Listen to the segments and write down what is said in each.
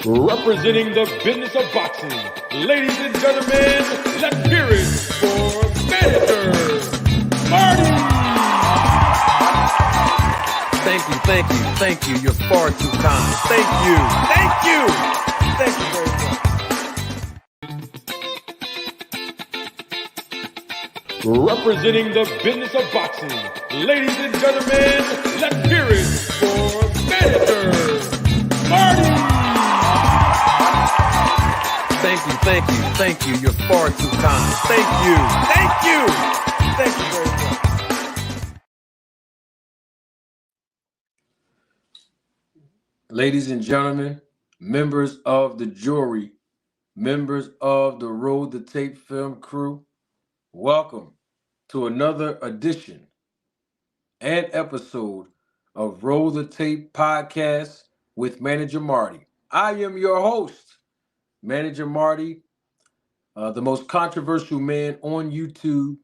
Representing the business of boxing, ladies and gentlemen, let's hear it for Manager Marty! Thank you. You're far too kind. Thank you very much. Representing the business of boxing, ladies and gentlemen, let's hear it for Manager Marty! Thank you. You're far too kind. Thank you very much. Ladies and gentlemen, members of the jury, members of the Roll the Tape film crew, welcome to another edition and episode of Roll the Tape podcast with Manager Marty. I am your host, Manager Marty, the most controversial man on YouTube.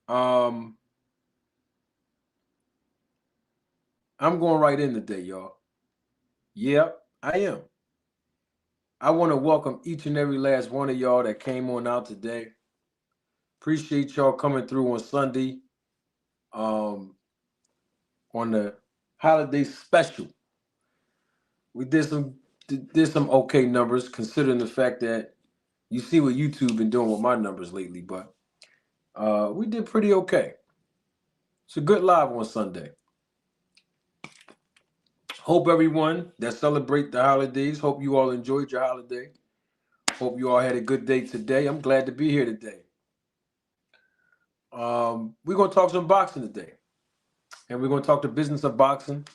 I'm going right in today, y'all. Yep, I am. I want to welcome each and every last one of y'all that came on out today. Appreciate y'all coming through on Sunday, on the holiday special. We did some okay numbers, considering the fact that you see what YouTube been doing with my numbers lately, but we did pretty okay. It's a good live on Sunday. Hope everyone that celebrate the holidays, hope you all enjoyed your holiday. Hope you all had a good day today. I'm glad to be here today. We're going to talk some boxing today. And we're going to talk the business of boxing.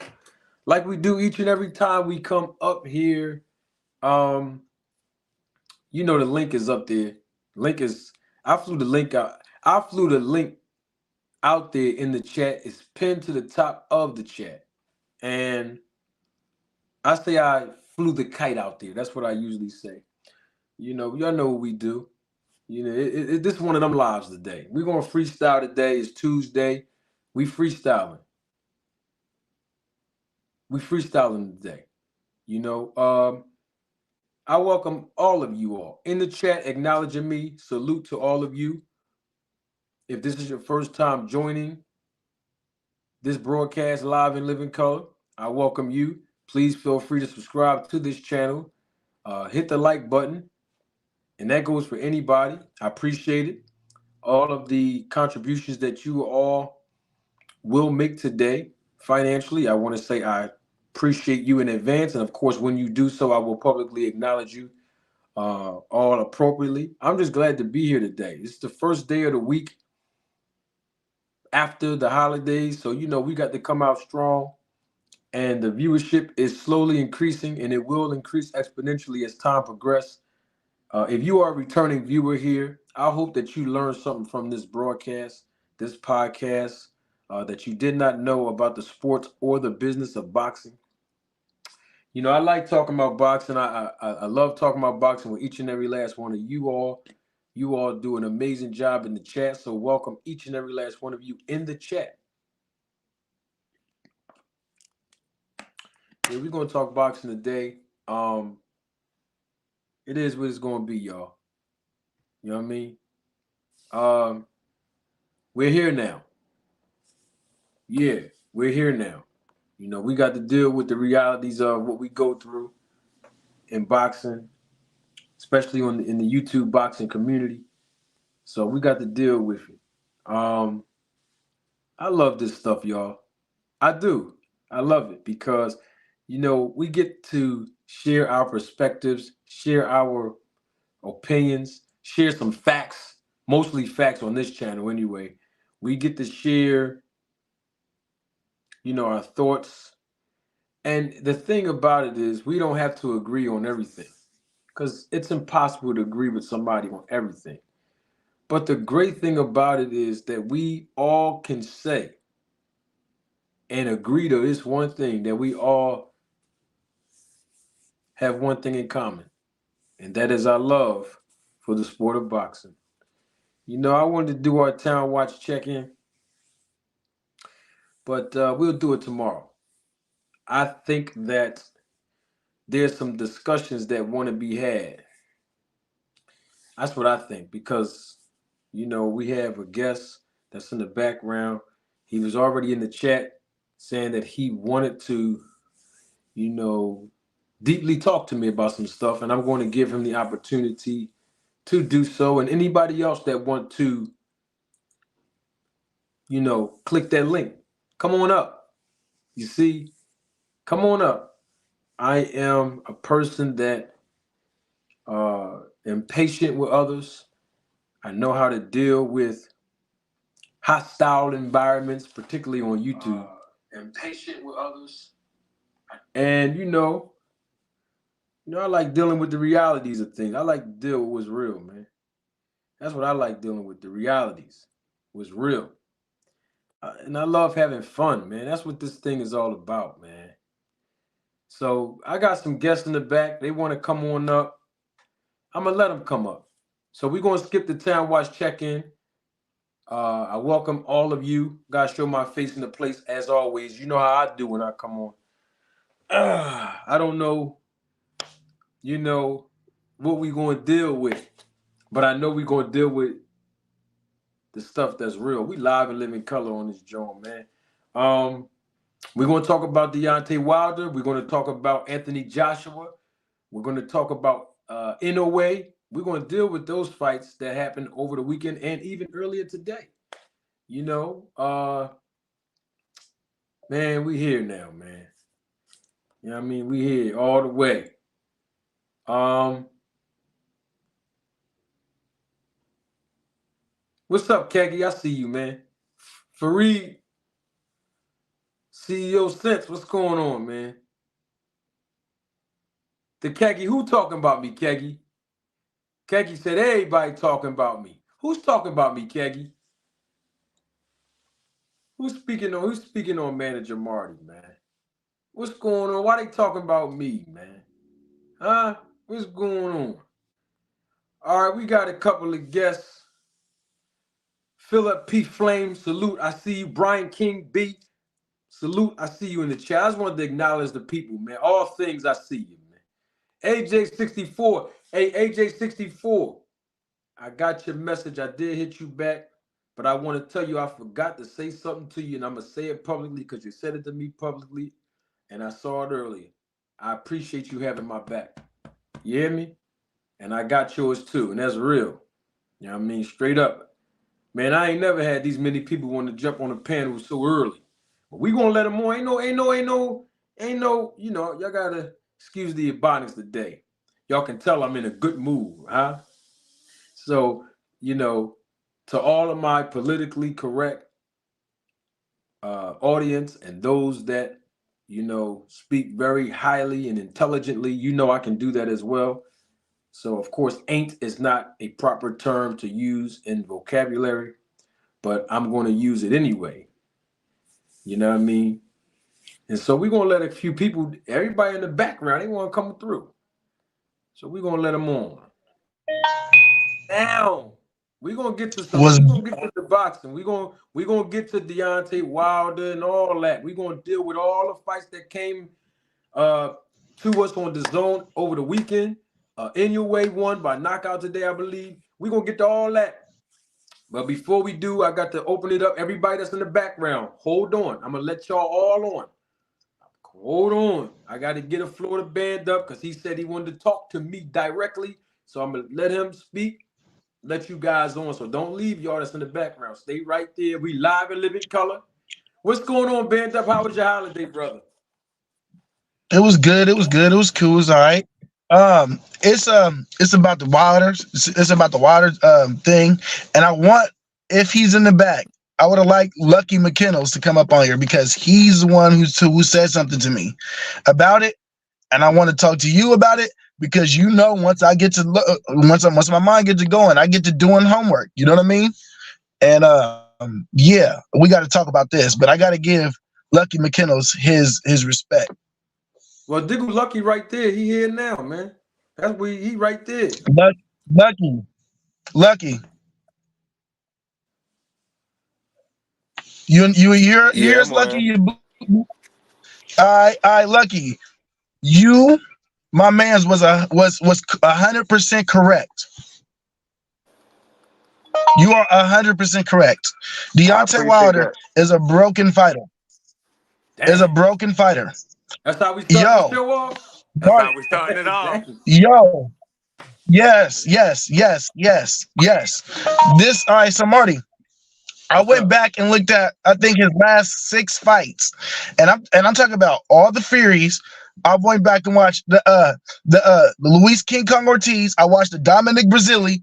Like we do each and every time we come up here. The link is up there. I flew the link out. I flew the link out there in the chat. It's pinned to the top of the chat. And I say I flew the kite out there. That's what I usually say. Y'all know what we do. This is one of them lives today. We're going to freestyle today. It's Tuesday. We freestyling. Today. I welcome all of you all. In the chat, acknowledging me. Salute to all of you. If this is your first time joining this broadcast live in living color, I welcome you. Please feel free to subscribe to this channel. Hit the like button. And that goes for anybody. I appreciate it. All of the contributions that you all will make today financially. I want to say I appreciate you in advance. And of course, when you do so, I will publicly acknowledge you all appropriately. I'm just glad to be here today. It's the first day of the week after the holidays. So, we got to come out strong. And the viewership is slowly increasing, and it will increase exponentially as time progresses. If you are a returning viewer here, I hope that you learned something from this broadcast, this podcast, that you did not know about the sports or the business of boxing. I like talking about boxing. I love talking about boxing with each and every last one of you all. You all do an amazing job in the chat, so welcome each and every last one of you in the chat. Yeah, we're going to talk boxing today. It is what it's going to be, y'all. You know what I mean? We're here now. Yeah, we're here now. We got to deal with the realities of what we go through in boxing, especially in the YouTube boxing community. So we got to deal with it. I love this stuff, y'all. I do. I love it because, we get to share our perspectives, share our opinions, share some facts, mostly facts on this channel anyway. We get to share, our thoughts. And the thing about it is we don't have to agree on everything because it's impossible to agree with somebody on everything. But the great thing about it is that we all can say and agree to this one thing, that we all have one thing in common, and that is our love for the sport of boxing. I wanted to do our Town Watch check-in, but we'll do it tomorrow. I think that there's some discussions that want to be had. That's what I think because we have a guest that's in the background. He was already in the chat saying that he wanted to, you know, deeply talk to me about some stuff, and I'm going to give him the opportunity to do so. And anybody else that want to, click that link, come on up. You see, come on up. I am a person that am patient with others. I know how to deal with hostile environments, particularly on YouTube. Am patient with others, and I like dealing with the realities of things. I like to deal with what's real, man. That's what I like dealing with. The realities, what's real, and I love having fun, man. That's what this thing is all about, man. So I got some guests in the back. They want to come on up. I'm gonna let them come up. So we're gonna skip the Town Watch check-in. I welcome all of you. Gotta show my face in the place as always. You know how I do when I come on. I don't know, what we gonna deal with, but I know we gonna deal with the stuff that's real. We live and live in color on this joint, man. We're gonna talk about Deontay Wilder. We're gonna talk about Anthony Joshua. We're gonna talk about Inoue. We're gonna deal with those fights that happened over the weekend and even earlier today. Man, we here now, man. You know what I mean? We here all the way. What's up, Keggy? I see you, man. Fareed, CEO Sense, what's going on, man? The Keggy, who talking about me, Keggy? Keggy said, everybody talking about me. Who's talking about me, Keggy? Who's speaking on Manager Marty, man? What's going on? Why they talking about me, man? Huh? What's going on? All right, we got a couple of guests. Philip P. Flame, salute. I see you. Brian King B. Salute. I see you in the chat. I just wanted to acknowledge the people, man. All things I see you, man. AJ64. Hey, AJ64. I got your message. I did hit you back, but I want to tell you I forgot to say something to you, and I'm going to say it publicly because you said it to me publicly, and I saw it earlier. I appreciate you having my back. You hear me? And I got yours too, and that's real. You know what I mean? Straight up. Man, I ain't never had these many people want to jump on the panel so early. But we gonna let them on. Ain't no, y'all gotta excuse the ebonics today. Y'all can tell I'm in a good mood, huh? So, to all of my politically correct audience and those that, speak very highly and intelligently, I can do that as well. So, of course, ain't is not a proper term to use in vocabulary, but I'm going to use it anyway. You know what I mean? And so we're going to let a few people, everybody in the background, they want to come through. So we're going to let them on. Now, we're going to get to the boxing. We're going to get to Deontay Wilder and all that. We're going to deal with all the fights that came to us on the zone over the weekend. Inoue won by knockout today, I believe. We're going to get to all that. But before we do, I got to open it up. Everybody that's in the background, hold on. I'm going to let y'all all on. Hold on. I got to get a Florida band up because he said he wanted to talk to me directly. So I'm going to let him speak, let you guys on. So don't leave, y'all that's in the background. Stay right there. We live and live in color. What's going on, band up? How was your holiday, brother? It was good. It was good. It was cool. It was all right. It's about the Waters. It's about the Waters thing. And I want, if he's in the back, I would have liked Lucky McKinnells to come up on here because he's the one who said something to me about it, and I want to talk to you about it because once I get to once my mind gets to going, I get to doing homework. You know what I mean? And yeah, we got to talk about this, but I got to give Lucky McKinnells his respect. Well, Diggle Lucky right there. He here now, man. That's where he right there. Lucky. You hear us, Lucky? All right, Lucky. You My man's was 100% correct. You are 100% correct. I Deontay appreciate Wilder that. is a broken fighter. Is a Damn. broken fighter. That's how we starting the Yo, show off? That's Marty, how we starting it off. Dang. yo, yes. This, all right, so Marty, I What's went up? back and looked at, I think, his last 6 fights, and I'm talking about all the Furies. I went back and watched the Luis King Kong Ortiz. I watched the Dominic Brazili.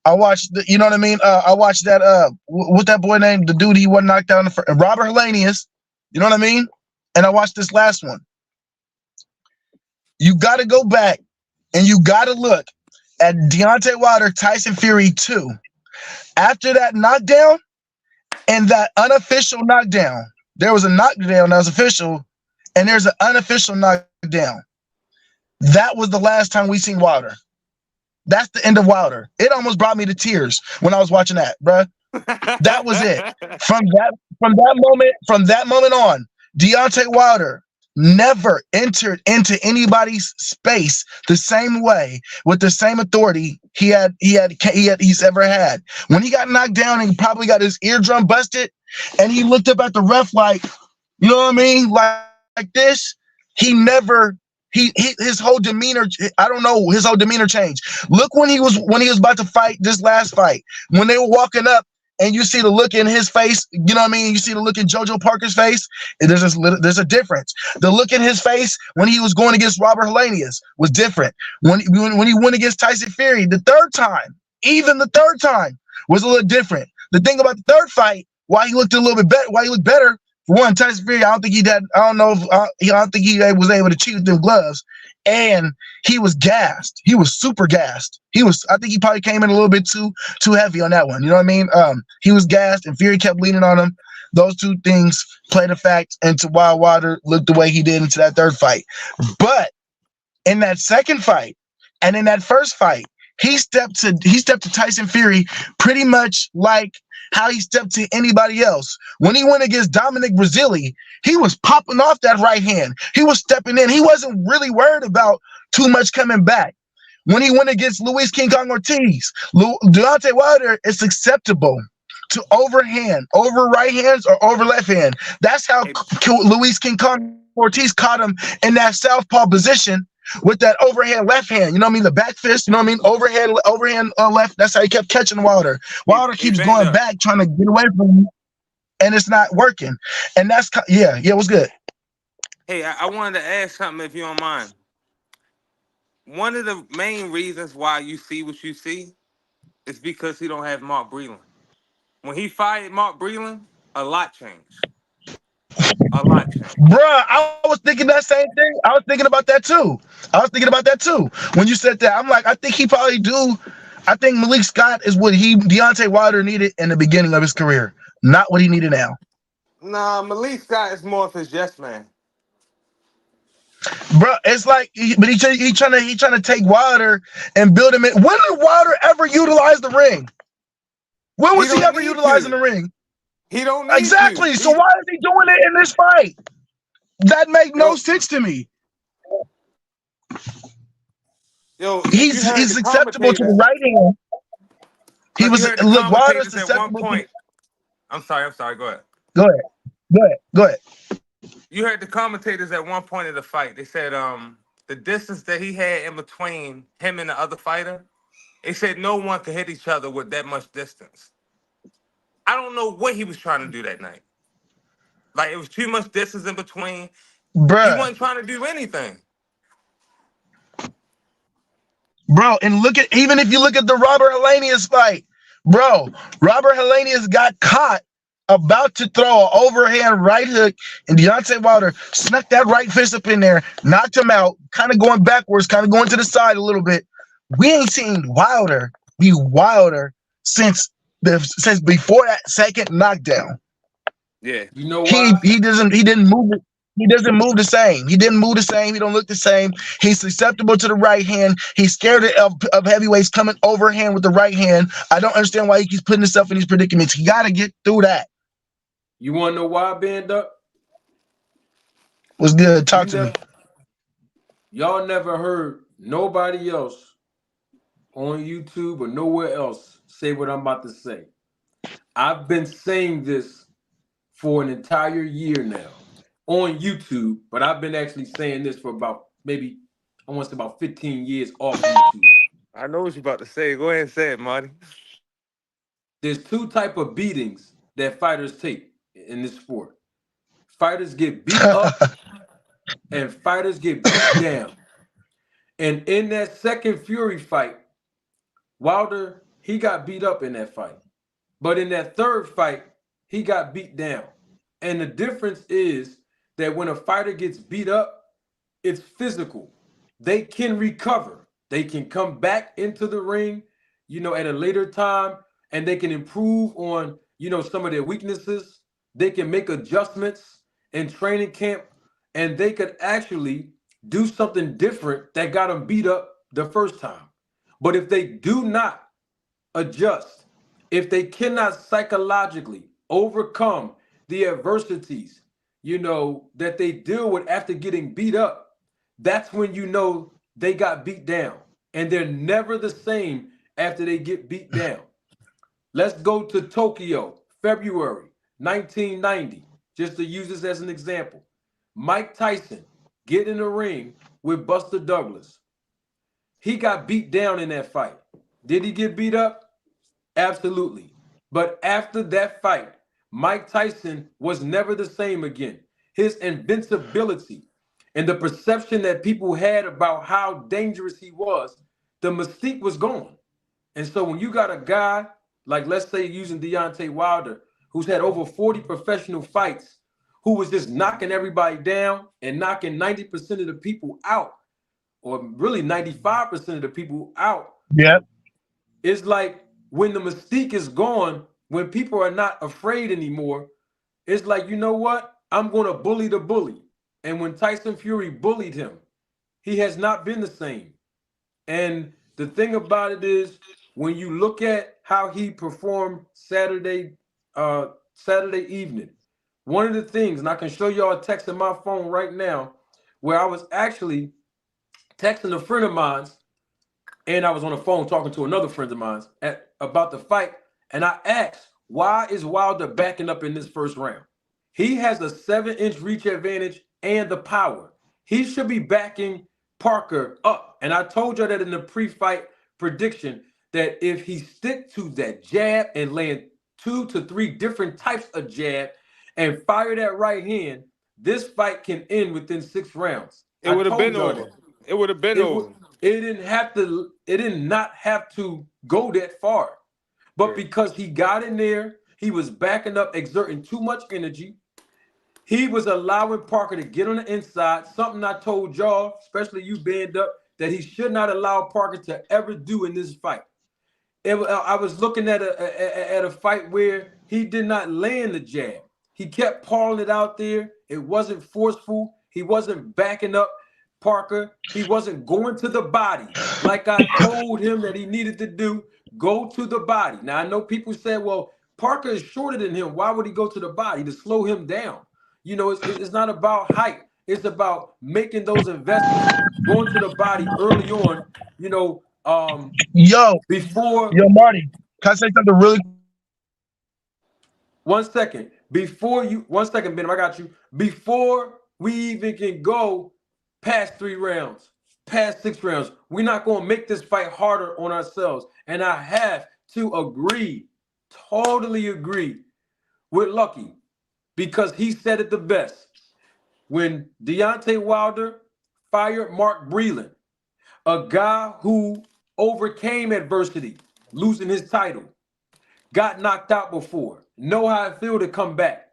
I watched the, you know what I mean. I watched that what that boy named, the dude he wasn't knocked down the first, Robert Helenius. You know what I mean. And I watched this last one. You got to go back and you got to look at Deontay Wilder Tyson Fury 2. After that knockdown. And that unofficial knockdown, there was a knockdown that was official, and there's an unofficial knockdown. That was the last time we seen Wilder. That's the end of Wilder. It almost brought me to tears when I was watching that, bruh. That was it. From that moment on, Deontay Wilder never entered into anybody's space the same way with the same authority he's ever had. When he got knocked down and he probably got his eardrum busted, and he looked up at the ref like, you know what I mean, like this. He never. His whole demeanor, I don't know, his whole demeanor changed. Look when he was about to fight this last fight, when they were walking up. And you see the look in his face, you know what I mean? You see the look in JoJo Parker's face. There's a difference. The look in his face when he was going against Robert Helenius was different. When he went against Tyson Fury the third time, even the third time, was a little different. The thing about the third fight, why he looked a little bit better, why he looked better. For one, Tyson Fury, I don't think he was able to cheat with them gloves, and he was gassed. He was super gassed. I think he probably came in a little bit too heavy on that one. You know what I mean? He was gassed, and Fury kept leaning on him. Those two things played a fact into why Wilder looked the way he did into that third fight. But in that second fight, and in that first fight, he stepped to Tyson Fury pretty much like how he stepped to anybody else. When he went against Dominic Brazili, he was popping off that right hand. He was stepping in. He wasn't really worried about too much coming back. When he went against Luis King Kong Ortiz, Deontay Wilder is acceptable to over right hands or over left hand. That's how Luis King Kong Ortiz caught him in that southpaw position with that overhand left hand. You know what I mean? The back fist, you know what I mean? Overhand left. That's how he kept catching Wilder. Wilder keeps going back, trying to get away from him, and it's not working. And that's, it was good. Hey, I wanted to ask something if you don't mind. One of the main reasons why you see what you see is because he don't have Mark Breland. When he fired Mark Breland, a lot changed. A lot changed. Bruh, I was thinking that same thing. I was thinking about that too. When you said that, I'm like, I think he probably do. I think Malik Scott is what Deontay Wilder needed in the beginning of his career, not what he needed now. Nah, Malik Scott is more of his yes man. Bro, it's like, but he trying to take Wilder and build him in. When did Wilder ever utilize the ring? When was he ever utilizing the ring? He don't need exactly. So why is he doing it in this fight? That make no sense to me. Yo, he's acceptable to the right hand. He was Wilder's acceptable. I'm sorry. Go ahead. Go ahead. You heard the commentators at one point of the fight. They said the distance that he had in between him and the other fighter, they said no one could hit each other with that much distance. I don't know what he was trying to do that night. Like, it was too much distance in between. Bruh. He wasn't trying to do anything. Bro, and even if you look at the Robert Helenius fight, bro, Robert Helenius got caught about to throw an overhand right hook, and Deontay Wilder snuck that right fist up in there, knocked him out, kind of going backwards, kind of going to the side a little bit. We ain't seen Wilder be Wilder since before that second knockdown. Yeah, you know why? He didn't move it. He doesn't move the same. He didn't move the same. He don't look the same. He's susceptible to the right hand. He's scared of heavyweights coming overhand with the right hand. I don't understand why he keeps putting himself in these predicaments. He got to get through that. You want to know why, Band Up? What's good? Talk to me. Y'all never heard nobody else on YouTube or nowhere else say what I'm about to say. I've been saying this for an entire year now on YouTube, but I've been actually saying this for about maybe I want to say about 15 years off YouTube. I know what you're about to say. Go ahead and say it, Marty. There's two type of beatings that fighters take in this sport. Fighters get beat up and fighters get beat down. And in that second Fury fight, Wilder, he got beat up in that fight. But in that third fight, he got beat down. And the difference is that when a fighter gets beat up, it's physical. They can recover. They can come back into the ring, at a later time, and they can improve on, some of their weaknesses. They can make adjustments in training camp, and they could actually do something different that got them beat up the first time. But if they do not adjust, if they cannot psychologically overcome the adversities, that they deal with after getting beat up, that's when they got beat down. And they're never the same after they get beat down. Let's go to Tokyo, February 1990, just to use this as an example. Mike Tyson get in the ring with Buster Douglas. He got beat down in that fight. Did he get beat up? Absolutely. But after that fight, Mike Tyson was never the same again. His invincibility and the perception that people had about how dangerous he was, the mystique was gone. And so when you got a guy, like let's say using Deontay Wilder, who's had over 40 professional fights, who was just knocking everybody down and knocking 90% of the people out, or really 95% of the people out. Yep. It's like when the mystique is gone, when people are not afraid anymore, it's like, you know what? I'm going to bully the bully. And when Tyson Fury bullied him, he has not been the same. And the thing about it is, when you look at how he performed Saturday evening, one of the things, and I can show y'all a text in my phone right now, where I was actually texting a friend of mine, and I was on the phone talking to another friend of mine about the fight, and I asked, why is Wilder backing up in this first round? He has a 7-inch reach advantage and the power. He should be backing Parker up. And I told you that in the pre-fight prediction, that if he stick to that jab and land 2 to 3 different types of jab and fire that right hand, this fight can end within 6 rounds. It would have been over. It would have been over. It didn't have to. It did not have to go that far, but because he got in there, he was backing up, exerting too much energy. He was allowing Parker to get on the inside. Something I told y'all, especially you, Band Up, that he should not allow Parker to ever do in this fight. I was looking at a fight where he did not land the jab. He kept pawing it out there. It wasn't forceful. He wasn't backing up Parker. He wasn't going to the body like I told him that he needed to do. Go to the body. Now, I know people said, well, Parker is shorter than him. Why would he go to the body? To slow him down. It's not about height. It's about making those investments, going to the body early on, before. Yo, Marty, can I say something really? 1 second. One second, Ben, I got you. Before we even can go past 3 rounds, past 6 rounds, we're not going to make this fight harder on ourselves. And I have to agree, totally agree with Lucky, because he said it the best. When Deontay Wilder fired Mark Breland, a guy who overcame adversity, losing his title, got knocked out before, know how it feels to come back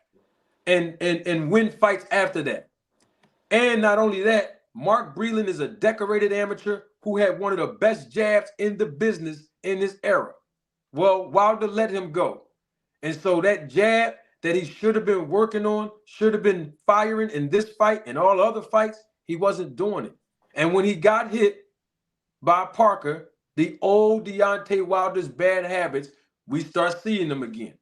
and win fights after that. And not only that, Mark Breland is a decorated amateur who had one of the best jabs in the business in this era. Well, Wilder let him go. And so that jab that he should have been working on, should have been firing in this fight and all other fights, he wasn't doing it. And when he got hit by Parker, the old Deontay Wilder's bad habits, we start seeing them again.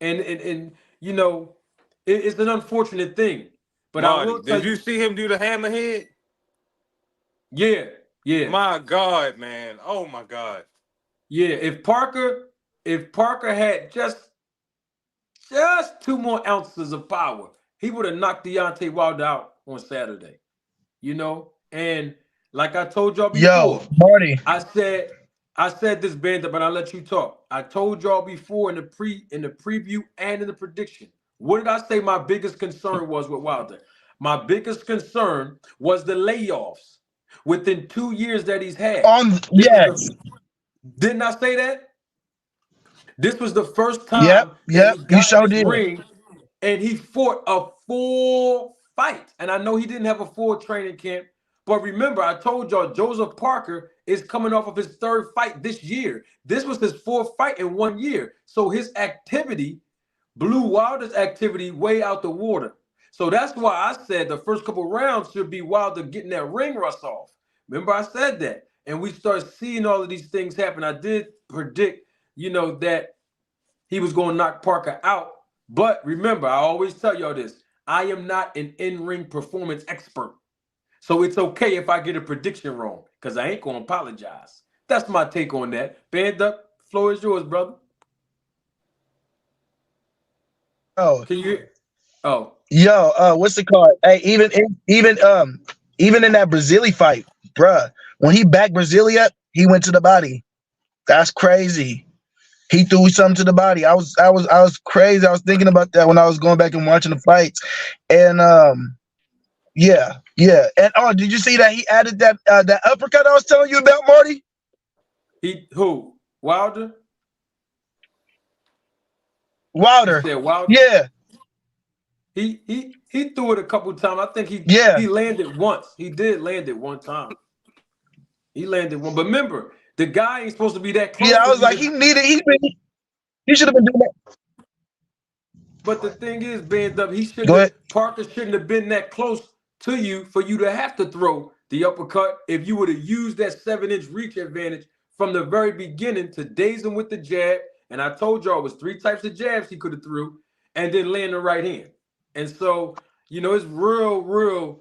And it's an unfortunate thing. But Marty, I will tell did you see him do the hammerhead? Yeah, yeah, My God, man. Oh my God. yeah. If Parker had just 2 more ounces of power, he would have knocked Deontay Wilder out on Saturday. You know, and like I told y'all Yo, before, Marty. I said this, Banda, but I'll let you talk. I told y'all before in the preview and in the prediction. What did I say my biggest concern was with Wilder? My biggest concern was the layoffs within 2 years that he's had. On This was yes. the Didn't I say that? This was the first Yep, time that yep. he You got in sure this did. ring and he fought a full fight. And I know he didn't have a full training camp, but remember, I told y'all Joseph Parker is coming off of his 3rd fight this year. This was his 4th fight in 1 year. So his activity blew Wilder's activity way out the water. So that's why I said the first couple rounds should be Wilder getting that ring rust off. Remember, I said that. And we start seeing all of these things happen. I did predict, that he was going to knock Parker out. But remember, I always tell y'all this. I am not an in-ring performance expert. So it's okay if I get a prediction wrong, because I ain't going to apologize. That's my take on that. Band up. Floor is yours, brother. Oh, Can you hear? Oh, yo, what's it called? Hey, even in that Brazili fight, bruh, when he backed Brazili up, he went to the body. That's crazy. He threw something to the body. I was crazy. I was thinking about that when I was going back and watching the fights. And yeah, yeah. And oh, did you see that he added that uppercut I was telling you about, Marty? who? Wilder? You Wilder. said Wilder? Yeah, He threw it a couple times. I think yeah. he landed once. He did land it one time. He landed one. But remember, the guy ain't supposed to be that Yeah, close I for was you like, to. he should have been doing that. But the thing is, Band Up, Go ahead. Parker shouldn't have been that close to you for you to have to throw the uppercut if you would have used that 7-inch reach advantage from the very beginning to daze him with the jab. And I told y'all it was 3 types of jabs he could have threw and then land the right hand. And so, it's real, real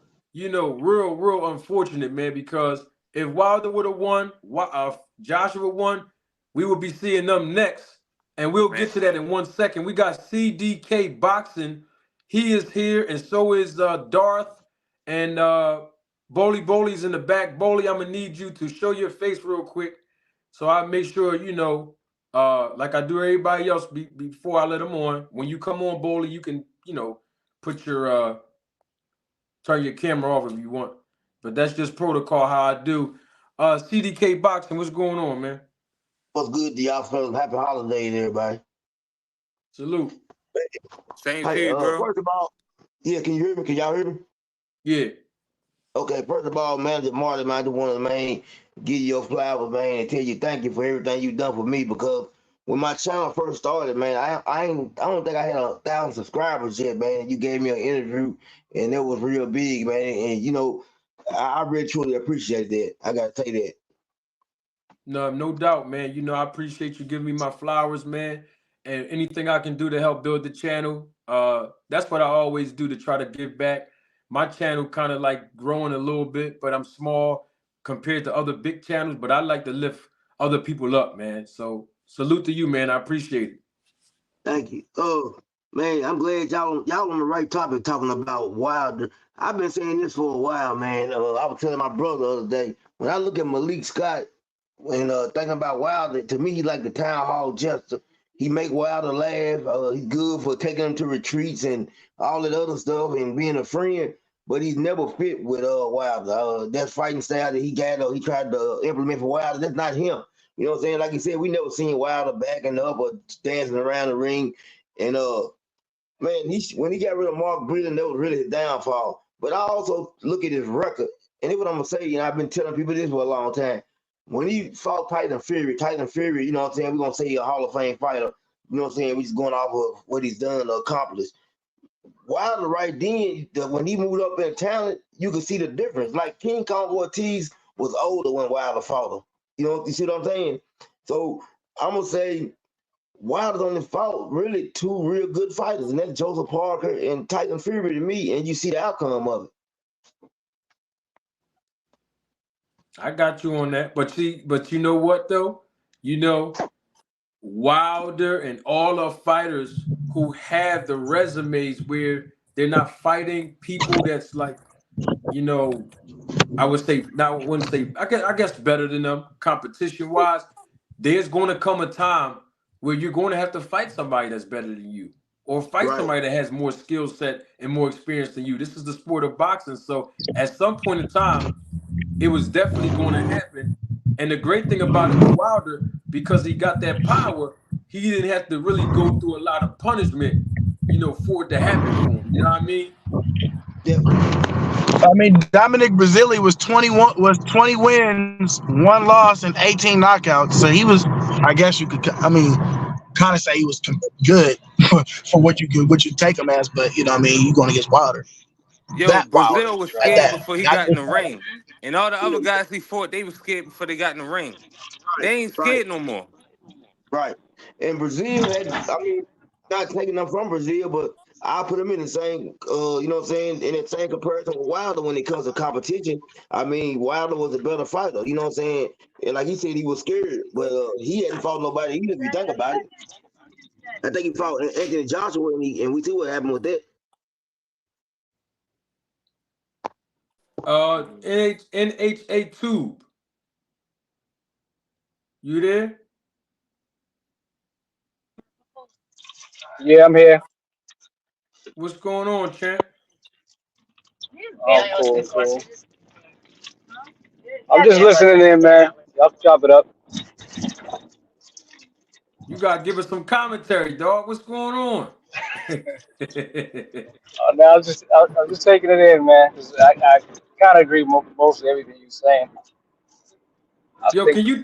unfortunate, man, because if Wilder would have won, Joshua won, we would be seeing them next. And we'll Man. get to that in 1 second. We got CDK Boxing. He is here, and so is Darth. And Boley's in the back. Boley, I'm going to need you to show your face real quick. So I make sure, like I do everybody else before I let them on. When you come on, Boley, you can, put your, turn your camera off if you want. But that's just protocol how I do. CDK Boxing, what's going on, man? What's good to y'all fellas? Happy holidays, everybody. Salute. Same to Hey, you, bro. first of all, yeah, can you hear me? Can y'all hear me? Yeah. Okay, first of all, Manager Marty, man, I just want to, man, give you your flowers, man, and tell you thank you for everything you've done for me, because when my channel first started, man, I don't think I had 1,000 subscribers yet, man. You gave me an interview, and it was real big, man, and I really truly appreciate that. I gotta say that. No doubt, man. I appreciate you giving me my flowers, man. And anything I can do to help build the channel, that's what I always do to try to give back. My channel kind of like growing a little bit, but I'm small compared to other big channels. But I like to lift other people up, man. So salute to you, man. I appreciate it. Thank you. Man, I'm glad y'all on the right topic talking about Wilder. I've been saying this for a while, man. I was telling my brother the other day, when I look at Malik Scott and thinking about Wilder, to me, he like the town hall jester. He make Wilder laugh. He's good for taking him to retreats and all that other stuff and being a friend. But he's never fit with Wilder. That fighting style that he got, or he tried to implement for Wilder, that's not him. You know what I'm saying? Like you said, we never seen Wilder backing up or dancing around the ring. And man, when he got rid of Mark Breeden, that was really his downfall. But I also look at his record, and here's what I'm gonna say. I've been telling people this for a long time. When he fought Tyson Fury, you know what I'm saying? We're gonna say he's a Hall of Fame fighter. You know what I'm saying? We're just going off of what he's done or accomplished. Wilder right then, when he moved up in talent, you could see the difference. Like King Kong Ortiz was older when Wilder fought him. You see what I'm saying? So I'm gonna say Wilder's only fought really 2 real good fighters, and that's Joseph Parker and Tyson Fury to me, and you see the outcome of it. I got you on that. But see, but you know what though? You know, Wilder and all the fighters who have the resumes where they're not fighting people that's like, you know, I would say now I wouldn't say I guess better than them competition wise. There's going to come a time where you're going to have to fight somebody that's better than you, or fight Right. somebody that has more skill set and more experience than you. This is the sport of boxing, so at some point in time, it was definitely going to happen. And the great thing about it with Wilder, because he got that power, he didn't have to really go through a lot of punishment, for it to happen for him. You know what I mean? Definitely. I mean, Dominic Brazili was 20 wins, 1 loss, and 18 knockouts. So he was, I guess you could, I mean, kind of say he was good for what you take him as. But you know, what I mean, you're going against Wilder, Yo, that Wilder Brazil was at scared that. before he Not got in this the Wilder. ring. And all the other guys he fought, they were scared before they got in the ring. Right. They ain't Right. scared no more. Right. And Brazil had, I mean, not taking them from Brazil, but I put them in the same, you know what I'm saying, in the same comparison with Wilder when it comes to competition. I mean, Wilder was a better fighter, you know what I'm saying? And like he said, he was scared, but he hadn't fought nobody either, if you think about it. I think he fought Anthony Joshua, and we see what happened with that. NHA Tube, you there? Yeah, I'm here. What's going on, champ? Oh, cool. I'm just listening in, man. Y'all chop it up. You gotta give us some commentary, dog. What's going on? Now I'm just taking it in, man. 'Cause I kind of agree with most of everything you're saying. I Yo, think, can you,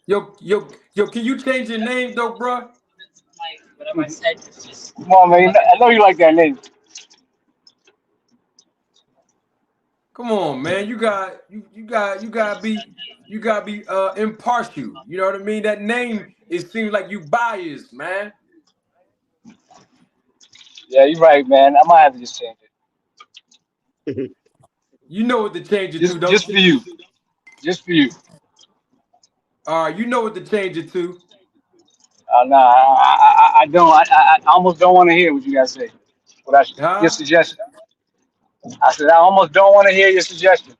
can you change your name though, bro? come on, man. I know you like that name. Come on, man. You gotta be impartial. You know what I mean? That name, it seems like you biased, man. Yeah, you're right, man. I might have to just change it. You know what to change it to, Just don't for you? you. Just for you. All right, you know what to change it to. Nah, I don't. I almost don't want to hear what you guys say. Your Huh? suggestion. I said I almost don't want to hear your suggestion.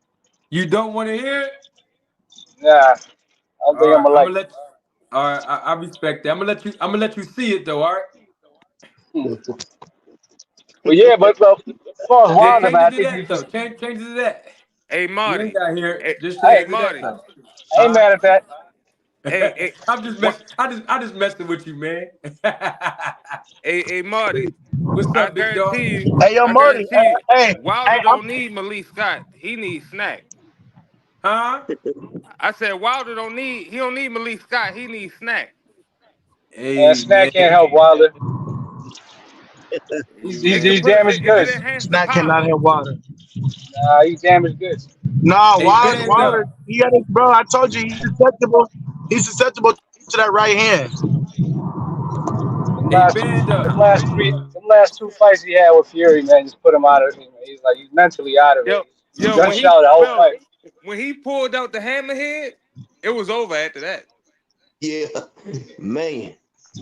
You don't want to hear it? Nah, I don't All think I'm right, gonna I'm like gonna let all right, I respect that. I'm gonna let you see it though, all right? it. Well, yeah, but as far as Yeah, Wilder, change man, it I to think you that though. just. Change it to that. Hey You ain't Marty. gotta hear it. Hey, Just I, change hey it to that Marty. though. I ain't mad at that. Hey, I'm just what? mess. I just messing with you, man. Hey, Marty. What's I up, big dog? guarantee you. Hey, yo, I Marty. guarantee you. Hey, Wilder don't need Malik Scott. He needs Snack. Huh? I said Wilder don't need. He don't need Malik Scott. He needs Snack. And Hey, Snack man. can't help Wilder. Hey, They He's could man. put. damaged Is it goods. enhance the Snack cannot power? hit Wilder. He's damaged goods. No, Hey, band Wilder. up. He got it, bro. I told you he's susceptible. He's susceptible to that right hand. Hey, band Them up. last two fights he had with Fury, man, just put him out of it. He's mentally out of it. He's Yo. gun shy the whole fight. When he pulled out the hammerhead, it was over after that. Yeah, man.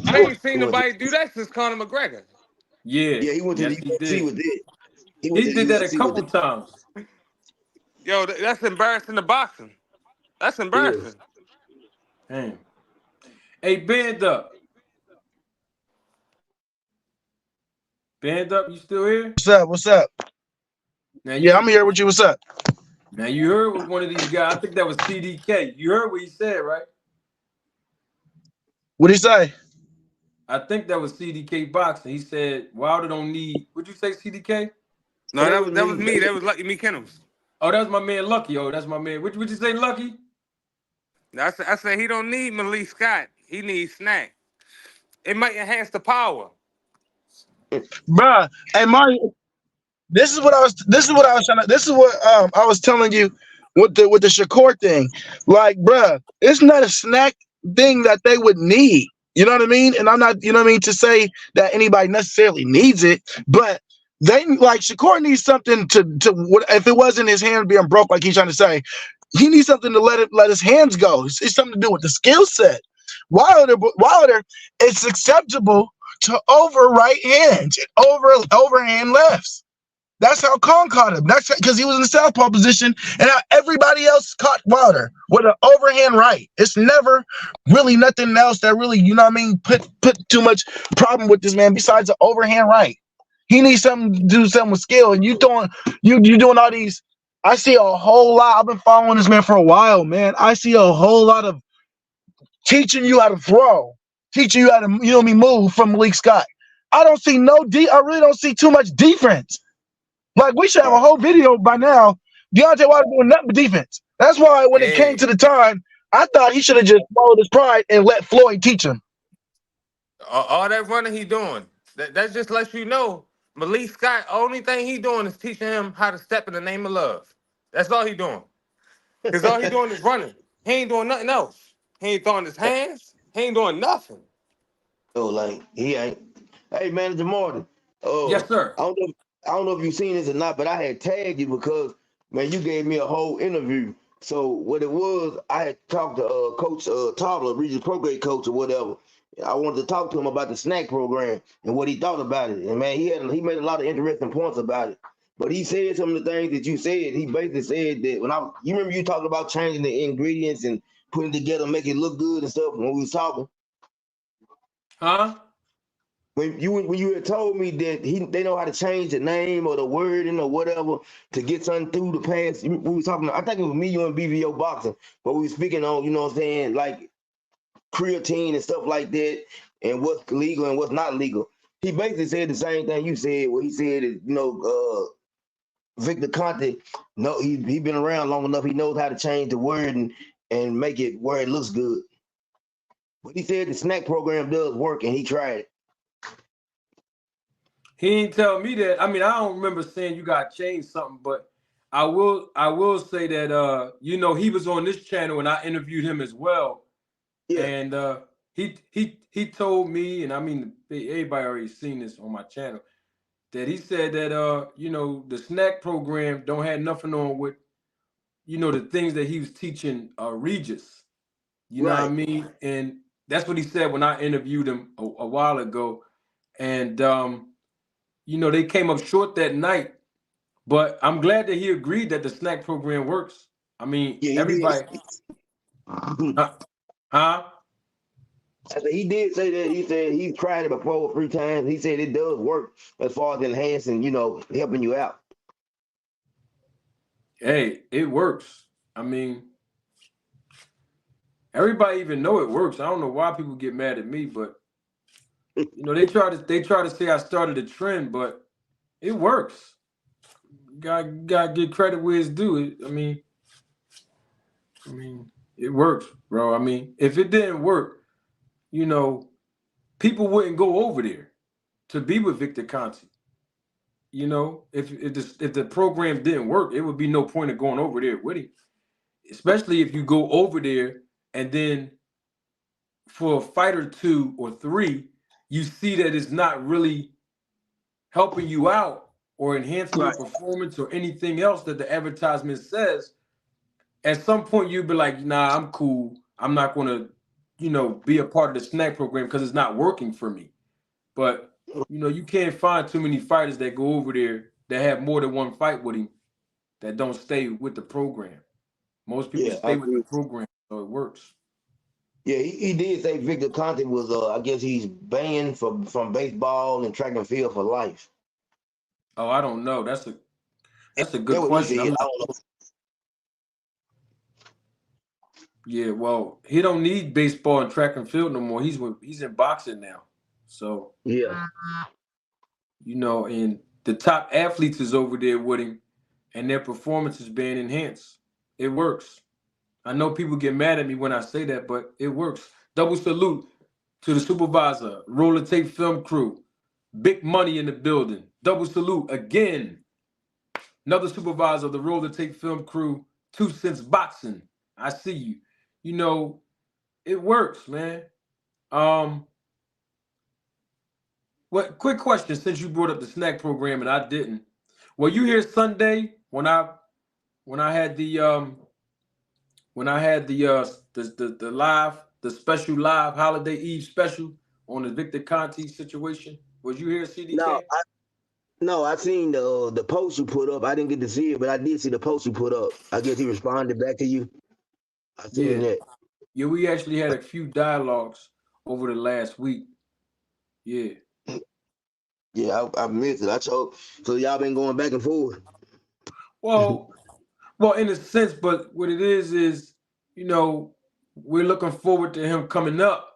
I ain't He seen went to, nobody do that since Conor McGregor. Yeah. yeah, he went to the Yes, he UFC did. with that. He went He to the did that a UFC with couple that. times. Yo, that's embarrassing to boxing. That's Yeah. embarrassing. Damn. Hey, band up. Band up. You still here? What's up? What's up? Now Yeah, I'm you. here with you. What's up? Now you heard what one of these guys. I think that was CDK. You heard what he said, right? What'd he say? I think that was CDK boxing. He said Wilder don't need. Would you say CDK? No, Oh, That that was was that was me. me. That was Lucky Me Kennels. oh, that was my man Lucky. Oh, that's my man. Would you say Lucky? I said he don't need Malik Scott. He needs Snack. It might enhance the power. Bruh. Hey, Mario. This is what I was telling you with the Shakur thing. Like, bruh, it's not a snack thing that they would need. You know what I mean? And I'm not, you know what I mean, to say that anybody necessarily needs it, but they like Shakur needs something to if it wasn't his hand being broke, like he's trying to say, He needs something to let his hands go. It's something to do with the skill set. Wilder, it's acceptable to over right hands, overhand lefts. That's how Kong caught him. That's because he was in the southpaw position, and everybody else caught Wilder with an overhand right. It's never really nothing else that really, you know what I mean, put too much problem with this man besides the overhand right. He needs something to do something with skill, and you doing all these. I see a whole lot. I've been following this man for a while, man. I see a whole lot of teaching you how to throw, teaching you how to, you know what I mean, move from Malik Scott. I don't see I really don't see too much defense. Like, we should have a whole video by now. Deontay Wilder doing nothing but defense. That's why when it came to the time, I thought he should have just followed his pride and let Floyd teach him. All that running he doing, that just lets you know Malik Scott, only thing he doing is teaching him how to step in the name of love. That's all he doing. Because all he doing is running. He ain't doing nothing else. He ain't throwing his hands. He ain't doing nothing. So like he ain't. Hey, Manager Martin. Yes, sir. I don't know if you've seen this or not, but I had tagged you because man, you gave me a whole interview. So what it was, I had talked to Coach Tobler, regional pro grade coach or whatever. I wanted to talk to him about the snack program and what he thought about it. And man, he made a lot of interesting points about it. But he said some of the things that you said. He basically said that you remember you talking about changing the ingredients and putting it together, make it look good and stuff when we was talking. Huh? When you had told me that they know how to change the name or the wording or whatever to get something through the past, we was talking. I think it was me, you, and BVO boxing, but we were speaking on, you know what I'm saying, like creatine and stuff like that, and what's legal and what's not legal. He basically said the same thing you said. What he said is, Victor Conte, no, he been around long enough. He knows how to change the word and make it where it looks good. But he said the snack program does work, and he tried it. He ain't tell me that. I mean, I don't remember saying you got to change something, but I will say that he was on this channel and I interviewed him as well. Yeah. And he told me, and I mean everybody already seen this on my channel, that he said that the snack program don't have nothing on with the things that he was teaching Regis. You know what I mean? And that's what he said when I interviewed him a while ago. And they came up short that night, but I'm glad that he agreed that the snack program works. I mean, everybody. Huh? He did say that. He said he's tried it before 3 times. He said it does work as far as enhancing, helping you out. Hey, it works. I mean, everybody even know it works. I don't know why people get mad at me, but they try to say I started a trend, but it works. Gotta get credit where it's due. I mean, it works, bro. I mean, if it didn't work, people wouldn't go over there to be with Victor Conte. If the program didn't work, it would be no point of going over there with him. Especially if you go over there and then for a fight or 2 or 3, you see that it's not really helping you out or enhancing your performance or anything else that the advertisement says. At some point, you'd be like, nah, I'm cool. I'm not going to, be a part of the snack program because it's not working for me. But, you can't find too many fighters that go over there that have more than one fight with him that don't stay with the program. Most people stay with the program, so it works. Yeah, he did say Victor Conte was, I guess he's banned from baseball and track and field for life. Oh, I don't know. That's a good question. Yeah, well, he don't need baseball and track and field no more. He's in boxing now. So yeah, and the top athletes is over there with him, and their performance is being enhanced. It works. I know people get mad at me when I say that, but it works. Double salute to the supervisor, roller tape film crew, big money in the building. Double salute again. Another supervisor of the roller tape film crew, 2 Cents Boxing. I see you. It works, man. Quick question, since you brought up the snack program and I didn't. Were you here Sunday when I had the when I had the live, the special live holiday Eve special on the Victor Conti situation. Was you here, No, CDK? no, I seen the post you put up. I didn't get to see it, but I did see the post you put up. I guess he responded back to you. I seen Yeah. that. Yeah, we actually had a few dialogues over the last week. Yeah. Yeah, I missed it. I told so y'all been going back and forth. Well, well, in a sense, but what it is, you know, we're looking forward to him coming up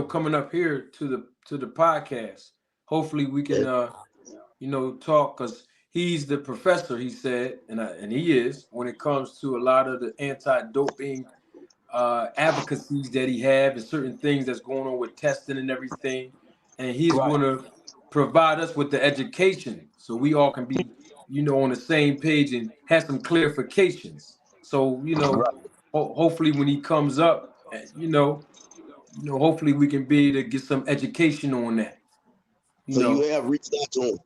coming up here to the podcast. Hopefully we can Yeah, talk because he's the professor, he said, and he is when it comes to a lot of the anti-doping advocacies that he have and certain things that's going on with testing and everything, and he's right, going to provide us with the education so we all can be on the same page and have some clarifications. So right. hopefully when he comes up, hopefully we can be able to get some education on that. You So you know, have reached out to him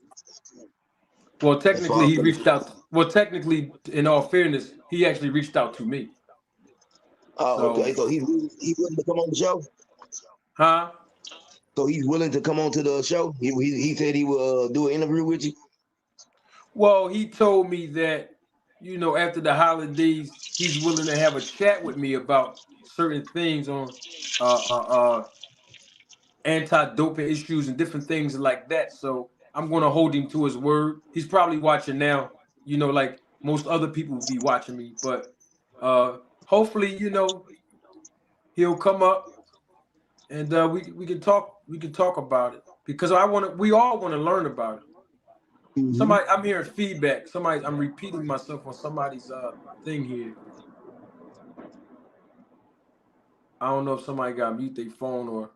well, as far technically as he reached out. Well, technically, in all fairness, he actually reached out to me. oh, okay. So, So he's willing to come on the show. huh? So he's willing to come on to the show. He said he will do an interview with you. Well, he told me that, after the holidays, he's willing to have a chat with me about certain things on anti-doping issues and different things like that. So I'm going to hold him to his word. He's probably watching now, like most other people will be watching me. But hopefully, he'll come up and we can talk. We can talk about it because we all want to learn about it. Mm-hmm. Somebody, I'm hearing feedback. I'm repeating myself on somebody's thing here. I don't know if somebody got mute their phone or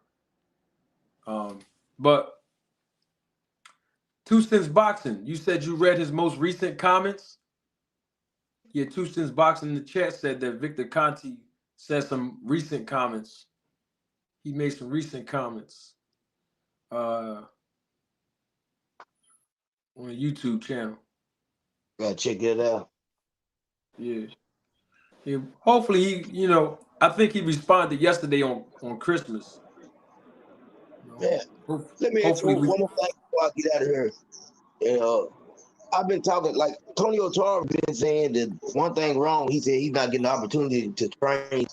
but Two Cents Boxing, you said you read his most recent comments? Yeah, Two Cents Boxing in the chat said that Victor Conti said some recent comments. He made some recent comments on a YouTube channel. Gotta check it out. Yeah. Yeah. Hopefully I think he responded yesterday on Christmas. Yeah. Let me ask you Hopefully we one more thing before I get out of here. And I've been talking like Tony Otaro been saying that one thing wrong. He said he's not getting the opportunity to train.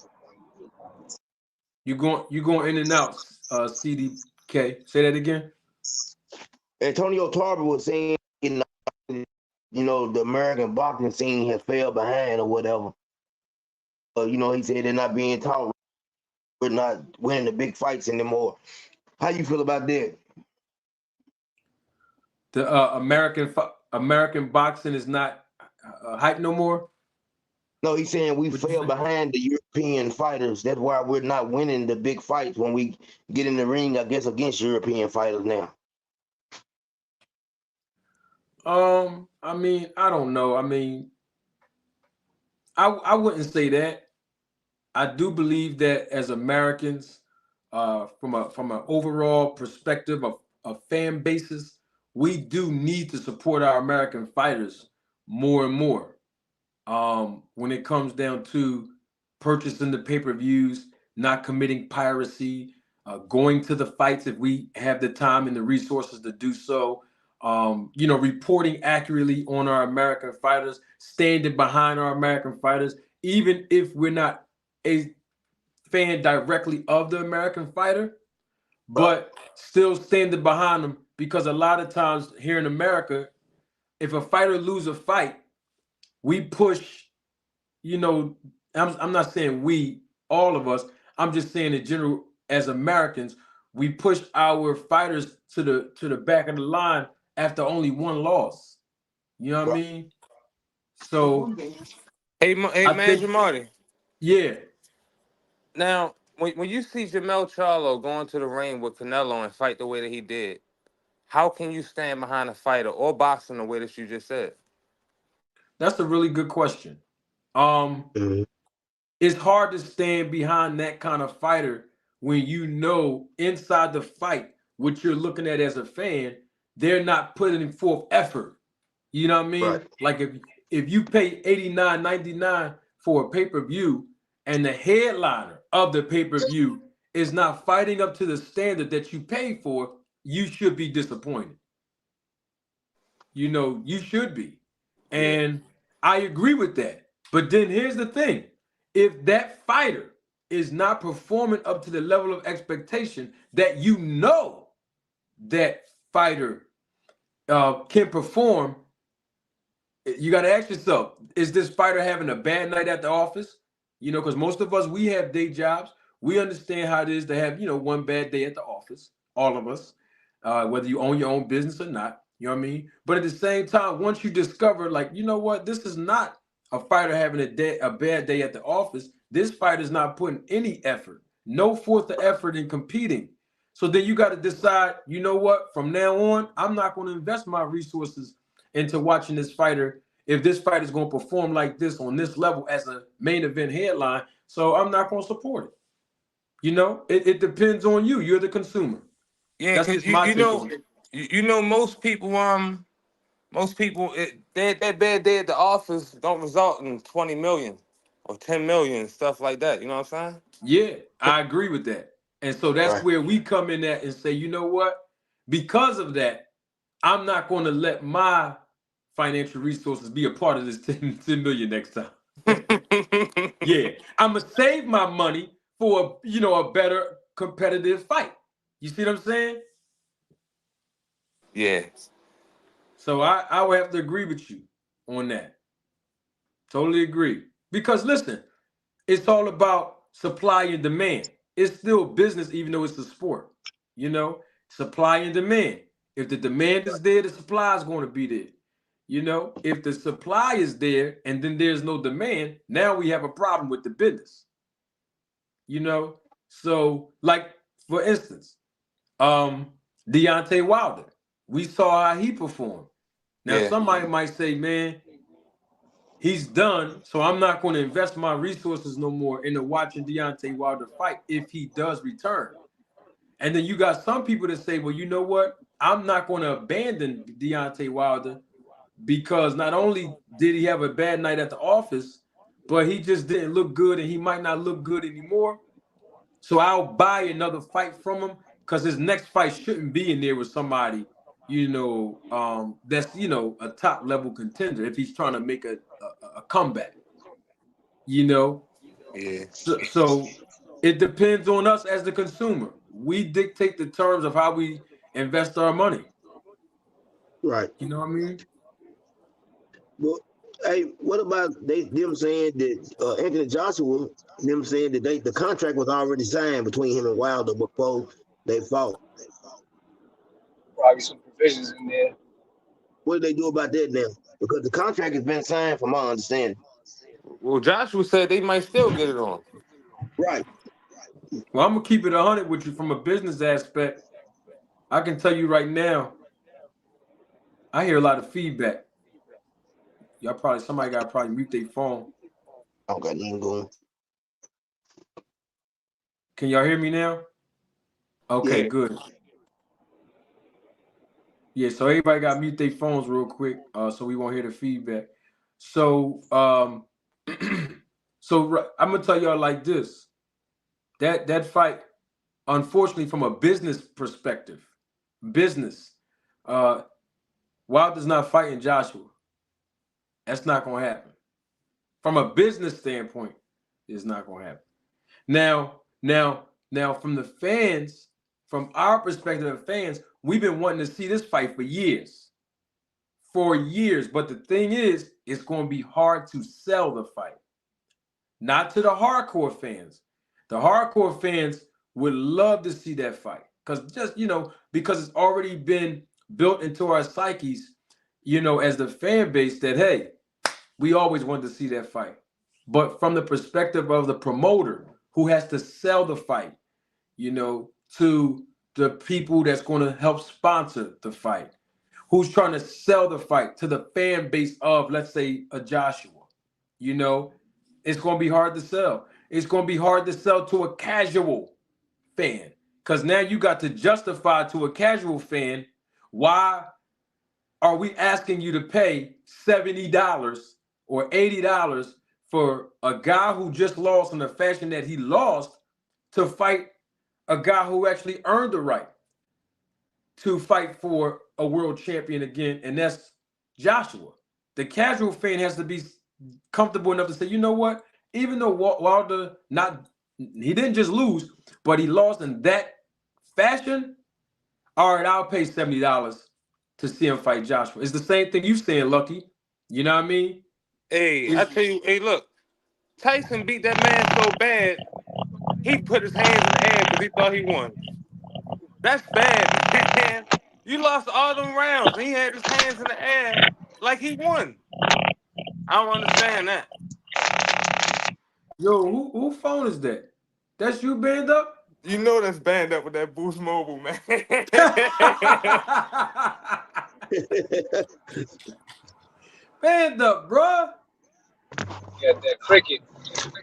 you going in and out, CDK. Say that again. Antonio Tarver was saying, the American boxing scene has fell behind or whatever. He said they're not being taught. We're not winning the big fights anymore. How you feel about that? The American boxing is not hype no more. No, he's saying we What you fell say? behind the European fighters. That's why we're not winning the big fights when we get in the ring, I guess, against European fighters now. I mean, I don't know. I mean, I wouldn't say that. I do believe that as Americans, from an overall perspective of fan bases, we do need to support our American fighters more and more. When it comes down to purchasing the pay-per-views, not committing piracy, going to the fights if we have the time and the resources to do so, reporting accurately on our American fighters, standing behind our American fighters, even if we're not a fan directly of the American fighter, but still standing behind them because a lot of times here in America, if a fighter loses a fight, we push, I'm not saying we, all of us, I'm just saying in general, as Americans, we push our fighters to the back of the line after only one loss. You know what I mean? So Hey, I man, think, Marty. yeah, Now, when you see Jamel Charlo go into the ring with Canelo and fight the way that he did, how can you stand behind a fighter or boxing the way that you just said? that's a really good question. Mhm. It's hard to stand behind that kind of fighter when inside the fight, what you're looking at as a fan, they're not putting forth effort. You know what I Right. mean? Like if you pay $89.99 for a pay-per-view and the headliner of the pay-per-view is not fighting up to the standard that you paid for, you should be disappointed. You know, you should be. Yeah. And I agree with that. But then here's the thing. If that fighter is not performing up to the level of expectation that you know that fighter can perform, you got to ask yourself, is this fighter having a bad night at the office? You know, because most of us, we have day jobs. We understand how it is to have, you know, one bad day at the office, all of us, whether you own your own business or not. You know what I mean? But at the same time, once you discover, like, you know what, this is not a fighter having a bad day at the office. This fighter's not putting any effort, no forth of effort in competing. So then you got to decide, you know what, from now on, I'm not going to invest my resources into watching this fighter if this fighter is going to perform like this on this level as a main event headline. So I'm not going to support it. You know, it depends on you. You're the consumer. Yeah, That's because just my take on it. you know most people that bad day at the office don't result in 20 million or 10 million, stuff like that. You know what I'm saying? Yeah, I agree with that. And so that's Right. where we come in at and say, you know what? Because of that, I'm not going to let my financial resources be a part of this 10 million next time. Yeah, I'm going to save my money for, you know, a better competitive fight. You see what I'm saying? Yeah. So I would have to agree with you on that. Totally agree. Because listen, it's all about supply and demand. It's still business, even though it's a sport. You know, supply and demand. If the demand is there, the supply is going to be there. You know, if the supply is there and then there's no demand, now we have a problem with the business. You know, so like for instance, Deontay Wilder, we saw how he performed. Now Yeah. somebody might say, man, he's done, so I'm not going to invest my resources no more into watching Deontay Wilder fight if he does return. And then you got some people that say, well, you know what? I'm not going to abandon Deontay Wilder because not only did he have a bad night at the office, but he just didn't look good and he might not look good anymore. So I'll buy another fight from him because his next fight shouldn't be in there with somebody, you know, that's, you know, a top level contender if he's trying to make a comeback, you know. Yeah. So it depends on us as the consumer. We dictate the terms of how we invest our money. Right. You know what I mean? Well, hey, what about them saying that Anthony Joshua, them saying that the contract was already signed between him and Wilder before they fought? Probably some provisions in there. What do they do about that now? Because the contract has been signed, from my understanding. Well, Joshua said they might still get it on. Right. Well, I'm gonna keep it 100 with you from a business aspect. I can tell you right now, I hear a lot of feedback. Somebody got to probably mute their phone. I don't got nothing going. Can y'all hear me now? Okay, Yeah. good. Yeah, so everybody got to mute their phones real quick, so we won't hear the feedback. So, I'm gonna tell y'all like this: that fight, unfortunately, from a business perspective, Wilder's not fighting Joshua. That's not gonna happen. From a business standpoint, it's not gonna happen. Now, from the fans, from our perspective of fans, we've been wanting to see this fight for years. But the thing is, it's going to be hard to sell the fight. Not to the hardcore fans. The hardcore fans would love to see that fight because it's already been built into our psyches, you know, as the fan base that, hey, we always wanted to see that fight. But from the perspective of the promoter who has to sell the fight, you know, to the people that's going to help sponsor the fight, who's trying to sell the fight to the fan base of, let's say, a Joshua, you know, it's going to be hard to sell. It's going to be hard to sell to a casual fan because now you got to justify to a casual fan, why are we asking you to pay $70 or $80 for a guy who just lost in the fashion that he lost to fight a guy who actually earned the right to fight for a world champion again, and that's Joshua. The casual fan has to be comfortable enough to say, you know what? Even though Wilder he didn't just lose, but he lost in that fashion. All right, I'll pay $70 to see him fight Joshua. It's the same thing you saying, Lucky. You know what I mean? Hey, I tell you, hey, look, Tyson beat that man so bad, he put his hands in the air because he thought he won. That's bad, man. You lost all them rounds, and he had his hands in the air like he won. I don't understand that. Yo, who phone is that? That's you, band up? You know that's banned up with that Boost Mobile, man. Band up, bruh. Yeah, that cricket.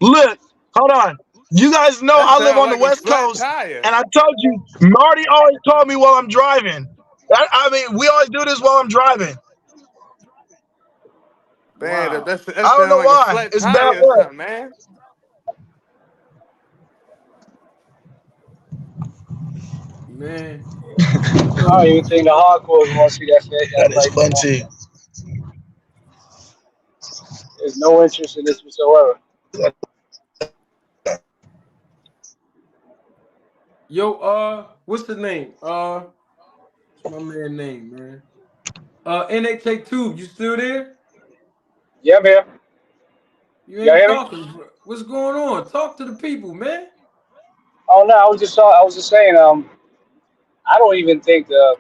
Look, hold on. You guys know That I live sound on the like a West flat Coast, tire. and I told you, Marty always told me while I'm driving. I mean, we always do this while I'm driving. Man, Wow. that I don't sound know like a why. flat It's bad tire or luck. something, man. Man. I don't even think the hardcores want to see that That is fight no more. plenty. There's no interest in this whatsoever. Yo, what's the name? What's my man name, man? NHK Tube, you still there? Yeah, man. You Y'all ain't hear me? talking. What's going on? Talk to the people, man. Oh no, I was just saying. I don't even think the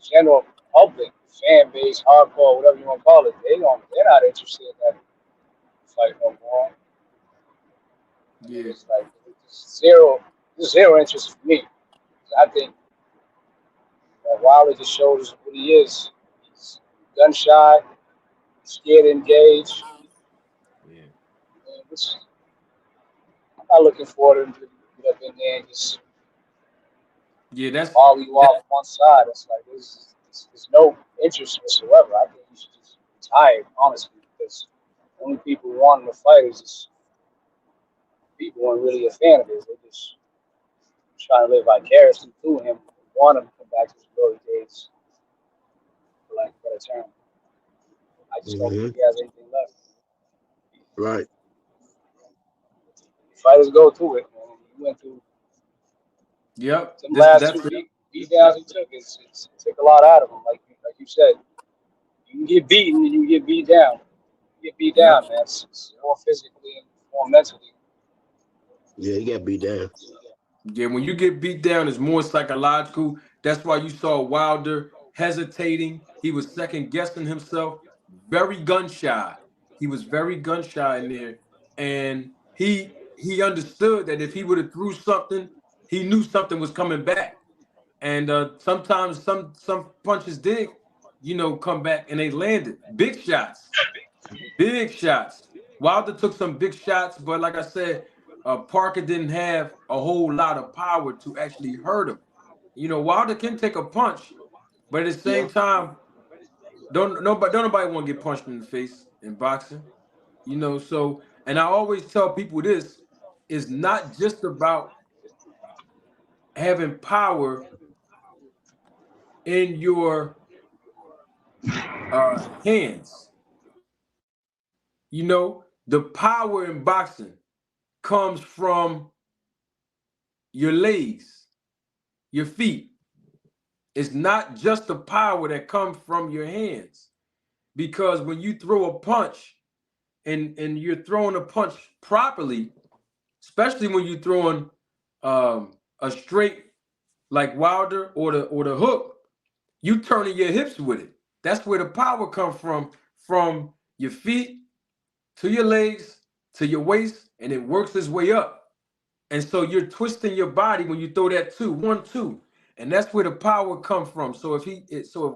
general public, fan base, hardcore, whatever you want to call it, they're not interested in that fight no more. I mean, Yeah. it's like it's zero interest for me. I think Wilder just showed us what he is. He's gun shy, scared to engage. Yeah. And I'm not looking forward to him to get up in there and just Yeah, volley you off one side. It's like there's no interest whatsoever. I think he should just retire, honestly, because the only people who want him to fight is just people who aren't really a fan of his. They're just trying to live vicariously through him, want him to come back to his glory days, for lack of a better term. I just don't Mm-hmm. think he has anything left. Right. Fighters go through it, man. He went through Yep. them last two That's it. beat downs he took. It took a lot out of him, like you said. You can get beaten and you get beat down. You get beat Yep. down, man. It's more physically and more mentally. Yeah, he got beat down. Yeah, when you get beat down, it's more psychological. That's why you saw Wilder hesitating. He was second guessing himself, very gun shy. He was very gun shy in there, and he understood that if he would have threw something, he knew something was coming back. And sometimes some punches did, come back and they landed big shots. Big shots. Wilder took some big shots, but like I said, Parker didn't have a whole lot of power to actually hurt him. Wilder can take a punch, but at the Yeah. same time, don't nobody want to get punched in the face in boxing. So and I always tell people this is not just about having power in your hands. The power in boxing comes from your legs, your feet. It's not just the power that comes from your hands. Because when you throw a punch and you're throwing a punch properly, especially when you're throwing a straight like Wilder or the hook, you turning your hips with it. That's where the power comes from your feet to your legs to your waist, and it works its way up. And so you're twisting your body when you throw that 1, 2, and that's where the power comes from. So if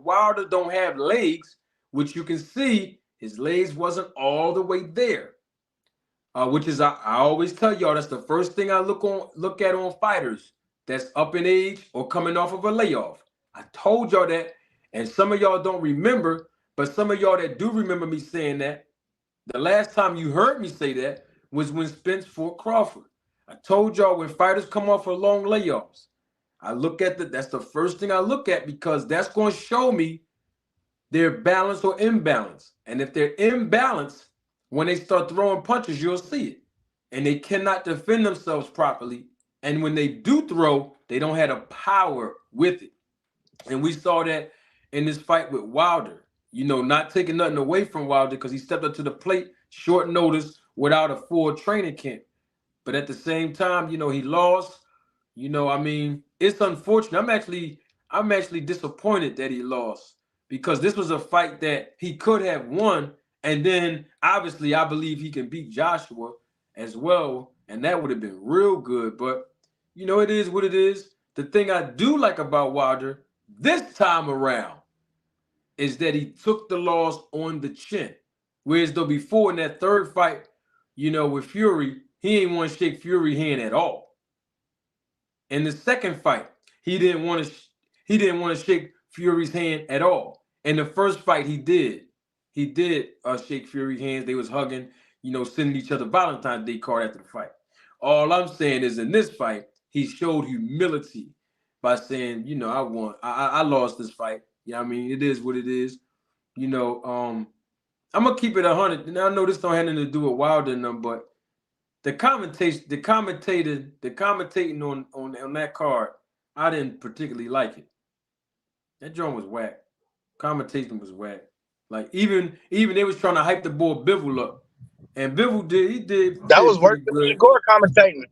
Wilder don't have legs, which you can see, his legs wasn't all the way there. Which is I always tell y'all that's the first thing I look at on fighters that's up in age or coming off of a layoff. I told y'all that, and some of y'all don't remember, but some of y'all that do remember me saying that, The last time you heard me say that was when Spence fought Crawford. I told y'all when fighters come off of long layoffs, I look at that's the first thing I look at because that's going to show me their balance or imbalance. And if they're imbalanced, when they start throwing punches, you'll see it. And they cannot defend themselves properly. And when they do throw, they don't have the power with it. And we saw that in this fight with Wilder. You know, not taking nothing away from Wilder because he stepped up to the plate short notice without a full training camp. But at the same time, you know, he lost. You know, I mean, it's unfortunate. I'm actually disappointed that he lost because this was a fight that he could have won. And then obviously I believe he can beat Joshua as well. And that would have been real good. But you know, it is what it is. The thing I do like about Wilder this time around is that he took the loss on the chin. Whereas though before in that third fight, you know, with Fury, he ain't want to shake Fury's hand at all. In the second fight, he didn't want to shake Fury's hand at all. In the first fight, he did. He did shake Fury's hands. They was hugging, you know, sending each other Valentine's Day card after the fight. All I'm saying is in this fight, he showed humility by saying, you know, I lost this fight. You know what I mean? It is what it is. You know, I'm gonna keep it 100. And I know this don't have anything to do with Wilder and them, but the commentating on that card, I didn't particularly like it. That joint was whack. Commentation was whack. Like even they was trying to hype the boy Bivol up, and Bivol did. That was worse than the Gore commentating.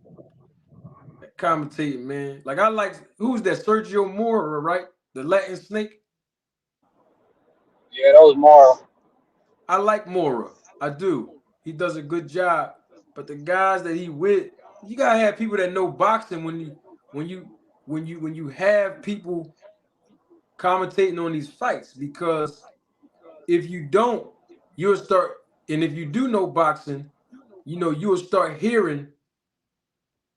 Commentating, man. Like I like who's that? Sergio Mora, right? The Latin snake. Yeah, that was Mora. I like Mora. I do. He does a good job. But the guys that he with, you gotta have people that know boxing when you have people commentating on these fights, because if you don't, you'll start, and if you do know boxing, you know, you'll start hearing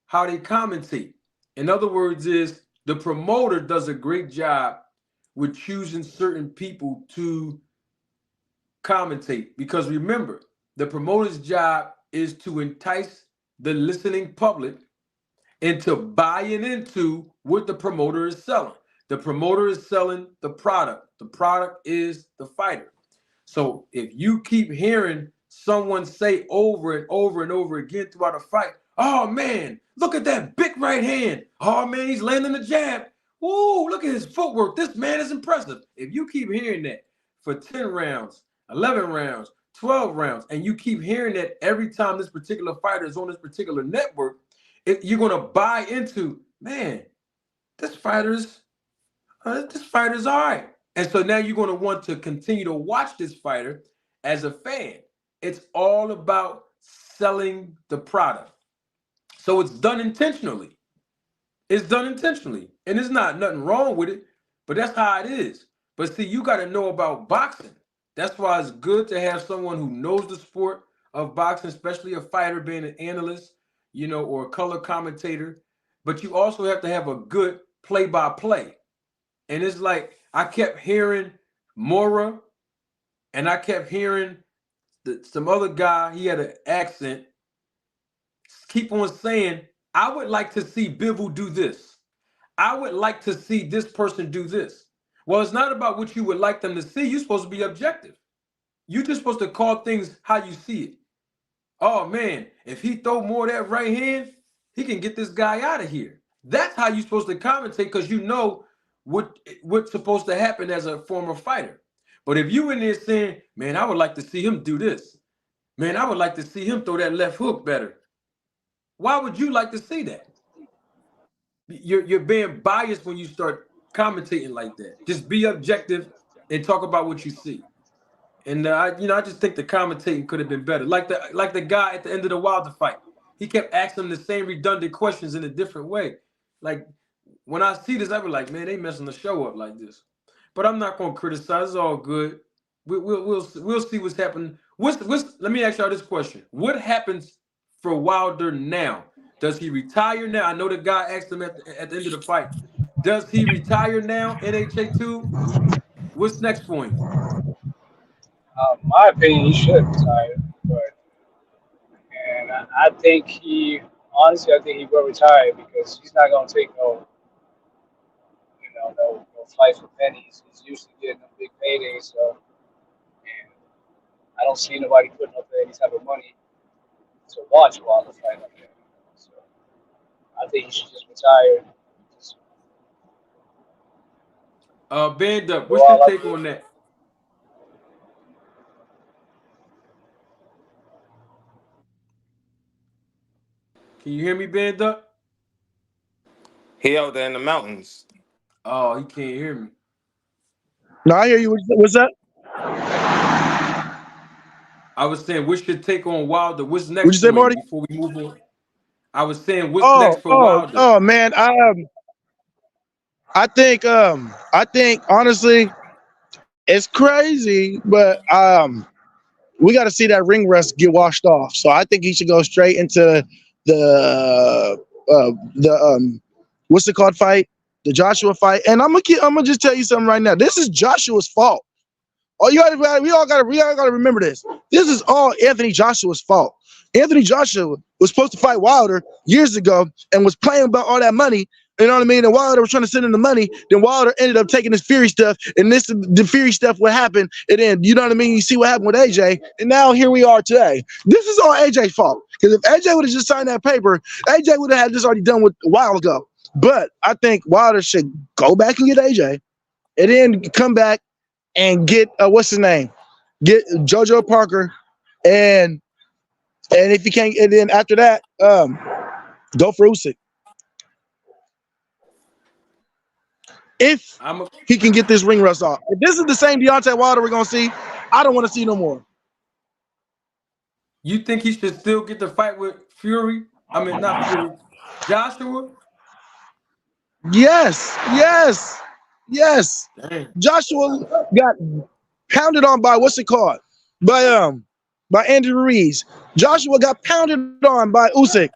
how they commentate. In other words, is the promoter does a great job with choosing certain people to commentate, because remember, the promoter's job is to entice the listening public into buying into what the promoter is selling. The promoter is selling the product. The product is the fighter. So if you keep hearing someone say over and over and over again throughout a fight, oh man, look at that big right hand. Oh man, he's landing the jab. Woo, look at his footwork. This man is impressive. If you keep hearing that for 10 rounds, 11 rounds, 12 rounds, and you keep hearing that every time this particular fighter is on this particular network, you're going to buy into, man, this fighter's all right. And so now you're going to want to continue to watch this fighter as a fan. It's all about selling the product. So it's done intentionally. It's done intentionally. And there's not nothing wrong with it, but that's how it is. But see, you got to know about boxing. That's why it's good to have someone who knows the sport of boxing, especially a fighter being an analyst, you know, or a color commentator. But you also have to have a good play-by-play. And it's like I kept hearing Mora, and I kept hearing some other guy, he had an accent, keep on saying, I would like to see Bivol do this. I would like to see this person do this. Well, it's not about what you would like them to see. You're supposed to be objective. You're just supposed to call things how you see it. Oh, man, if he throw more of that right hand, he can get this guy out of here. That's how you're supposed to commentate, because you know what's supposed to happen as a former fighter. But if you in there saying, man, I would like to see him do this. Man, I would like to see him throw that left hook better. Why would you like to see that? You're being biased when you start commentating like that. Just be objective and talk about what you see. And I just think the commentating could have been better. Like the guy at the end of the Wilder fight, he kept asking the same redundant questions in a different way. Like when I see this, I be like, man, they messing the show up like this. But I'm not gonna criticize. It's all good. We'll see what's happening. Let me ask y'all this question: what happens for Wilder now? Does he retire now? I know the guy asked him at the end of the fight. Does he retire now? NHA 2? What's next for him? My opinion, he should retire. But I think honestly, I think he will retire because he's not gonna take no fight for pennies. He's used to getting a big payday, so and I don't see nobody putting up any type of money to watch Wilder fight like that. So I think he should just retire. Just Band up. go What's your all out take there. on that? Can you hear me, Band up? He out there in the mountains. Oh, he can't hear me. No, I hear you. What's that? I was saying, what's your take on Wilder? What's What'd you next say, for him Marty? before we move on? I was saying, what's next Oh, for oh, Wilder? oh, man. I think honestly, it's crazy, but we got to see that ring rust get washed off. So I think he should go straight into the what's it called fight, the Joshua fight. And I'm gonna just tell you something right now. This is Joshua's fault. Oh, we all gotta remember this. This is all Anthony Joshua's fault. Anthony Joshua was supposed to fight Wilder years ago and was playing about all that money. You know what I mean? And Wilder was trying to send him the money. Then Wilder ended up taking his Fury stuff, and the Fury stuff what happened. And then you know what I mean? You see what happened with AJ, and now here we are today. This is all AJ's fault. Because if AJ would have just signed that paper, AJ would have had this already done with a while ago. But I think Wilder should go back and get AJ, and then come back and get what's his name? Get JoJo Parker, and if you can't, and then after that, go for Usyk. If I'm a, he can get this ring rust off. If this is the same Deontay Wilder we're gonna see, I don't want to see no more. you think he should still get the fight with Fury? I mean, not Fury. Joshua? Yes, yes, yes. Damn. Joshua got pounded on by what's it called? By Andy Ruiz. Joshua got pounded on by Usyk,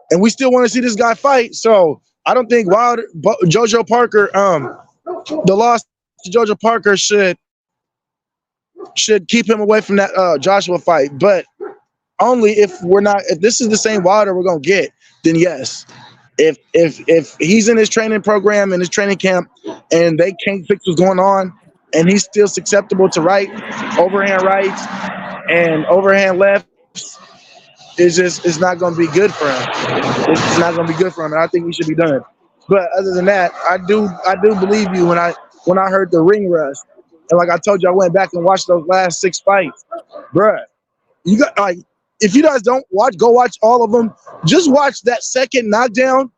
and we still want to see this guy fight. So I don't think JoJo Parker, the loss to JoJo Parker should keep him away from that Joshua fight. But only if this is the same Wilder we're gonna get, then yes. If he's in his training program in his training camp and they can't fix what's going on and he's still susceptible to overhand rights and overhand lefts, it's not going to be good for him. It's not going to be good for him, and I think he should be done. But other than that, I do believe you when I heard the ring rust, and like I told you, I went back and watched those last 6 fights, bruh. You got if you guys don't go watch all of them. Just watch that second knockdown,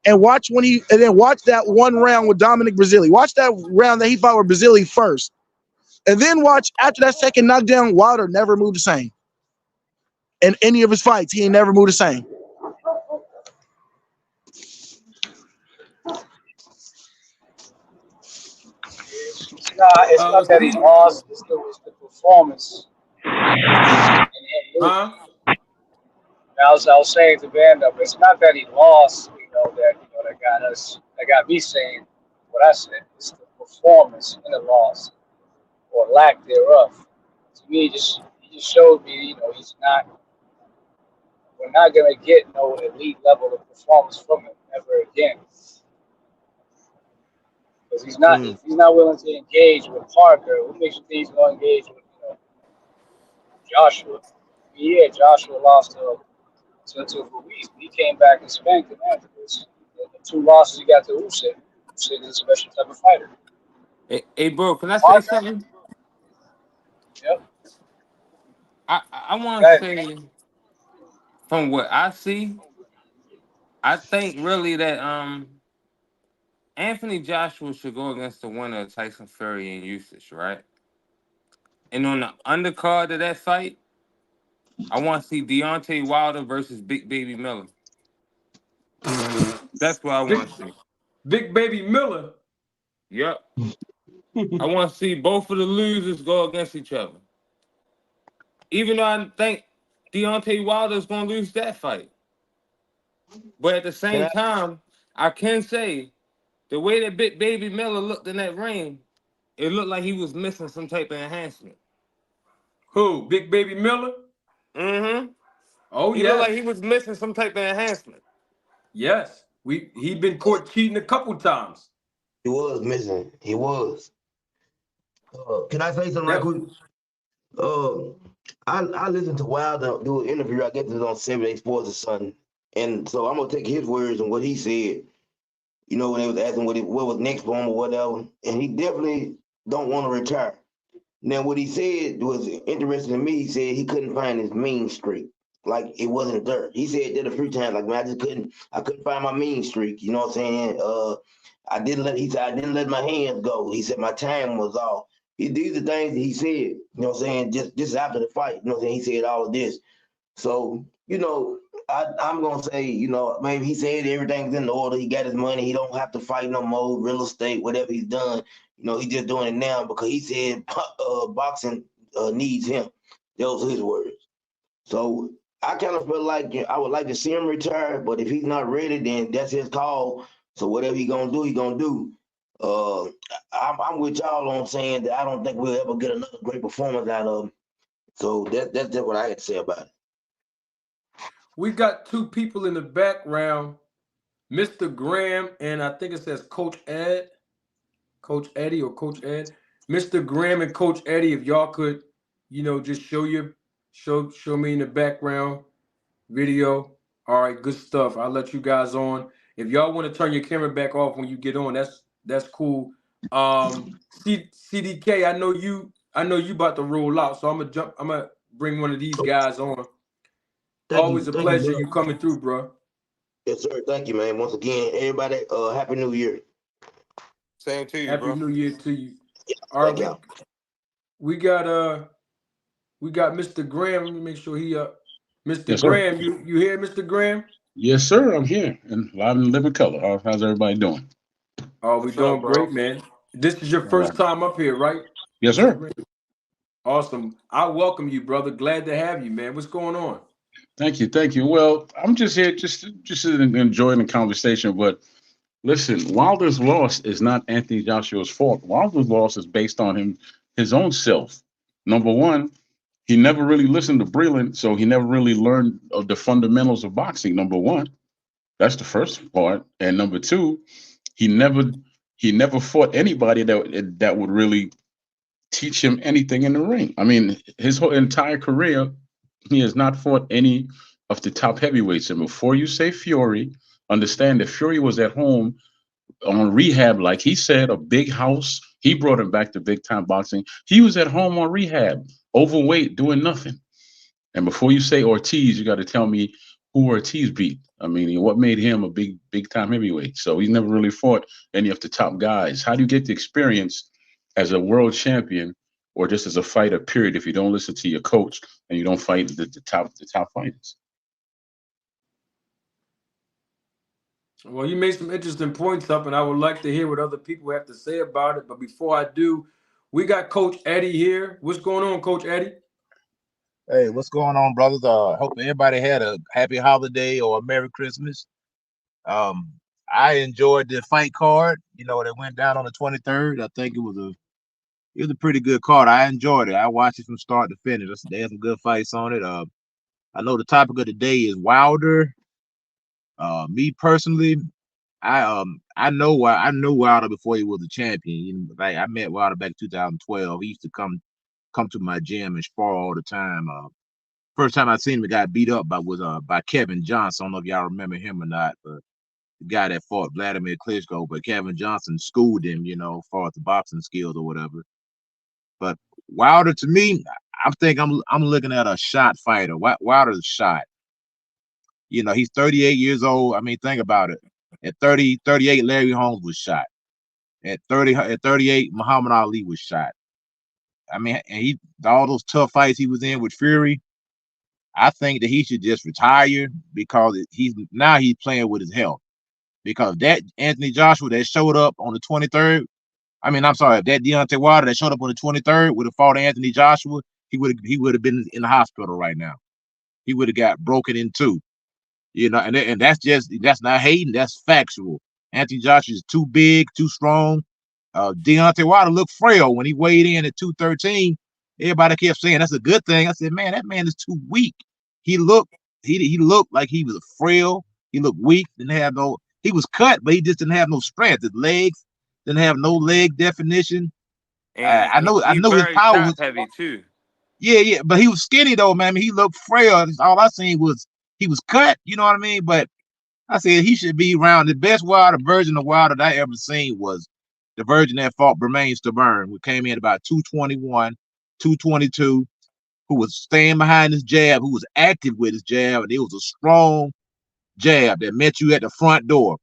and watch then watch that one round with Dominic Breazeale. Watch that round that he fought with Breazeale first, and then watch after that second knockdown. Wilder never moved the same. In any of his fights, he ain't never moved the same. It's not that he See, lost. It's the performance. And huh? I was saying to Vanda, but it's not that he lost. That got me saying what I said. It's the performance in the loss or lack thereof. To me, he just showed me, he's not. We're not gonna get no elite level of performance from him ever again because he's not willing to engage with Parker. What makes you think he's going to engage with Joshua? Yeah, Joshua lost to Ruiz, but he came back and spanked him afterwards. The 2 losses he got to Usyk. Usyk is a special type of fighter. Hey, bro, can I say Parker, something? yep. I want to That, say, from what I see, I think really that Anthony Joshua should go against the winner of Tyson Fury and Usage, right? And on the undercard of that fight, I want to see Deontay Wilder versus Big Baby Miller. That's what I Big want to see. Big Baby Miller. Yep. I want to see both of the losers go against each other. Even though I think Deontay Wilder is going to lose that fight. But at the Can same I? time, I can say the way that Big Baby Miller looked in that ring, it looked like he was missing some type of enhancement. Who? Big Baby Miller? Mm-hmm. Oh He looked yes, like he was missing some type of enhancement. yes. He been caught cheating a couple times. He was missing. He was. Can I say something right Yep. quick? Uh, I listened to Wilder do an interview. I guess it was on 7 Sports or something. And so I'm gonna take his words and what he said. You know, when they was asking what was next for him or whatever, and he definitely don't want to retire. Now, what he said was interesting to me. He said he couldn't find his mean streak, like it wasn't there. He said that a few times, like man, I couldn't find my mean streak. You know what I'm saying? He said I didn't let my hands go. He said my time was off. These are things that he said. You know what I'm saying? Just after the fight, you know what I'm saying? He said all of this. So, I'm gonna say, maybe he said everything's in order. He got his money. He don't have to fight no more. Real estate, whatever he's done, he's just doing it now because he said boxing needs him. Those are his words. So I kind of feel like I would like to see him retire, but if he's not ready, then that's his call. So whatever he gonna do, he gonna do. Uh, I'm with y'all on saying that I don't think we'll ever get another great performance out of him. So that's just what I had to say about it. We got two people in the background, Mr. Graham, and I think it says Coach Ed, Coach Eddie or Coach Ed. Mr. Graham and Coach Eddie, if y'all could, just show me in the background video. All right, good stuff. I'll let you guys on. If y'all want to turn your camera back off when you get on, that's cool. CDK, I know you about to roll out, so I'm gonna bring one of these guys on. Always a Thank you, pleasure bro. you coming through, bro. Yes, sir. Thank you, man. Once again, everybody, happy New Year. Same to you, Happy bro. New Year to you. All right, Thank y'all. we got Mr. Graham. Let me make sure he up. Mr. Yes, sir. Graham, you here, Mr. Graham? Yes, sir. I'm here and live in living color. How's everybody doing? Oh, we What's up, doing bro? great, man. This is your All first right. time up here, right, Yes, Mr. sir. Graham? Awesome. I welcome you, brother. Glad to have you, man. What's going on? Thank you. Thank you. Well, I'm just here, just enjoying the conversation. But listen, Wilder's loss is not Anthony Joshua's fault. Wilder's loss is based on his own self. Number one, he never really listened to Breland, so he never really learned of the fundamentals of boxing. Number one, that's the first part. And number two, he never he never fought anybody that would really teach him anything in the ring. I mean, his whole entire career, he has not fought any of the top heavyweights. And before you say Fury, understand that Fury was at home on rehab, like he said, a big house. He brought him back to big time boxing. He was at home on rehab, overweight, doing nothing. And before you say Ortiz, you got to tell me who Ortiz beat. I mean, what made him a big time heavyweight? So he's never really fought any of the top guys. How do you get the experience as a world champion or just as a fighter? Period. If you don't listen to your coach and you don't fight the top fighters. Well, you made some interesting points up, and I would like to hear what other people have to say about it. But before I do, we got Coach Eddie here. What's going on, Coach Eddie? Hey, what's going on, brothers? Hope everybody had a happy holiday or a Merry Christmas. I enjoyed the fight card, that went down on the 23rd. I think it was a pretty good card. I enjoyed it. I watched it from start to finish. They had some good fights on it. I know the topic of the day is Wilder. Me personally, I know Wilder before he was a champion. Like I met Wilder back in 2012. He used to come to my gym and spar all the time. First time I seen him, he got beat up by Kevin Johnson. I don't know if y'all remember him or not, but the guy that fought Vladimir Klitschko. But Kevin Johnson schooled him, as far as the boxing skills or whatever. But Wilder, to me, I'm looking at a shot fighter. Wilder's shot. He's 38 years old. I mean, think about it. At 38, Larry Holmes was shot. At 38, Muhammad Ali was shot. I mean, and all those tough fights he was in with Fury. I think that he should just retire because he's playing with his health. Because that Anthony Joshua that showed up on the 23rd, I'm sorry, if that Deontay Wilder that showed up on the 23rd would have fought Anthony Joshua, he would have been in the hospital right now. He would have got broken in two. And that's not hating, that's factual. Anthony Joshua is too big, too strong. Deontay Wilder looked frail when he weighed in at 213. Everybody kept saying that's a good thing. I said, man, that man is too weak. He looked he looked like he was frail. He looked weak. Didn't have no. He was cut, but he just didn't have no strength. His legs didn't have no leg definition. And I he know his very power top was. heavy too. Yeah, but he was skinny though, man. I mean, he looked frail. All I seen was he was cut. You know what I mean? But I said he should be around. The best Wilder version of Wilder that I ever seen was the version that fought Bermain Stabern, who came in about 221, 222, who was staying behind his jab, who was active with his jab, and it was a strong jab that met you at the front door.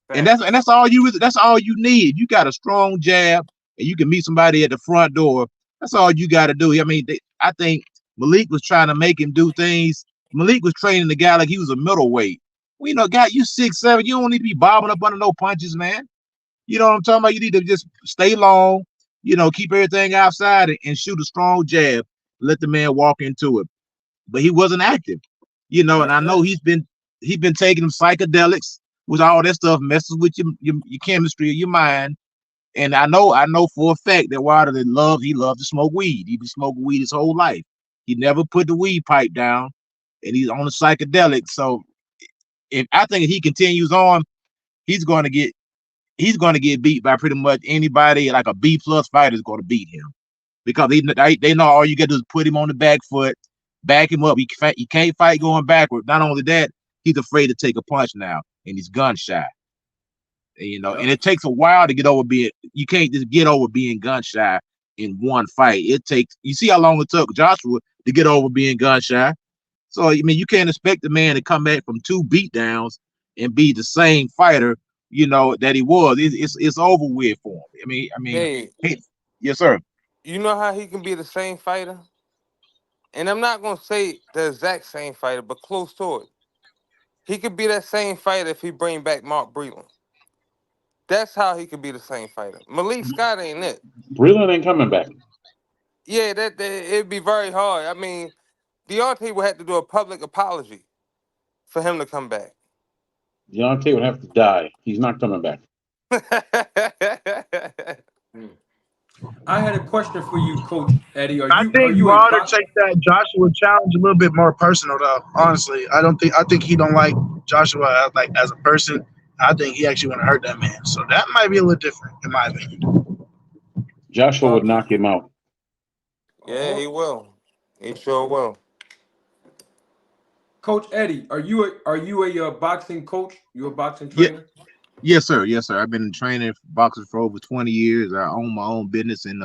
And that's all you need. You got a strong jab, and you can meet somebody at the front door. That's all you got to do. I mean, I think Malik was trying to make him do things. Malik was training the guy like he was a middleweight. Well, you know, guy, you 6'7", you don't need to be bobbing up under no punches, man. You know what I'm talking about? You need to just stay long, you know, keep everything outside and shoot a strong jab, let the man walk into it. But he wasn't active, you know, and I know he's been taking psychedelics, which all that stuff messes with your chemistry of your mind. And I know for a fact that Wilder he loved to smoke weed. He been smoking weed his whole life. He never put the weed pipe down, and he's on the psychedelic. So I think if he continues on, he's going to get beat by pretty much anybody. Like a B+ fighter is going to beat him because they know all you got to do is put him on the back foot, back him up. He can't fight going backward. Not only that, he's afraid to take a punch now, and he's gun shy. You know, and it takes a while to get over being. You can't just get over being gun shy in one fight. It takes. You see how long it took Joshua to get over being gun shy. So I mean, you can't expect the man to come back from 2 beatdowns and be the same fighter, you know, that he was. It's over with for him. I mean, Hey, yes, sir. you know how he can be the same fighter? And I'm not gonna say the exact same fighter, but close to it. He could be that same fighter if he bring back Mark Breland. That's how he could be the same fighter. Malik Scott ain't it. Breland ain't coming back. Yeah, that it'd be very hard. I mean, Deontay would have to do a public apology for him to come back. Deontay would have to die. He's not coming back. I had a question for you, Coach Eddie. Are I think you a Wilder takes that Joshua challenge a little bit more personal, though. Honestly, I think he don't like Joshua as a person. I think he actually want to hurt that man. So that might be a little different, in my opinion. Joshua would knock him out. Yeah, he will. He sure will. Coach Eddie, are you a boxing coach? You a boxing Yeah, trainer? yes, sir. Yes, sir. I've been training boxers for over 20 years. I own my own business in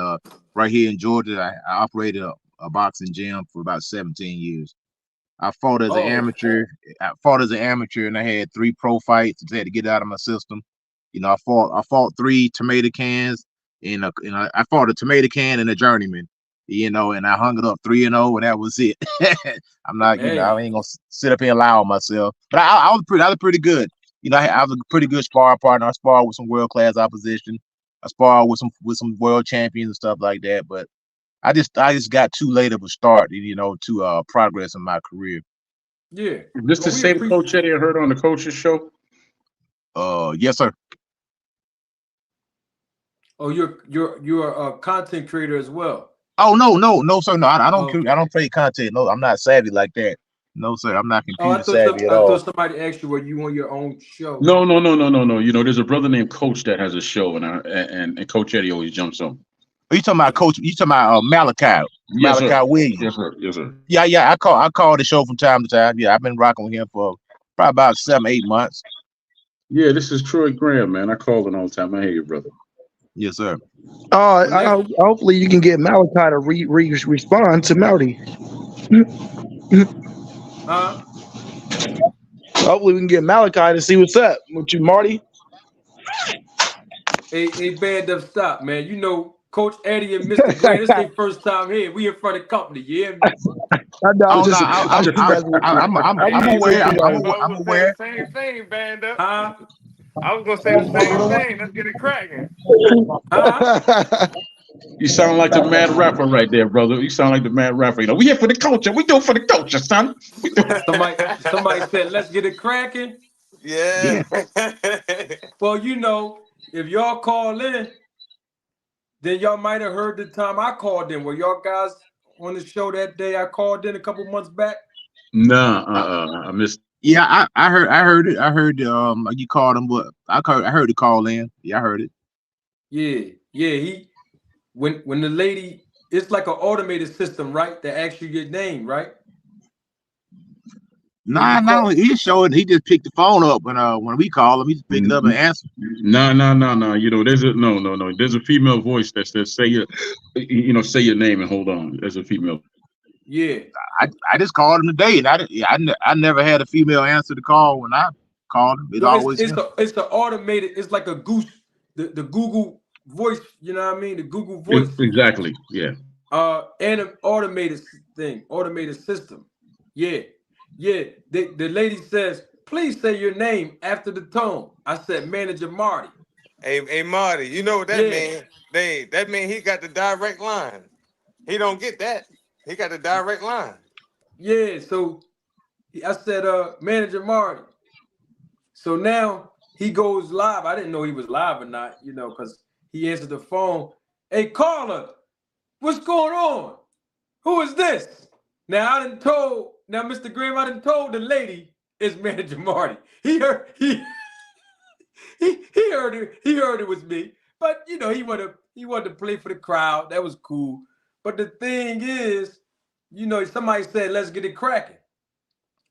right here in Georgia. I operated a boxing gym for about 17 years. I fought as an amateur. And I had 3 pro fights. I had to get out of my system. You know, I fought 3 tomato cans, and I fought a tomato can and a journeyman. You know, and I hung it up 3-0, and that was it. I'm not, you know, I ain't gonna sit up here and lie on myself. But I was pretty good. You know, I was a pretty good sparring partner. I sparred with some world class opposition. I sparred with some world champions and stuff like that. But I just got too late of a start, you know, to progress in my career. Yeah. Is this the same Coach Eddie I heard on the coach's show? Yes, sir. Oh, you're a content creator as well. Oh no, sir. No, I don't play content. No, I'm not savvy like that. No, sir. I'm not computer savvy at all. I thought somebody asked you were you on your own show. No. You know, there's a brother named Coach that has a show, and Coach Eddie always jumps on. Are you talking about Coach? You talking about Malachi? Yes, Malachi sir. Williams? Yes, sir. Yes, sir. Yeah. I call the show from time to time. Yeah, I've been rocking with him for probably about 7-8 months. Yeah, this is Troy Graham, man. I call him all the time. I hear you, brother. Yes, sir. Hopefully you can get Malachi to respond to Melody. Huh? Hopefully we can get Malachi to see what's up with you, Marty. Hey, band up, stop, man. You know, Coach Eddie and Mr. Grant, this is their first time here. We in front of company, yeah. I'm aware. I'm aware. Same thing, band up. Huh? I was gonna say the same thing. Let's get it cracking. Huh? You sound like the mad rapper right there, brother. You sound like the mad rapper. You know, we here for the culture. We do it for the culture, son. Somebody said, let's get it cracking. Yeah. Well, you know, if y'all call in, then y'all might have heard the time I called in. Were y'all guys on the show that day I called in a couple months back? Nah, I missed. Yeah, I heard it. I heard you called him, but I heard the call in. Yeah, I heard it. Yeah, yeah. When the lady, it's like an automated system, right? That asks you your name, right? When you Nah, no, call, he showed. He just picked the phone up when we call him. He just pick it up and answer. No, no, no, no. You know, there's a no, no, no. There's a female voice that says say your, say your name and hold on. There's a female. yeah, I just called him today, and I never had a female answer the call when I called him. It's no, always him. it's the automated. It's like a goose, the Google voice. You know what I mean? The Google voice. Exactly. Yeah. And an automated thing, automated system. Yeah, yeah. The lady says, "Please say your name after the tone." I said, "Manager Marty." Hey, Marty, you know what that Yeah, mean? That mean he got the direct line. He don't get that. He got the direct line. yeah. So I said, "Manager Marty." So now he goes live. I didn't know he was live or not, because he answered the phone. Hey, caller, what's going on? Who is this? Now, Mr. Graham, I done told the lady it's Manager Marty. He heard he heard it. He heard it was me. But he wanted to play for the crowd. That was cool. But the thing is, somebody said, let's get it cracking.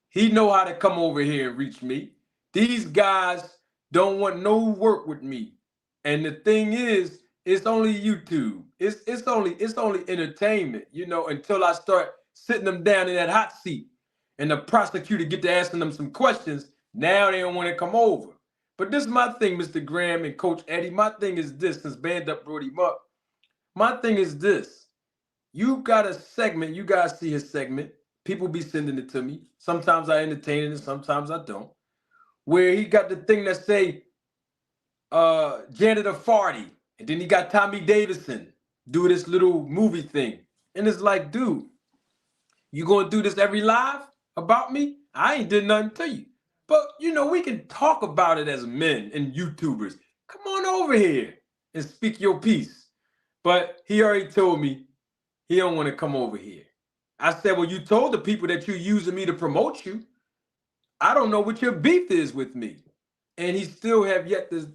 He know how to come over here and reach me. These guys don't want no work with me. And the thing is, it's only YouTube. It's only entertainment, until I start sitting them down in that hot seat and the prosecutor get to asking them some questions. Now they don't want to come over. But this is my thing, Mr. Graham and Coach Eddie. My thing is this, since Band Up brought him up. My thing is this. You got a segment, you guys see his segment. People be sending it to me. Sometimes I entertain it and sometimes I don't. Where he got the thing that say Janitor Farty, and then he got Tommy Davidson do this little movie thing. And it's like, dude, you gonna do this every live about me? I ain't did nothing to you. But we can talk about it as men and YouTubers. Come on over here and speak your piece. But he already told me he don't want to come over here. I said, well, you told the people that you're using me to promote you. I don't know what your beef is with me. And he still have yet to,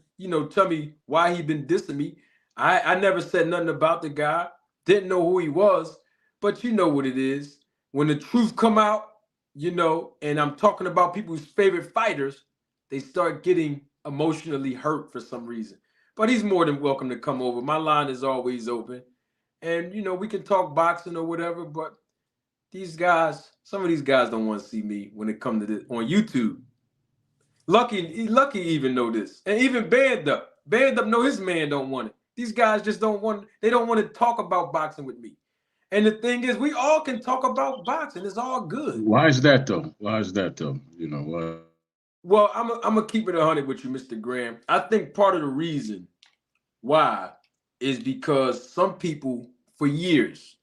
tell me why he been dissing me. I never said nothing about the guy. Didn't know who he was. But you know what it is. When the truth come out, and I'm talking about people's favorite fighters, they start getting emotionally hurt for some reason. But he's more than welcome to come over. My line is always open. And, we can talk boxing or whatever, but some of these guys don't want to see me when it comes to this on YouTube. Lucky even know this. And even Band Up. Band Up know his man don't want it. These guys just they don't want to talk about boxing with me. And the thing is, we all can talk about boxing. It's all good. Why is that though? Why is that though? Why? Well, I'm gonna keep it 100 with you, Mr. Graham. I think part of the reason why is because some people for years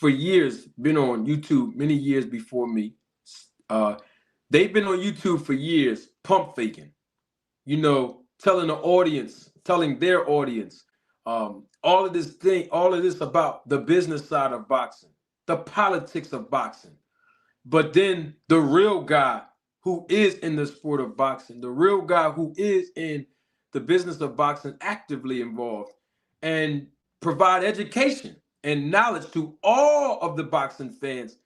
been on YouTube many years before me. They've been on YouTube for years, pump faking, telling their audience, all of this about the business side of boxing, the politics of boxing. But then the real guy who is in the sport of boxing, the real guy who is in the business of boxing, actively involved, and provide education and knowledge to all of the boxing fans.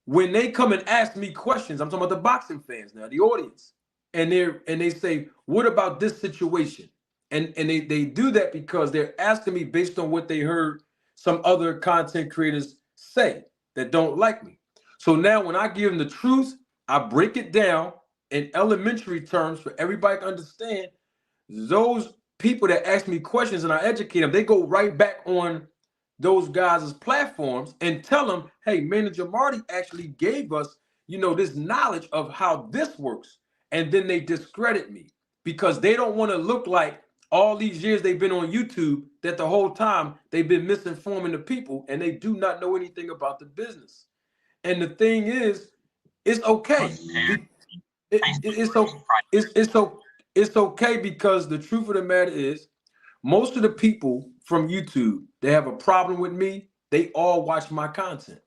When they come and ask me questions, I'm talking about the boxing fans now, the audience, and they say, "What about this situation?" And they do that because they're asking me based on what they heard some other content creators say that don't like me. So now when I give them the truth, I break it down in elementary terms for everybody to understand. Those people that ask me questions and I educate them, they go right back on those guys' platforms and tell them, hey, Manager Marty actually gave us, this knowledge of how this works. And then they discredit me because they don't want to look like all these years they've been on YouTube that the whole time they've been misinforming the people and they do not know anything about the business. And the thing is, it's okay. It's okay because the truth of the matter is, most of the people from YouTube that have a problem with me, they all watch my content.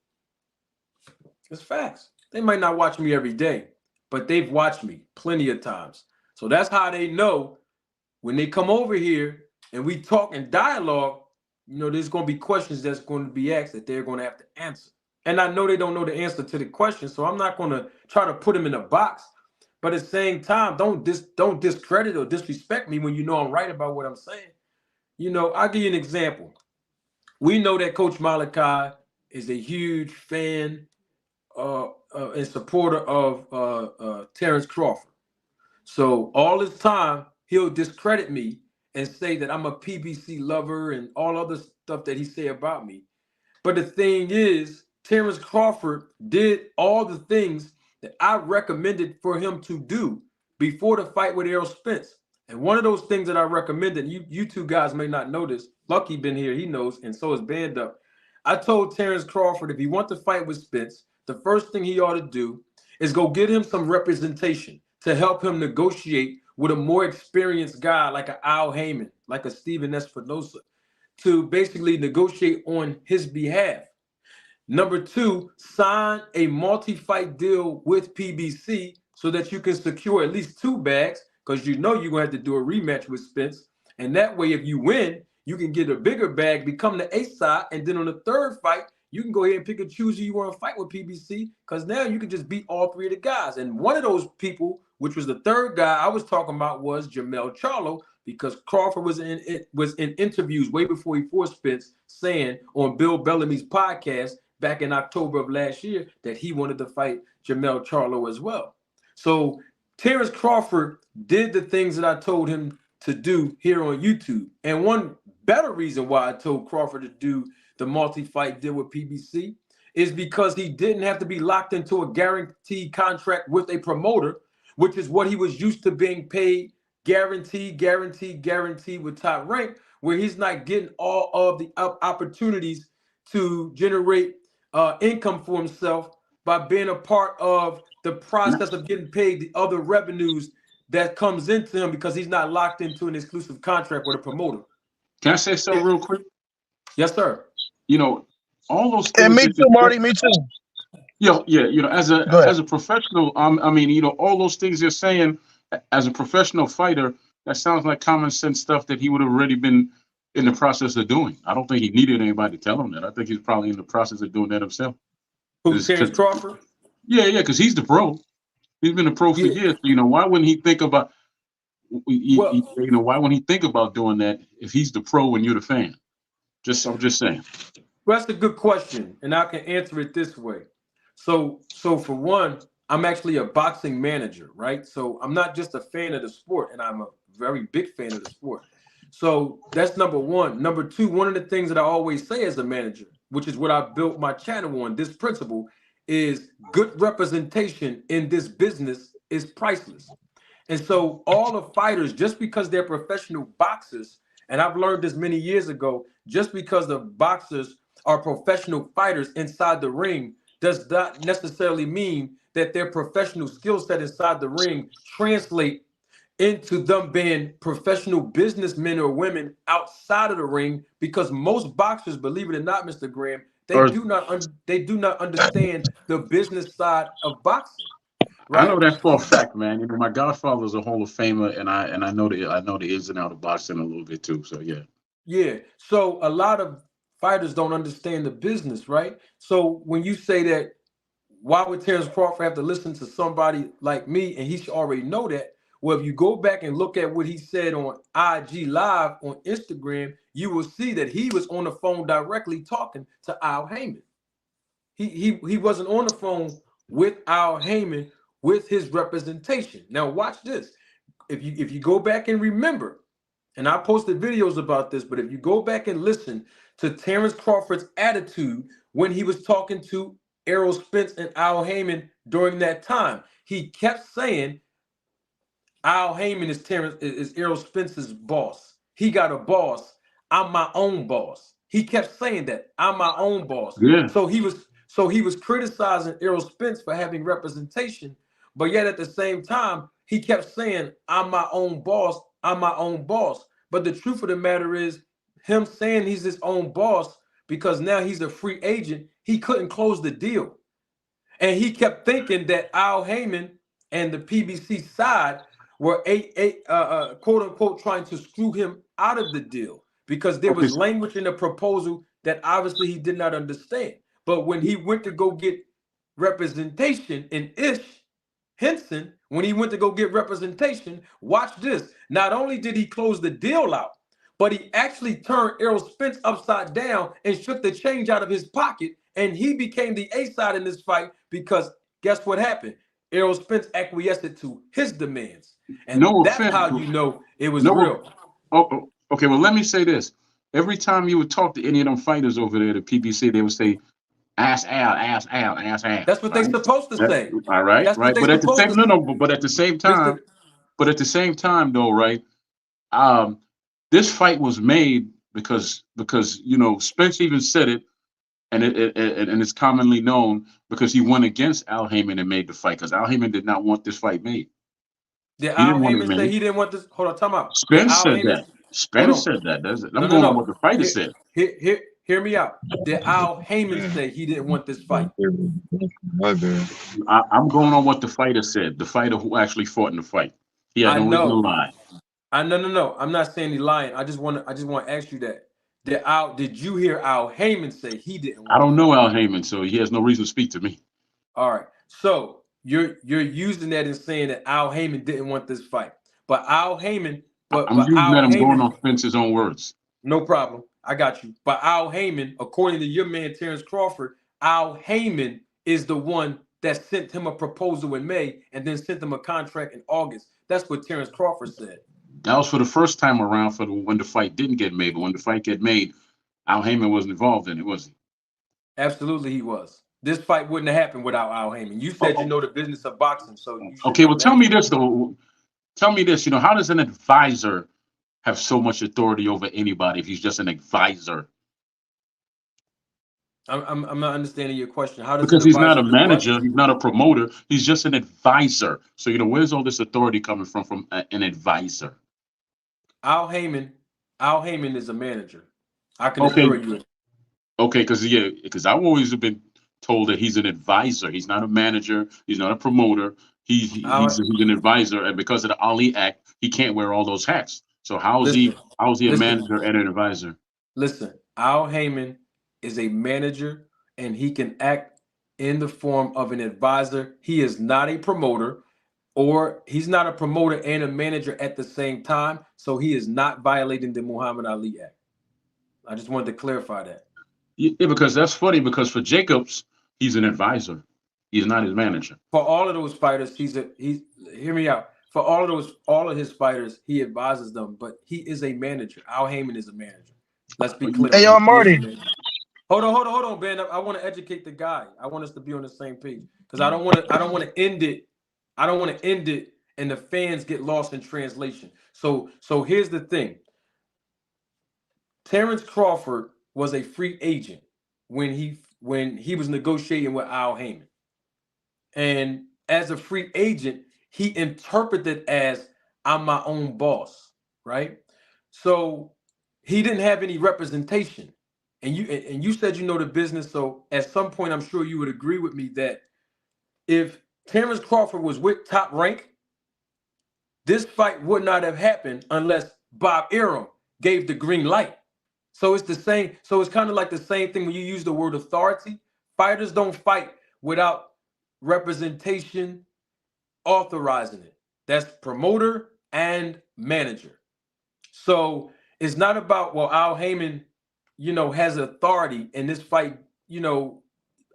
It's facts. They might not watch me every day, but they've watched me plenty of times. So that's how they know when they come over here and we talk and dialogue, there's going to be questions that's going to be asked that they're going to have to answer. And I know they don't know the answer to the question, so I'm not going to try to put them in a box. But at the same time, don't discredit or disrespect me when you know I'm right about what I'm saying. I'll give you an example. We know that Coach Malachi is a huge fan and supporter of Terrence Crawford. So all this time, he'll discredit me and say that I'm a PBC lover and all other stuff that he say about me. But the thing is, Terrence Crawford did all the things that I recommended for him to do before the fight with Errol Spence. And one of those things that I recommended, you two guys may not know this, Lucky been here, he knows, and so is Band Up. I told Terrence Crawford if he wants to fight with Spence, the first thing he ought to do is go get him some representation to help him negotiate with a more experienced guy like an Al Heyman, like a Steven Espinosa, to basically negotiate on his behalf. Number two, sign a multi-fight deal with PBC so that you can secure at least 2 bags, because you're going to have to do a rematch with Spence. And that way, if you win, you can get a bigger bag, become the A side, and then on the third fight, you can go ahead and pick and choose who you want to fight with PBC, because now you can just beat all 3 of the guys. And one of those people, which was the third guy I was talking about, was Jermell Charlo, because Crawford was in interviews way before he fought Spence, saying on Bill Bellamy's podcast back in October of last year that he wanted to fight Jermell Charlo as well. So Terrence Crawford did the things that I told him to do here on YouTube. And one better reason why I told Crawford to do the multi-fight deal with PBC is because he didn't have to be locked into a guaranteed contract with a promoter, which is what he was used to being paid, guaranteed with Top Rank, where he's not getting all of the opportunities to generate income for himself by being a part of the process of getting paid the other revenues that comes into him because he's not locked into an exclusive contract with a promoter. Can I say something real quick? Yes, sir. All those things. And me too, Marty. Me too. Yeah. As a professional, all those things you're saying as a professional fighter, that sounds like common sense stuff that he would have already been in the process of doing. I don't think he needed anybody to tell him that. I think he's probably in the process of doing that himself. Who's Terrence Crawford? Yeah, because he's the pro. He's been a pro for years. Why wouldn't he think about? Why wouldn't he think about doing that if he's the pro and you're the fan? I'm just saying. Well, that's a good question, and I can answer it this way. So for one, I'm actually a boxing manager, right? So I'm not just a fan of the sport, and I'm a very big fan of the sport. So that's number one. Number two, one of the things that I always say as a manager, which is what I built my channel on, this principle, is good representation in this business is priceless. And so all the fighters, just because they're professional boxers, and I've learned this many years ago, just because the boxers are professional fighters inside the ring does not necessarily mean that their professional skill set inside the ring translate into them being professional businessmen or women outside of the ring, because most boxers, believe it or not, Mr. Graham, they do not understand the business side of boxing. Right? I know that for a fact, man. My godfather is a Hall of Famer, and I know the ins and outs of boxing a little bit too. So yeah. Yeah. So a lot of fighters don't understand the business, right? So when you say that, why would Terrence Crawford have to listen to somebody like me? And he should already know that. Well, if you go back and look at what he said on IG Live on Instagram, you will see that he was on the phone directly talking to Al Heyman. He wasn't on the phone with Al Heyman with his representation. Now watch this. If you go back and remember, and I posted videos about this, but if you go back and listen to Terrence Crawford's attitude when he was talking to Errol Spence and Al Heyman during that time, he kept saying Al Heyman is Errol Spence's boss. He got a boss. I'm my own boss. He kept saying that. I'm my own boss. Yeah. So he was criticizing Errol Spence for having representation, but yet at the same time, he kept saying, I'm my own boss. I'm my own boss. But the truth of the matter is, him saying he's his own boss because now he's a free agent, he couldn't close the deal. And he kept thinking that Al Heyman and the PBC side were quote unquote trying to screw him out of the deal because there Okay. was language in the proposal that obviously he did not understand. But when he went to go get representation in Henson, when he went to go get representation, watch this. Not only did he close the deal out, but he actually turned Errol Spence upside down and shook the change out of his pocket, and he became the A side in this fight because guess what happened? Errol Spence acquiesced to his demands, and No that's offense. how you know it was No. real. Okay. Well, let me say this. Every time you would talk to any of them fighters over there, the PBC, they would say, ass Al, ass Al, ass Al. That's what they're Right? supposed to say. All right. That's what Right. they're But at the supposed same, to no, say, no. But at the same time, Mister. though, right? Um, this fight was made because Spence even said it, and it's commonly known because he went against Al Heyman and made the fight because Al Heyman did not want this fight made. Did He Al didn't want it Heyman say made. he didn't want this? Hold on, time out. Did Spence Al said Heyman? that. Hold Spence on. said that. I'm No, no, going on no. what the fighter said. Hear me out. Did Al Heyman say he didn't want this fight? I'm going on what the fighter said. The fighter who actually fought in the fight. He had I no reason to know. lie. No. I'm not saying he's lying. I just want to ask you that. Did you hear Al Heyman say he didn't I want the don't know fight? Al Heyman, so he has no reason to speak to me. All right. So you're using that and saying that Al Heyman didn't want this fight. But Al Heyman, but I'm using that. Al I'm going Heyman, on Spence's own words. no problem. I got you. But Al Heyman, according to your man Terrence Crawford, Al Heyman is the one that sent him a proposal in May and then sent him a contract in August. That's what Terrence Crawford said. That was for the first time around when the fight didn't get made. But when the fight get made, Al Heyman wasn't involved in it, was he? Absolutely, he was. This fight wouldn't have happened without Al Heyman. You said you Oh, know the business of boxing, so you should okay, know well, tell that. me this though. Tell me this. How does an advisor have so much authority over anybody if he's just an advisor? I'm not understanding your question. How does an Because he's not advisor a do what? manager, he's not a promoter, he's just an advisor. So where's all this authority coming from an advisor? Al Heyman is a manager. I can Okay, assure you. okay, because I've always been told that he's an advisor. He's not a manager. He's not a promoter. He's Al, an advisor, and because of the Ali Act, he can't wear all those hats. So listen, how is he a listen, manager and an advisor? listen. Al Heyman is a manager, and he can act in the form of an advisor. He is not a promoter, or he's not a promoter and a manager at the same time. So he is not violating the Muhammad Ali Act. I just wanted to clarify that. Yeah, because that's funny. Because for Jacobs, he's an advisor. He's not his manager. For all of those fighters, he's hear me out. For all of his fighters, he advises them, but he is a manager. Al Heyman is a manager. Let's be clear Hey, on yo, that. He is a Marty. manager. Hold on, Ben. I want to educate the guy. I want us to be on the same page because I don't want to end it. I don't want to end it and the fans get lost in translation. So here's the thing. Terrence Crawford was a free agent when he was negotiating with Al Heyman. And as a free agent, he interpreted as I'm my own boss, right? So he didn't have any representation. And you said you know the business, so at some point I'm sure you would agree with me that if Terrence Crawford was with Top Rank, this fight would not have happened unless Bob Arum gave the green light. So it's the same. So it's kind of like the same thing when you use the word authority. Fighters don't fight without representation authorizing it. That's promoter and manager. So it's not about, well, Al Heyman, has authority in this fight.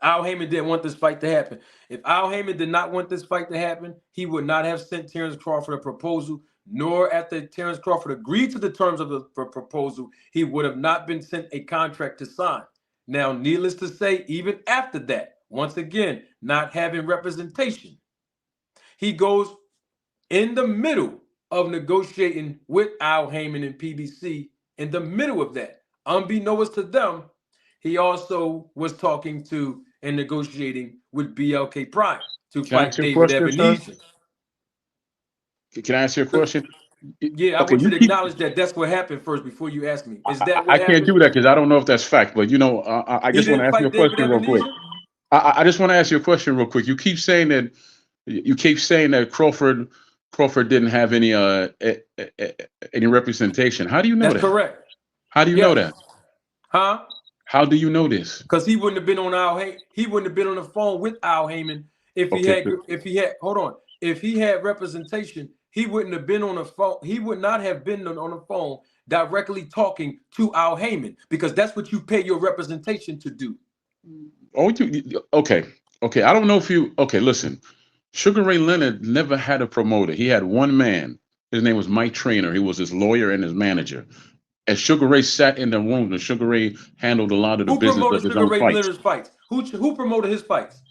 Al Heyman didn't want this fight to happen. If Al Heyman did not want this fight to happen, he would not have sent Terrence Crawford a proposal, nor after Terrence Crawford agreed to the terms of the proposal, he would have not been sent a contract to sign. Now, needless to say, even after that, once again, not having representation, he goes in the middle of negotiating with Al Heyman and PBC. In the middle of that, unbeknownst to them, he also was talking to and negotiating with BLK Prime to Can I fight ask you a David question, sir? Ebenezer. Can I ask you a question? Yeah, I Okay, want you you to keep. acknowledge that that's what happened first before you ask me. Is that I what can't happened? do that because I don't know if that's fact. But I He just want to didn't ask you a fight David question real quick. Ebenezer? I just want to ask you a question real quick. You keep saying that Crawford didn't have any representation. How do you know That's that? correct. How do you know Yes. that? Huh? How do you know this? Because he wouldn't have been on he wouldn't have been on the phone with Al Heyman if he Okay, had hold on. If he had representation, he wouldn't have been on the phone. He would not have been on the phone directly talking to Al Heyman, because that's what you pay your representation to do. Okay. I don't know if you. Okay, listen. Sugar Ray Leonard never had a promoter. He had one man. His name was Mike Trainer. He was his lawyer and his manager. And Sugar Ray sat in the room, and Sugar Ray handled a lot of the Who business of promoted his Sugar own Ray fights. Leonard's fights? Who promoted his fights?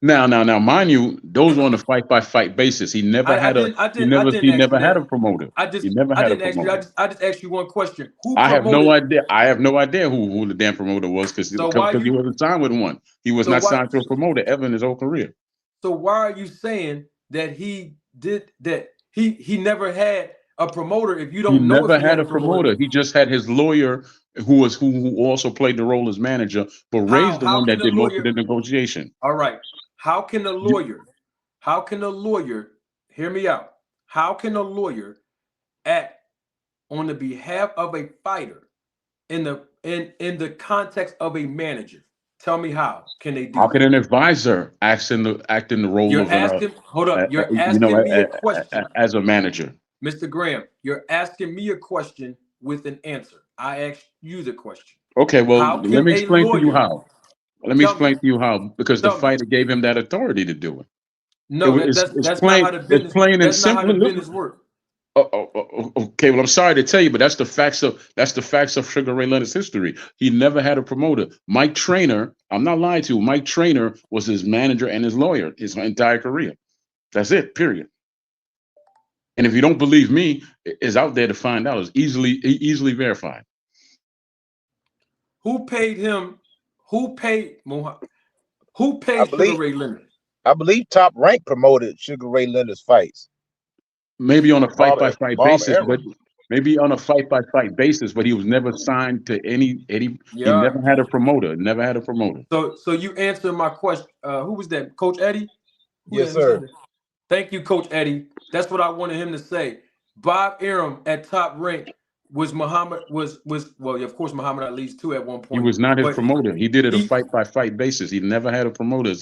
Now, mind you, those were on a fight by fight basis. He never I had a. didn't I He didn't I never. didn't He ask you never had a that. promoter. He never I had a didn't ask you. promoter. I just asked you one question. Who I have no promoted? idea. I have no idea who the damn promoter was, because So why he you wasn't signed with one. He was so not why signed to a promoter ever in his whole career. so why are you saying that he did that? He never had a promoter if you He don't know if never he had had a a promoter. promoter. He just had his lawyer, who also played the role as manager. But Ray's the How one can that the did most of lawyer? the negotiation. All right. How can a lawyer? How can a lawyer hear me out? How can a lawyer act on the behalf of a fighter in the context of a manager? Tell me, how can they do How can that? an advisor act in the role You're of an asking, hold up, you're asking me a question. as a manager? Mr. Graham, you're asking me a question with an answer. I asked you the question. Okay, well, How let can me a explain to you lawyer how. Let me tell me? explain to you how, because the Tell me. fighter gave him that authority to do it. No, It's that's not plain. how the It's business. plain and That's not how simple. the business works. Okay, well, I'm sorry to tell you, but that's the facts of Sugar Ray Leonard's history. He never had a promoter. Mike Trainer, I'm not lying to you. Mike Trainer was his manager and his lawyer his entire career. That's it. Period. And if you don't believe me, it's out there to find out. It's easily verified. Who paid him? Who paid I Sugar believe Ray Leonard? Top Rank promoted Sugar Ray Leonard's fights. Maybe on a fight Bob by fight Bob basis, but Arum. he was never signed to any. He Yeah. never had a promoter. Never had a promoter. So you answered my question. Who was that? Coach Eddie? Yes, Who said sir. that? Thank you, Coach Eddie. That's what I wanted him to say. Bob Arum at Top Rank was well, of course, Muhammad Ali's too at one He point, was not his but promoter. He did it a he fight by fight basis. He never had a promoter.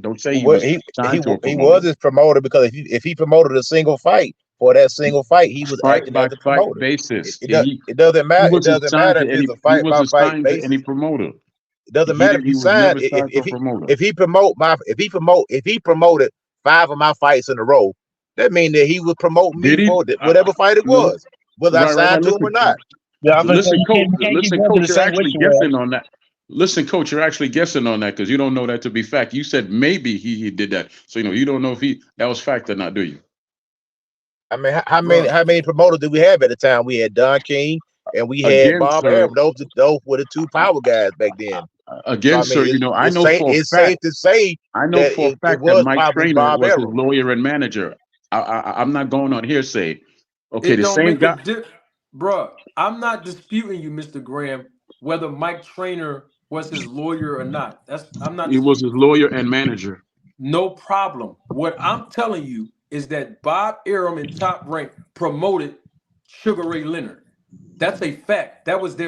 Don't say he Well, was signed to a he promoter. was his promoter, because if he promoted a single fight, for that single fight, he was Fight acting by as the fight promoter. basis. It doesn't He matter. It wasn't doesn't signed matter to if any. it's a He fight by wasn't fight signed to any basis. promoter. It doesn't matter if you He was sign never signed to a promoter. if he promoted 5 of my fights in a row, that means that he would promote me Did he? for whatever fight it No. was, whether I Right. signed to him or not. Yeah, I was gonna say Listen, coach. you can't keep Listen, going to coach. the You're same actually ritual. guessing on that. Listen, coach. You're actually guessing on that because you don't know that to be fact. You said maybe he did that, so you don't know if that was fact or not, do you? I mean, how Bruh. many promoters did we have at the time? We had Don King and we had Again, Bob sir. Arum. Those were the two power guys back then. So Again, I mean, sir. it's safe to say I know that for a it fact that was Mike probably Trainer Bob was his Arum. lawyer and manager. I'm not going on hearsay. Okay, It the don't same make a guy. difference, bruh. I'm not disputing you, Mr. Graham, whether Mike Trainer was his lawyer or not. I'm not He was his disputing. lawyer and manager. No problem. What I'm telling you is that Bob Arum in Top Rank promoted Sugar Ray Leonard. That's a fact. That was his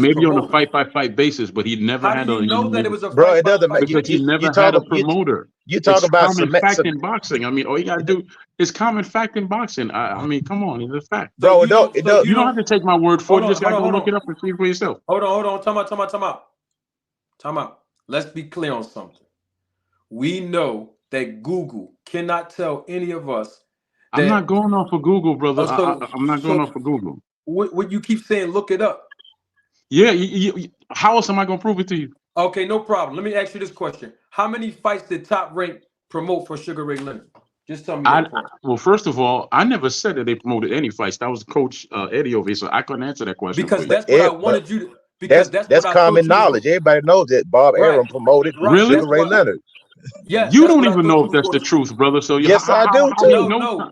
Maybe on a promoter. fight by fight basis, but he never How do had you a. know that it was a Bro, fight it by doesn't matter. fight Because he basis? never had a promoter. You talk It's about common fact in boxing. I mean, all you gotta do is common fact in boxing. I mean, come on, it's a fact. So bro. you don't. It So does. you You don't don't. have to take my word for Hold it. You on. just Hold gotta on. go Hold look on. it up and see for yourself. Hold on. Hold on. Time out. Let's be clear on something. We know that Google cannot tell any of us I'm not that. going off of Google, brother. I'm not going So off of Google. what you keep saying? Look it up. Yeah, how else am I gonna prove it to you? Okay, no problem. Let me ask you this question: how many fights did Top Rank promote for Sugar Ray Leonard? Just tell me that part. Well, first of all, I never said that they promoted any fights. That was Coach Eddie over here, so I couldn't answer that question for Because you. that's what I wanted you to. Because that's That's what I thought common you was knowledge. going. Everybody knows that Bob Right, Arum promoted right. Really? Sugar That's Ray what. Leonard. Yes, You that's don't what I even thought know you if was that's going the to. truth, brother. So Yes, I do how you too. know No.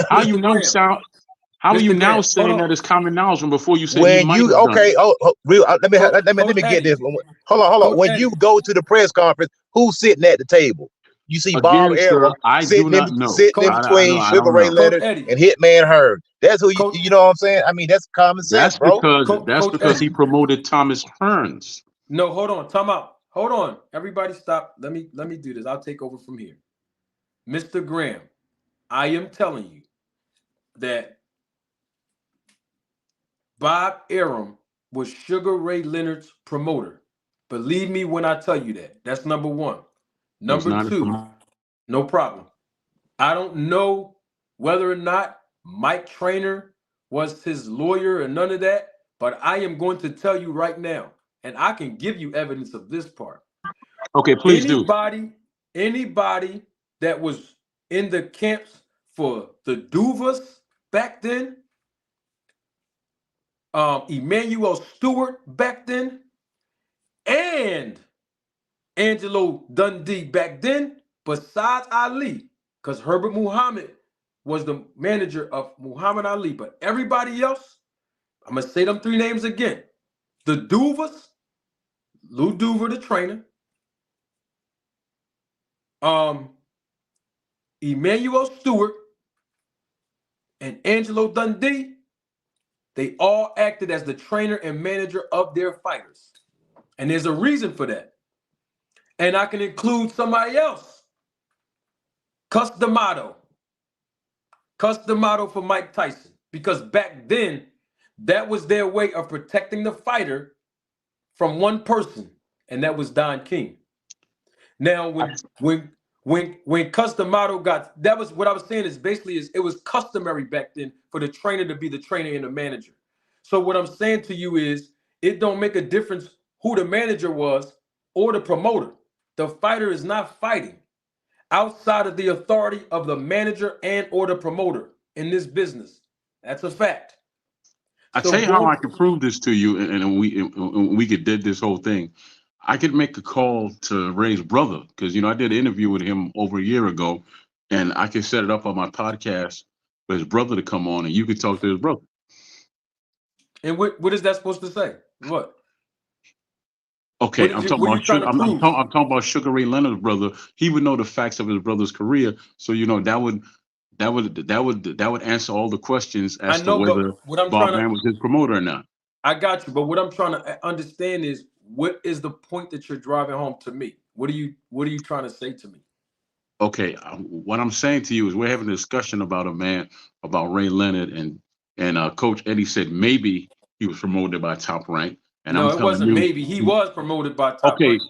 how you Mr. know Graham. sound How are Mr. you now Graham, saying hold that on. it's common knowledge when before you said he When might you have done it? real, let Coach, me Coach get Eddie. this. Hold on. Coach When you Eddie. go to the press conference, who's sitting at the table? You see Bob Again, Arum sir, I do not know. sitting in Coach I know between I Sugar don't Ray know. Coach Leonard Eddie. and Hitman Hearn. That's who Coach you know what I'm saying? I mean, that's common sense, That's bro. Coach because he Eddie. promoted Thomas Hearns. No, hold on. Time out. Hold on. Everybody stop. Let me do this. I'll take over from here. Mr. Graham, I am telling you that Bob Arum was Sugar Ray Leonard's promoter. Believe me when I tell you that. That's number one. He was Number not a two, no problem. I don't know whether or not Mike Trainer was his lawyer or none of that, but I am going to tell you right now, and I can give you evidence of this part. Okay, please do. Anybody that was in the camps for the Duvas back then, Emmanuel Stewart back then, and Angelo Dundee back then, besides Ali, because Herbert Muhammad was the manager of Muhammad Ali. But everybody else, I'm going to say them three names again. The Duvas, Lou Duver, the trainer, Emmanuel Stewart, and Angelo Dundee, they all acted as the trainer and manager of their fighters. And there's a reason for that. And I can include somebody else. Customato for Mike Tyson. Because back then, that was their way of protecting the fighter from one person, and that was Don King. Now, when Customato got, that was what I was saying is basically it was customary back then for the trainer to be the trainer and the manager. So what I'm saying to you is it don't make a difference who the manager was or the promoter. The fighter is not fighting outside of the authority of the manager and or the promoter in this business. That's a fact. I So tell you how going, I can prove this to you, and we could did this whole thing. I could make a call to Ray's brother because I did an interview with him over a year ago, and I could set it up on my podcast for his brother to come on, and you could talk to his brother. and what is that supposed to say? What? Okay, I'm talking What are you about trying sugar. to prove? I'm talking about Sugar Ray Leonard's brother. He would know the facts of his brother's career, so that would answer all the questions I as to know, but whether what I'm Bob trying to, Van was his promoter or not. I got you, but what I'm trying to understand is what is the point that you're driving home to me? What are you trying to say to me? Okay, what I'm saying to you is we're having a discussion about a man, about Ray Leonard, and Coach Eddie said maybe he was promoted by Top Rank, and I'm No, it telling wasn't you, maybe. He was promoted by Top okay, Rank.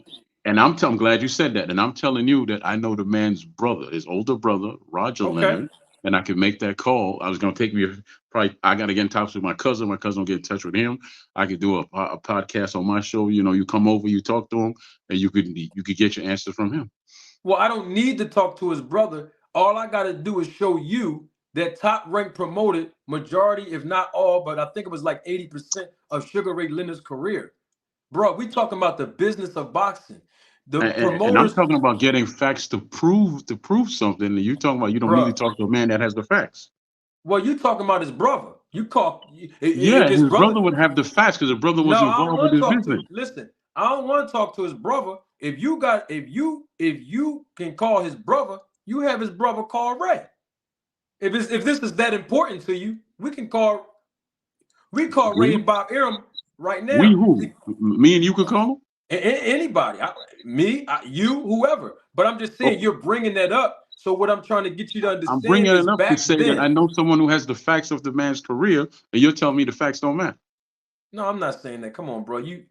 and I'm glad you said that, and I'm telling you that I know the man's brother, his older brother, Roger Okay. Leonard, and I can make that call. I was going to take me probably. I got to get in touch with my cousin. My cousin will get in touch with him. I could do a podcast on my show. You come over, you talk to him, and you could get your answers from him. Well, I don't need to talk to his brother. All I got to do is show you that Top Rank promoted majority, if not all, but I think it was like 80% of Sugar Ray Leonard's career. Bro, we talking about the business of boxing. The And I'm promoters, talking about getting facts to prove something. And you talking about you don't need to bro. talk to a man that has the facts. Well, you talking about his brother. You call if Yeah, his his brother. brother would have the facts because the brother No, was I don't involved with want to his talk business. to. Listen, I don't want to talk to his brother. If you can call his brother, you have his brother call Ray. If this is that important to you, we call Ray and We, Bob Arum right we now. who? Me and you could call him? Anybody, you, whoever. But I'm just saying Oh, you're bringing that up. So what I'm trying to get you to I'm understand bringing is it up to back say that I then. know someone who has the facts of the man's career, and you're telling me the facts don't matter. No, I'm not saying that. Come on, bro. You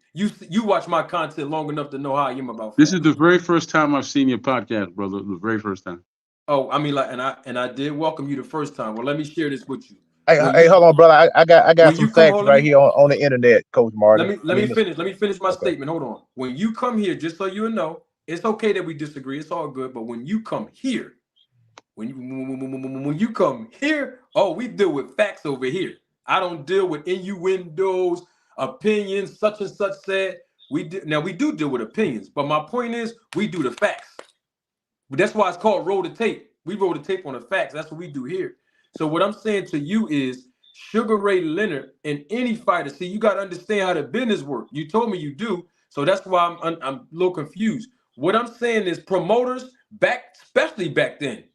watch my content long enough to know how I am about This is facts. the very first time I've seen your podcast, brother. The very first time. Oh, I mean, like, and I did welcome you the first time. Well, let me share this with you. Hey, When hey, you hold on, brother. I got when some you come facts hold, right here on the internet, Coach Martin. let me finish. Let me finish my Okay. statement. Hold on. When you come here, just so you know, it's okay that we disagree. It's all good. But when you come here, when you come here, oh, we deal with facts over here. I don't deal with innuendos, opinions, such and such said. Now we do deal with opinions, but my point is we do the facts. That's why it's called roll the tape. We roll the tape on the facts. That's what we do here. So what I'm saying to you is Sugar Ray Leonard and any fighter. See, you got to understand how the business works. You told me you do, so that's why I'm a little confused. What I'm saying is promoters back, especially back then,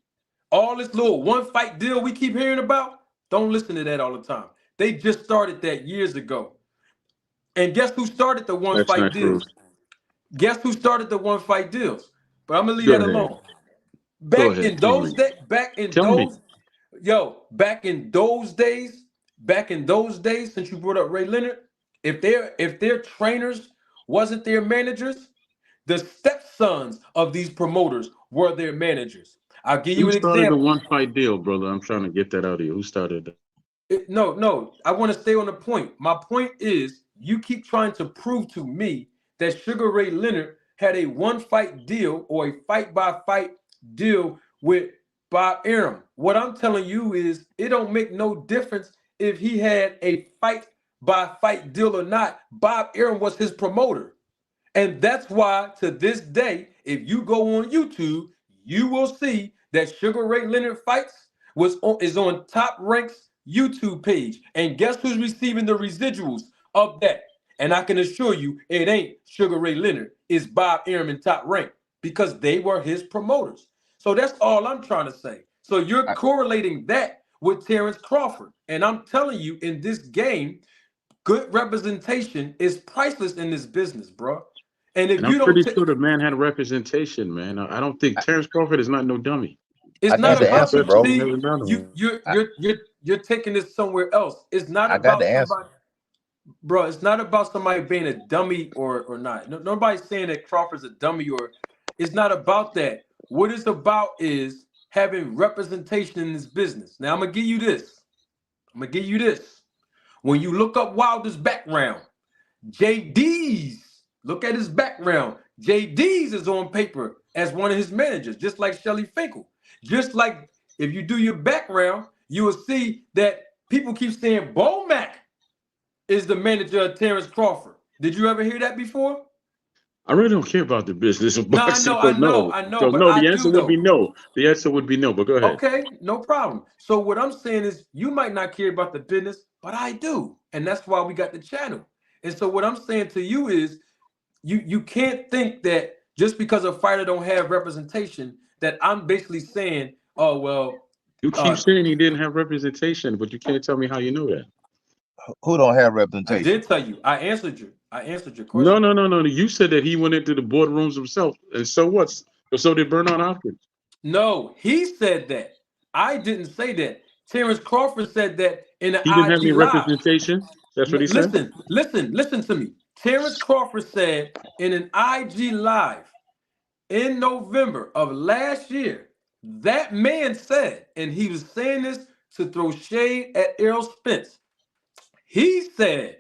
all this little one fight deal we keep hearing about, don't listen to that all the time. They just started that years ago. And guess who started the one That's fight not true. deals? Guess who started the one fight deals? But I'm gonna leave Go that ahead. alone. Go Back ahead. in Tell those me. days, back in Tell me. those, back in those days, since you brought up Ray Leonard, if their trainers wasn't their managers, the stepsons of these promoters were their managers. I'll give you Who an started the example. one fight deal, brother? I'm trying to get that out of you. Who started that? No, I want to stay on the point. My point is, you keep trying to prove to me that Sugar Ray Leonard had a one fight deal or a fight by fight deal with Bob Arum. What I'm telling you is, it don't make no difference if he had a fight by fight deal or not. Bob Arum was his promoter. And that's why to this day, if you go on YouTube, you will see that Sugar Ray Leonard Fights is on Top Rank's YouTube page. And guess who's receiving the residuals of that? And I can assure you, it ain't Sugar Ray Leonard, it's Bob Arum in Top Rank, because they were his promoters. So that's all I'm trying to say. So you're I, correlating that with Terrence Crawford. And I'm telling you, in this game, good representation is priceless in this business, bro. And if And I'm you don't pretty take, sure the man had representation, man. I don't think I Terrence Crawford is not no dummy. it's I not got He's a the about answer, the bro. professional. He see, never done you one. you're I, you're you're you're taking this somewhere else. It's not I got the about answer. somebody, bro. It's not about somebody being a dummy or not. No, nobody's saying that Crawford's a dummy, or it's not about that. What it's about is having representation in this business. Now I'm gonna give you this. I'm gonna give you this. When you look up Wilder's background, JD's, look at his background. JD's is on paper as one of his managers, just like Shelly Finkel. Just like, if you do your background, you will see that people keep saying Bomac is the manager of Terrence Crawford. Did you ever hear that before? I really don't care about the business of No, boxing, so no. I know, So but no, I the do answer would be though. no. The answer would be no, but go ahead. Okay, no problem. So what I'm saying is, you might not care about the business, but I do. And that's why we got the channel. And so what I'm saying to you is, you can't think that just because a fighter don't have representation, that I'm basically saying, oh well, You keep saying he didn't have representation, but you can't tell me how you know that. Who don't have I representation? did tell you. I answered you. I answered your No, question. no, no, no. You said that he went into the boardrooms himself, and so what? So did Bernard Hopkins. No, he said that. I didn't say that. Terrence Crawford said that in the He didn't have any IG live. representation. That's what he said. Listen to me. Terrence Crawford said in an IG live in November of last year, that man said, and he was saying this to throw shade at Errol Spence. He said,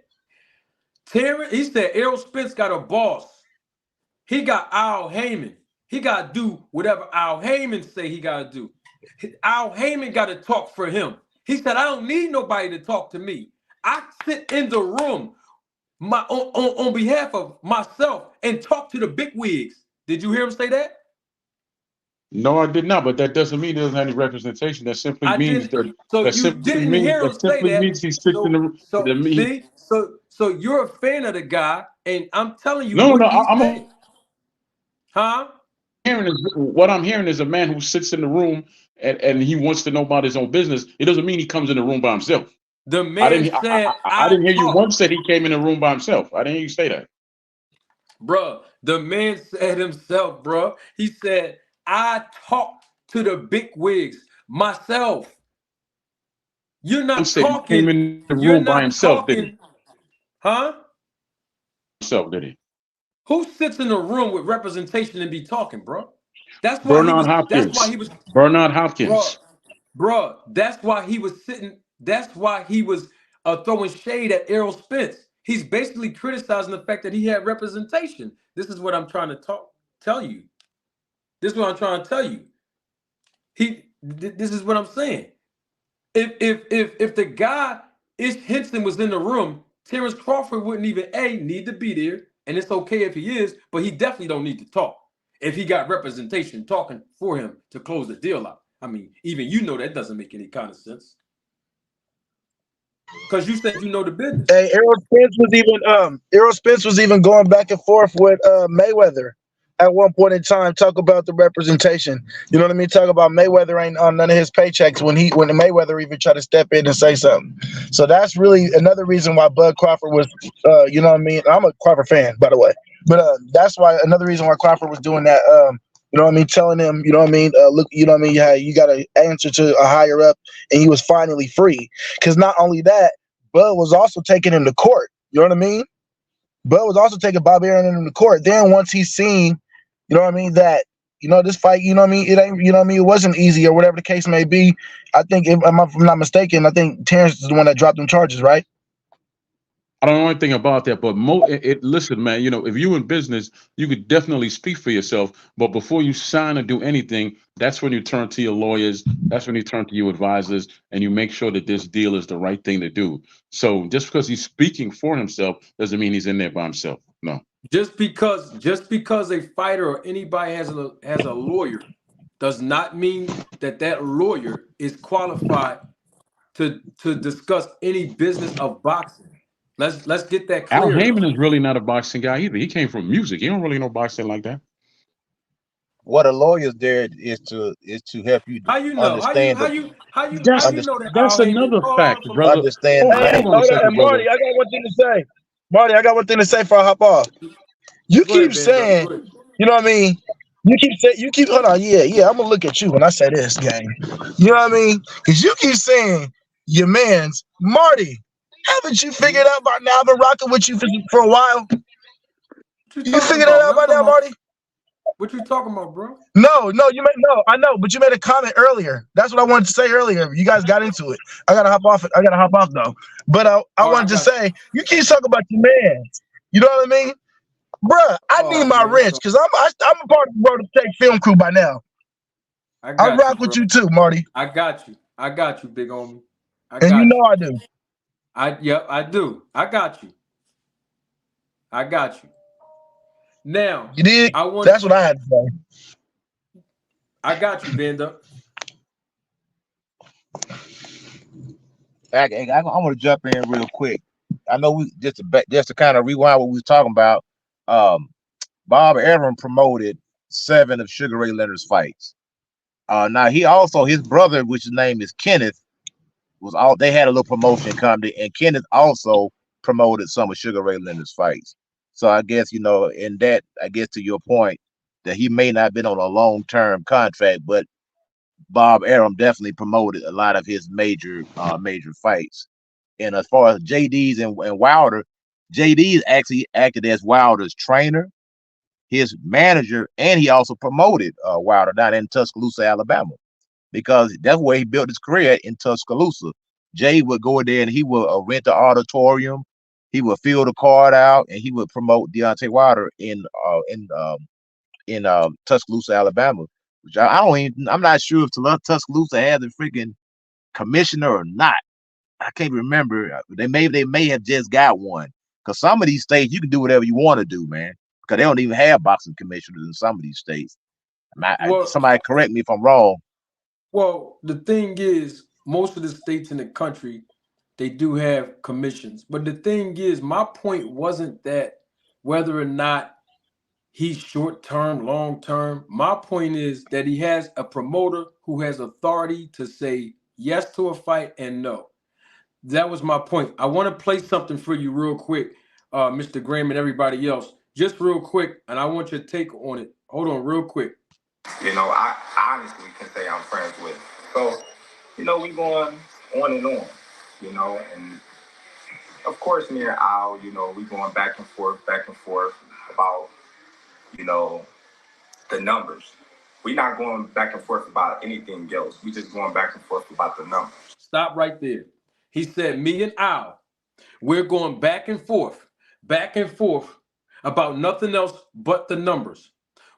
Errol Spence got a boss. He got Al Heyman. He got to do whatever Al Heyman say he got to do. Al Heyman got to talk for him. He said, I don't need nobody to talk to me. I sit in the room on behalf of myself and talk to the big wigs. Did you hear him say that? No, I did not. But that doesn't mean he doesn't have any representation. That simply I means didn't. that So that you simply didn't means hear him that say simply that. means he sits in the. So The he, see, so you're a fan of the guy, and I'm telling you no, what no. he's I'm saying. Huh? hearing is what I'm hearing is a man who sits in the room and he wants to know about his own business. It doesn't mean he comes in the room by himself. The I man didn't. said, I I didn't hear you talk. once say he came in the room by himself. I didn't hear you say that. Bruh, the man said himself, bruh. He said, I talk to the big wigs myself. You're One not said he came talking. in the You're room by not himself, did he? talking. Huh? Himself, did he? Who sits in a room with representation and be talking, bro? That's why he Bernard was, that's why Hopkins. he was, Bernard bro, Hopkins. that's why he was sitting, that's why he was throwing shade at Errol Spence. He's basically criticizing the fact that he had representation. This is what I'm trying to tell you. This is what I'm trying to tell you. This is what I'm saying. If the guy Ish Henson was in the room, Terrence Crawford wouldn't even need to be there, and it's okay if he is, but he definitely don't need to talk if he got representation talking for him to close the deal out. I mean, even that doesn't make any kind of sense. Because you said you know the business. Hey, Errol Spence was even going back and forth with Mayweather at one point in time. Talk about the representation. You know what I mean? Talk about Mayweather ain't on none of his paychecks when the Mayweather even tried to step in and say something. So that's really another reason why Bud Crawford was, you know what I mean? I'm a Crawford fan, by the way, but that's why another reason why Crawford was doing that. You know what I mean? Telling him, you know what I mean? Look, you know what I mean? Yeah, you got to answer to a higher up, and he was finally free. Because not only that, Bud was also taking him to court. You know what I mean? Bud was also taking Bob Arum to court. Then once he seen, you know what I mean, that this fight, you know what I mean, it ain't, you know what I mean, it wasn't easy or whatever the case may be. I think if I'm not mistaken, I think Terrence is the one that dropped them charges, right? I don't know anything about that, but listen, man. If you in business, you could definitely speak for yourself. But before you sign or do anything, that's when you turn to your lawyers. That's when you turn to your advisors, and you make sure that this deal is the right thing to do. So just because he's speaking for himself doesn't mean he's in there by himself. No. Just because a fighter or anybody has a lawyer does not mean that lawyer is qualified to discuss any business of boxing. Let's get that Al clear though. Heyman is really not a boxing guy either. He came from music. He don't really know boxing like that. What a lawyer's there is to help you How you know? How you understand how the you how you how That's you under, know that that's Al Heyman? another fact, brother. understand Hold, Hey, hold the on a hold on, second, and brother. Marty, I got one thing to say. Marty, I got one thing to say before I hop off. You Go ahead, keep Bando. saying, Go ahead. you know what I mean? Hold on, yeah, I'm gonna look at you when I say this, gang. You know what I mean? Because you keep saying your man's Marty. Haven't you Mhm. figured out by now? I've been rocking with you for a while. What you You talking figured that about, man? out I'm by talking now, about Marty? what you talking about, bro? No, I know, but you made a comment earlier. That's what I wanted to say earlier. You guys got into it. I gotta hop off. I gotta hop off though. But I All right, I wanted to got you. say, you keep talking about your man's. You know what I mean? Bruh, I need Oh my man, wrench so because I'm a part of the Road to Take film crew by now. I I got you, rock with bro. you too, Marty, I got you. I got you, big homie. I and you got know you. I do. Yep, I do. I got you. I got you. Now, You did. I want That's what I had to say. I got you, Bando. I want to jump in real quick. I know we just to kind of rewind what we was talking about. Um, Bob Arum promoted 7 of Sugar Ray Leonard's fights. Now he also his brother, which his name is Kenneth, was all they had a little promotion company, and Kenneth also promoted some of Sugar Ray Leonard's fights. So I guess in that, I guess to your point, that he may not have been on a long-term contract, but Bob Arum definitely promoted a lot of his major fights. And as far as JD's and Wilder, JD's actually acted as Wilder's trainer, his manager, and he also promoted Wilder down in Tuscaloosa, Alabama, because that's where he built his career in Tuscaloosa. Jay would go there and he would rent the auditorium, he would fill the card out, and he would promote Deontay Wilder in Tuscaloosa, Alabama. Which I'm not sure if Tuscaloosa has a freaking commissioner or not. I can't remember. They may have just got one. Because some of these states you can do whatever you want to do, man. Because they don't even have boxing commissioners in some of these states. Well, Somebody correct me if I'm wrong. well, the thing is, most of the states in the country, they do have commissions. But the thing is, my point wasn't that whether or not he's short term, long term. My point is that he has a promoter who has authority to say yes to a fight and no. That was my point. I want to play something for you real quick, Mr. Graham and everybody else. Just real quick, and I want your take on it. Hold on, real quick. I honestly can say I'm friends with him. So, we going on and on, and of course, me and Al, we going back and forth about, you know, the numbers. We're not going back and forth about anything else. We just going back and forth about the numbers. Stop right there. He said, me and Al, we're going back and forth about nothing else but the numbers.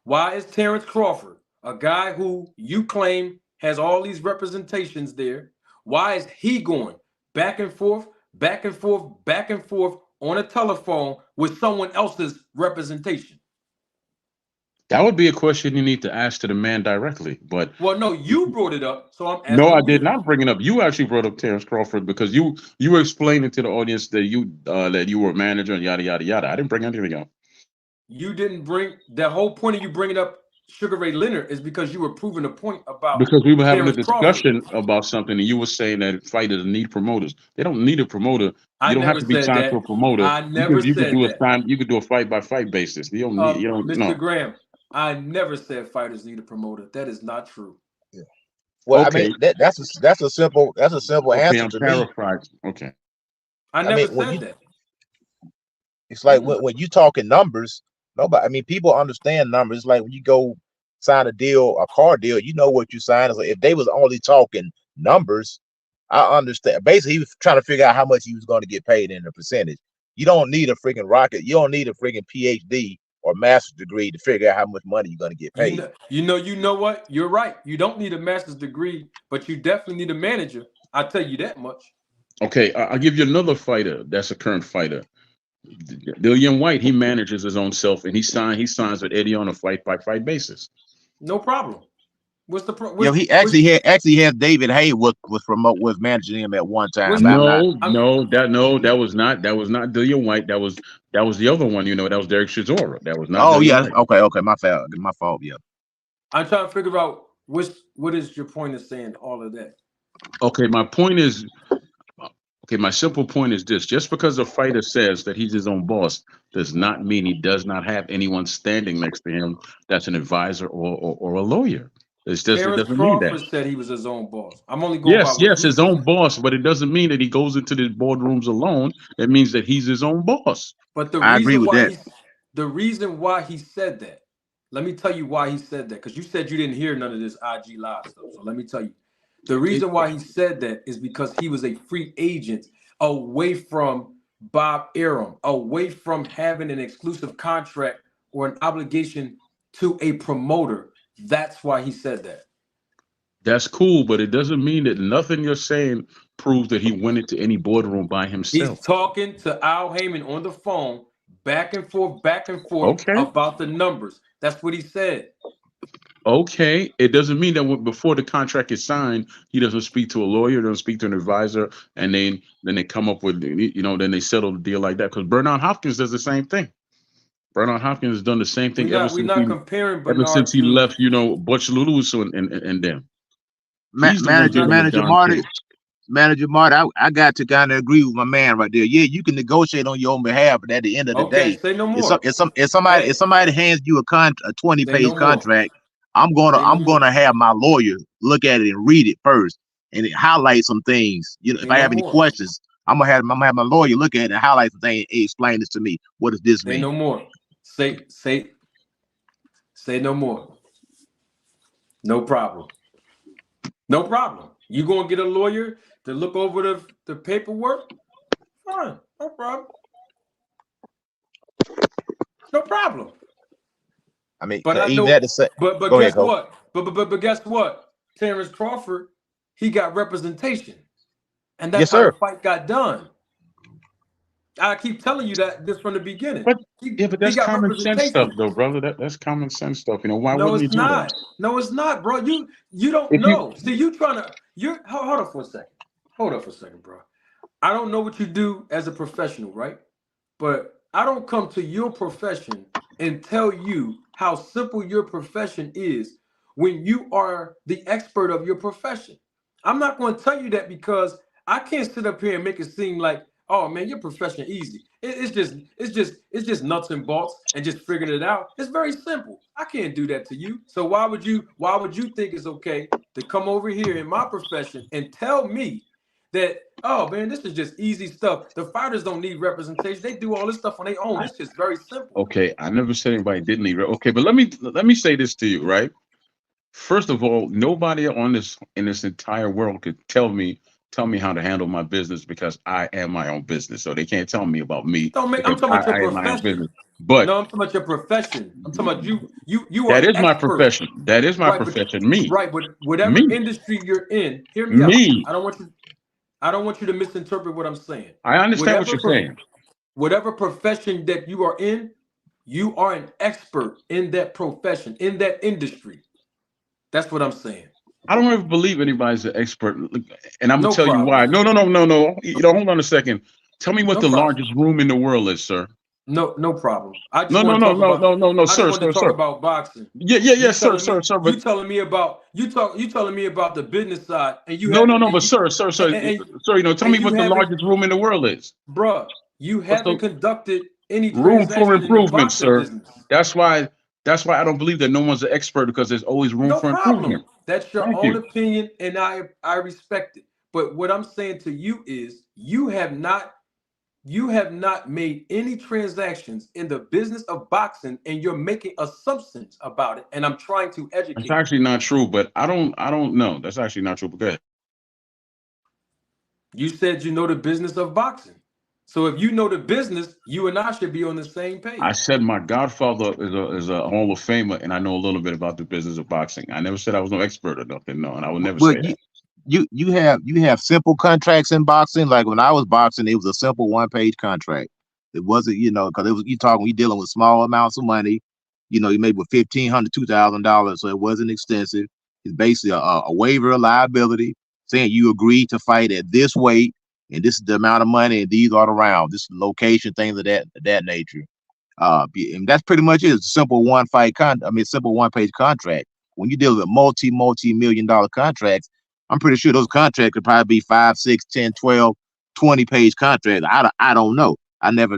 Why is Terrence Crawford, a guy who you claim has all these representations there, why is he going back and forth, back and forth, back and forth on a telephone with someone else's representation? That would be a question you need to ask to the man directly. But Well, no, you brought it up, so I'm no, I asking did you. not bring it up. You actually brought up Terrence Crawford because you were explaining to the audience that you were a manager and yada yada yada. I didn't bring anything up You didn't bring the whole point of you bringing up Sugar Ray Leonard is because you were proving a point about because we were having a Terrence Crawford. discussion about something, and you were saying that fighters need promoters. They don't need a promoter. I You don't have never to be said signed to that. a promoter I never because you could said do a that. time. You could do a fight by fight basis. You don't Mr. no. Graham, I never said fighters need a promoter. That is not true. Yeah. Well, I mean, Okay, that's a simple okay, answer I'm to me. paraphrasing. Okay. I I never mean, when said you that. it's like when you talking numbers, nobody. I mean, people understand numbers. It's like when you go sign a deal, a car deal, you know what you sign. It's like if they was only talking numbers, I understand. Basically, he was trying to figure out how much he was going to get paid in a percentage. You don't need a freaking rocket. You don't need a freaking PhD or master's degree to figure out how much money you're going to get paid. You know what? You're right. You don't need a master's degree, but you definitely need a manager. I'll tell you that much. Okay, I'll give you another fighter that's a current fighter. Dillian White, he manages his own self, and he signs with Eddie on a fight by fight basis. No problem. What's the Yeah, he actually had David Hay was managing him at one time. what's But I'm not. That was not Dillian White. That was the other one. That was Derek Chisora. That was not Oh Dillian yeah, White. okay, my fault. Yeah. I'm trying to figure out what is your point of saying all of that? Okay, my point is, my simple point is this: just because a fighter says that he's his own boss does not mean he does not have anyone standing next to him that's an advisor or a lawyer. It Terrence doesn't mean that. Crawford said he was his own boss. I'm only going by Yes, what yes, you his said. own boss, but it doesn't mean that he goes into the boardrooms alone. It means that he's his own boss. But I agree with that. the reason why he said that, let me tell you why he said that. Because you said you didn't hear none of this IG live stuff. So let me tell you. The reason why he said that is because he was a free agent away from Bob Arum, away from having an exclusive contract or an obligation to a promoter. That's why he said that. That's cool, but it doesn't mean that nothing you're saying proves that he went into any boardroom by He's himself. talking to Al Heyman on the phone, back and forth Okay. about the numbers. That's what he said. Okay. It doesn't mean that before the contract is signed, he doesn't speak to a lawyer, doesn't speak to an advisor, and then they come up with then they settle the deal like that. Because Bernard Hopkins does the same thing. Bernard Hopkins has done the same thing We're not comparing ever Bernard since he to left, Butch Lewis and them. He's the one dealing with Manager Don Marty. King. Manager Marty, I got to kind of agree with my man right there. Yeah, you can negotiate on your own behalf, but at the end of the okay. day, Say no more. if somebody hands you a 20-page no more. contract, I'm gonna have my lawyer look at it and read it first and highlight some things. If I have any questions, I'm gonna have my lawyer look at it and highlight some things and explain this to me. What does this mean? Say no more. Say no more. No problem. No problem. You gonna get a lawyer to look over the paperwork? Fine. No problem. No problem. I mean, but I even know. that to say, But go guess ahead, Coach. what? But guess what? Terrence Crawford, he got representation, and that's Yes, how sir. the fight got done. I keep telling you that this from the beginning. But He that's got common sense stuff, representation. though, brother. That's common sense stuff. Why No, wouldn't he it's do that? not. No, it's not, bro. You don't If you know. See, you trying to. Hold up for a second. Hold up for a second, bro. I don't know what you do as a professional, right? But I don't come to your profession and tell you how simple your profession is when you are the expert of your profession. I'm not going to tell you that because I can't sit up here and make it seem like, oh man, your profession easy. It's just nuts and bolts and just figuring it out. It's very simple. I can't do that to you. So why would you think it's okay to come over here in my profession and tell me that, oh man, this is just easy stuff. The fighters don't need representation. They do all this stuff on their own. It's just very simple. Okay, I never said anybody didn't need. Okay, but let me say this to you, right? First of all, nobody in this entire world could tell me how to handle my business because I am my own business. So they can't tell me about me I'm because talking about your I am my own profession. business. But No, I'm talking about your profession. I'm talking about you are that is my expert. profession. That is my Right, profession. Me. but whatever Me. industry you're in, hear me out. Me. I don't want you to misinterpret what I'm saying. I understand what you're saying. Whatever profession that you are in, You are an expert in that profession, in that industry. That's what I'm saying. I don't ever believe anybody's an expert, and I'm gonna No tell you problem. why. No. Hold on a second. Tell me what No the problem. largest room in the world is, sir. No problem. I just No, no, want to no, talk no, about. no, no, no, I just sir, wanted to sir, talk sir. about boxing. Yeah, You sir, telling me sir, sir. you But telling me about you telling me about the business side, and you no, no, haven't no. and But you sir, sir. Tell and me you what the haven't, largest room in the world is. bruh, you What's haven't the conducted any room for transactions in the improvement, boxing sir? business. That's why. That's why I don't believe that no one's an expert because there's always room No for improvement. problem. That's your Thank own you. opinion, and I respect it. But what I'm saying to you is you have not made any transactions in the business of boxing, and you're making assumptions about it, and I'm trying to That's educate you. actually not true, but I don't know. That's actually not true. But go ahead. You said you know the business of boxing. So if you know the business, you and I should be on the same I page. said my godfather is a Hall of Famer, and I know a little bit about the business of boxing. I never said I was no expert or nothing. No, and I would never But say that. you have simple contracts in boxing. Like when I was boxing, it was a simple 1 page contract. It wasn't, because it was we dealing with small amounts of money. You made with $1,500, $2,000, so it wasn't extensive. It's basically a waiver of liability saying you agreed to fight at this weight and this is the amount of money and these are the rounds, this is the location, things of that nature. And that's pretty much it. It's a simple simple 1 page contract. When you deal with multi-million-dollar contracts, I'm pretty sure those contracts could probably be 5, 6, 10, 12, 20 page contracts. I don't know. I never,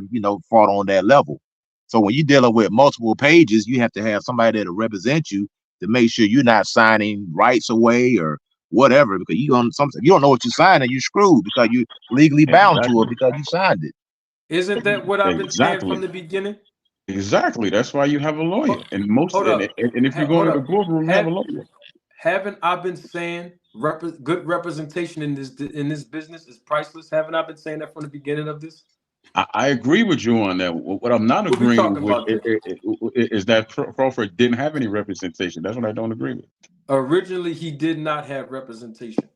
fought on that level. So when you're dealing with multiple pages, you have to have somebody that'll represent you to make sure you're not signing rights away or whatever, because you don't know what you're signing, you're screwed because you're legally bound to it Exactly. because you signed it. Isn't that what I've been saying from Exactly. the beginning? Exactly. That's why you have a lawyer, Ho- and most Hold up. and if you go Hold into the up. courtroom, you have a Have lawyer. haven't I been saying good representation in this business is priceless? Haven't I been saying that from the beginning of this? I agree with you on that. What I'm not We'll be agreeing talking with about that. is that Crawford didn't have any representation. That's what I don't agree with. Originally, he did not have representation.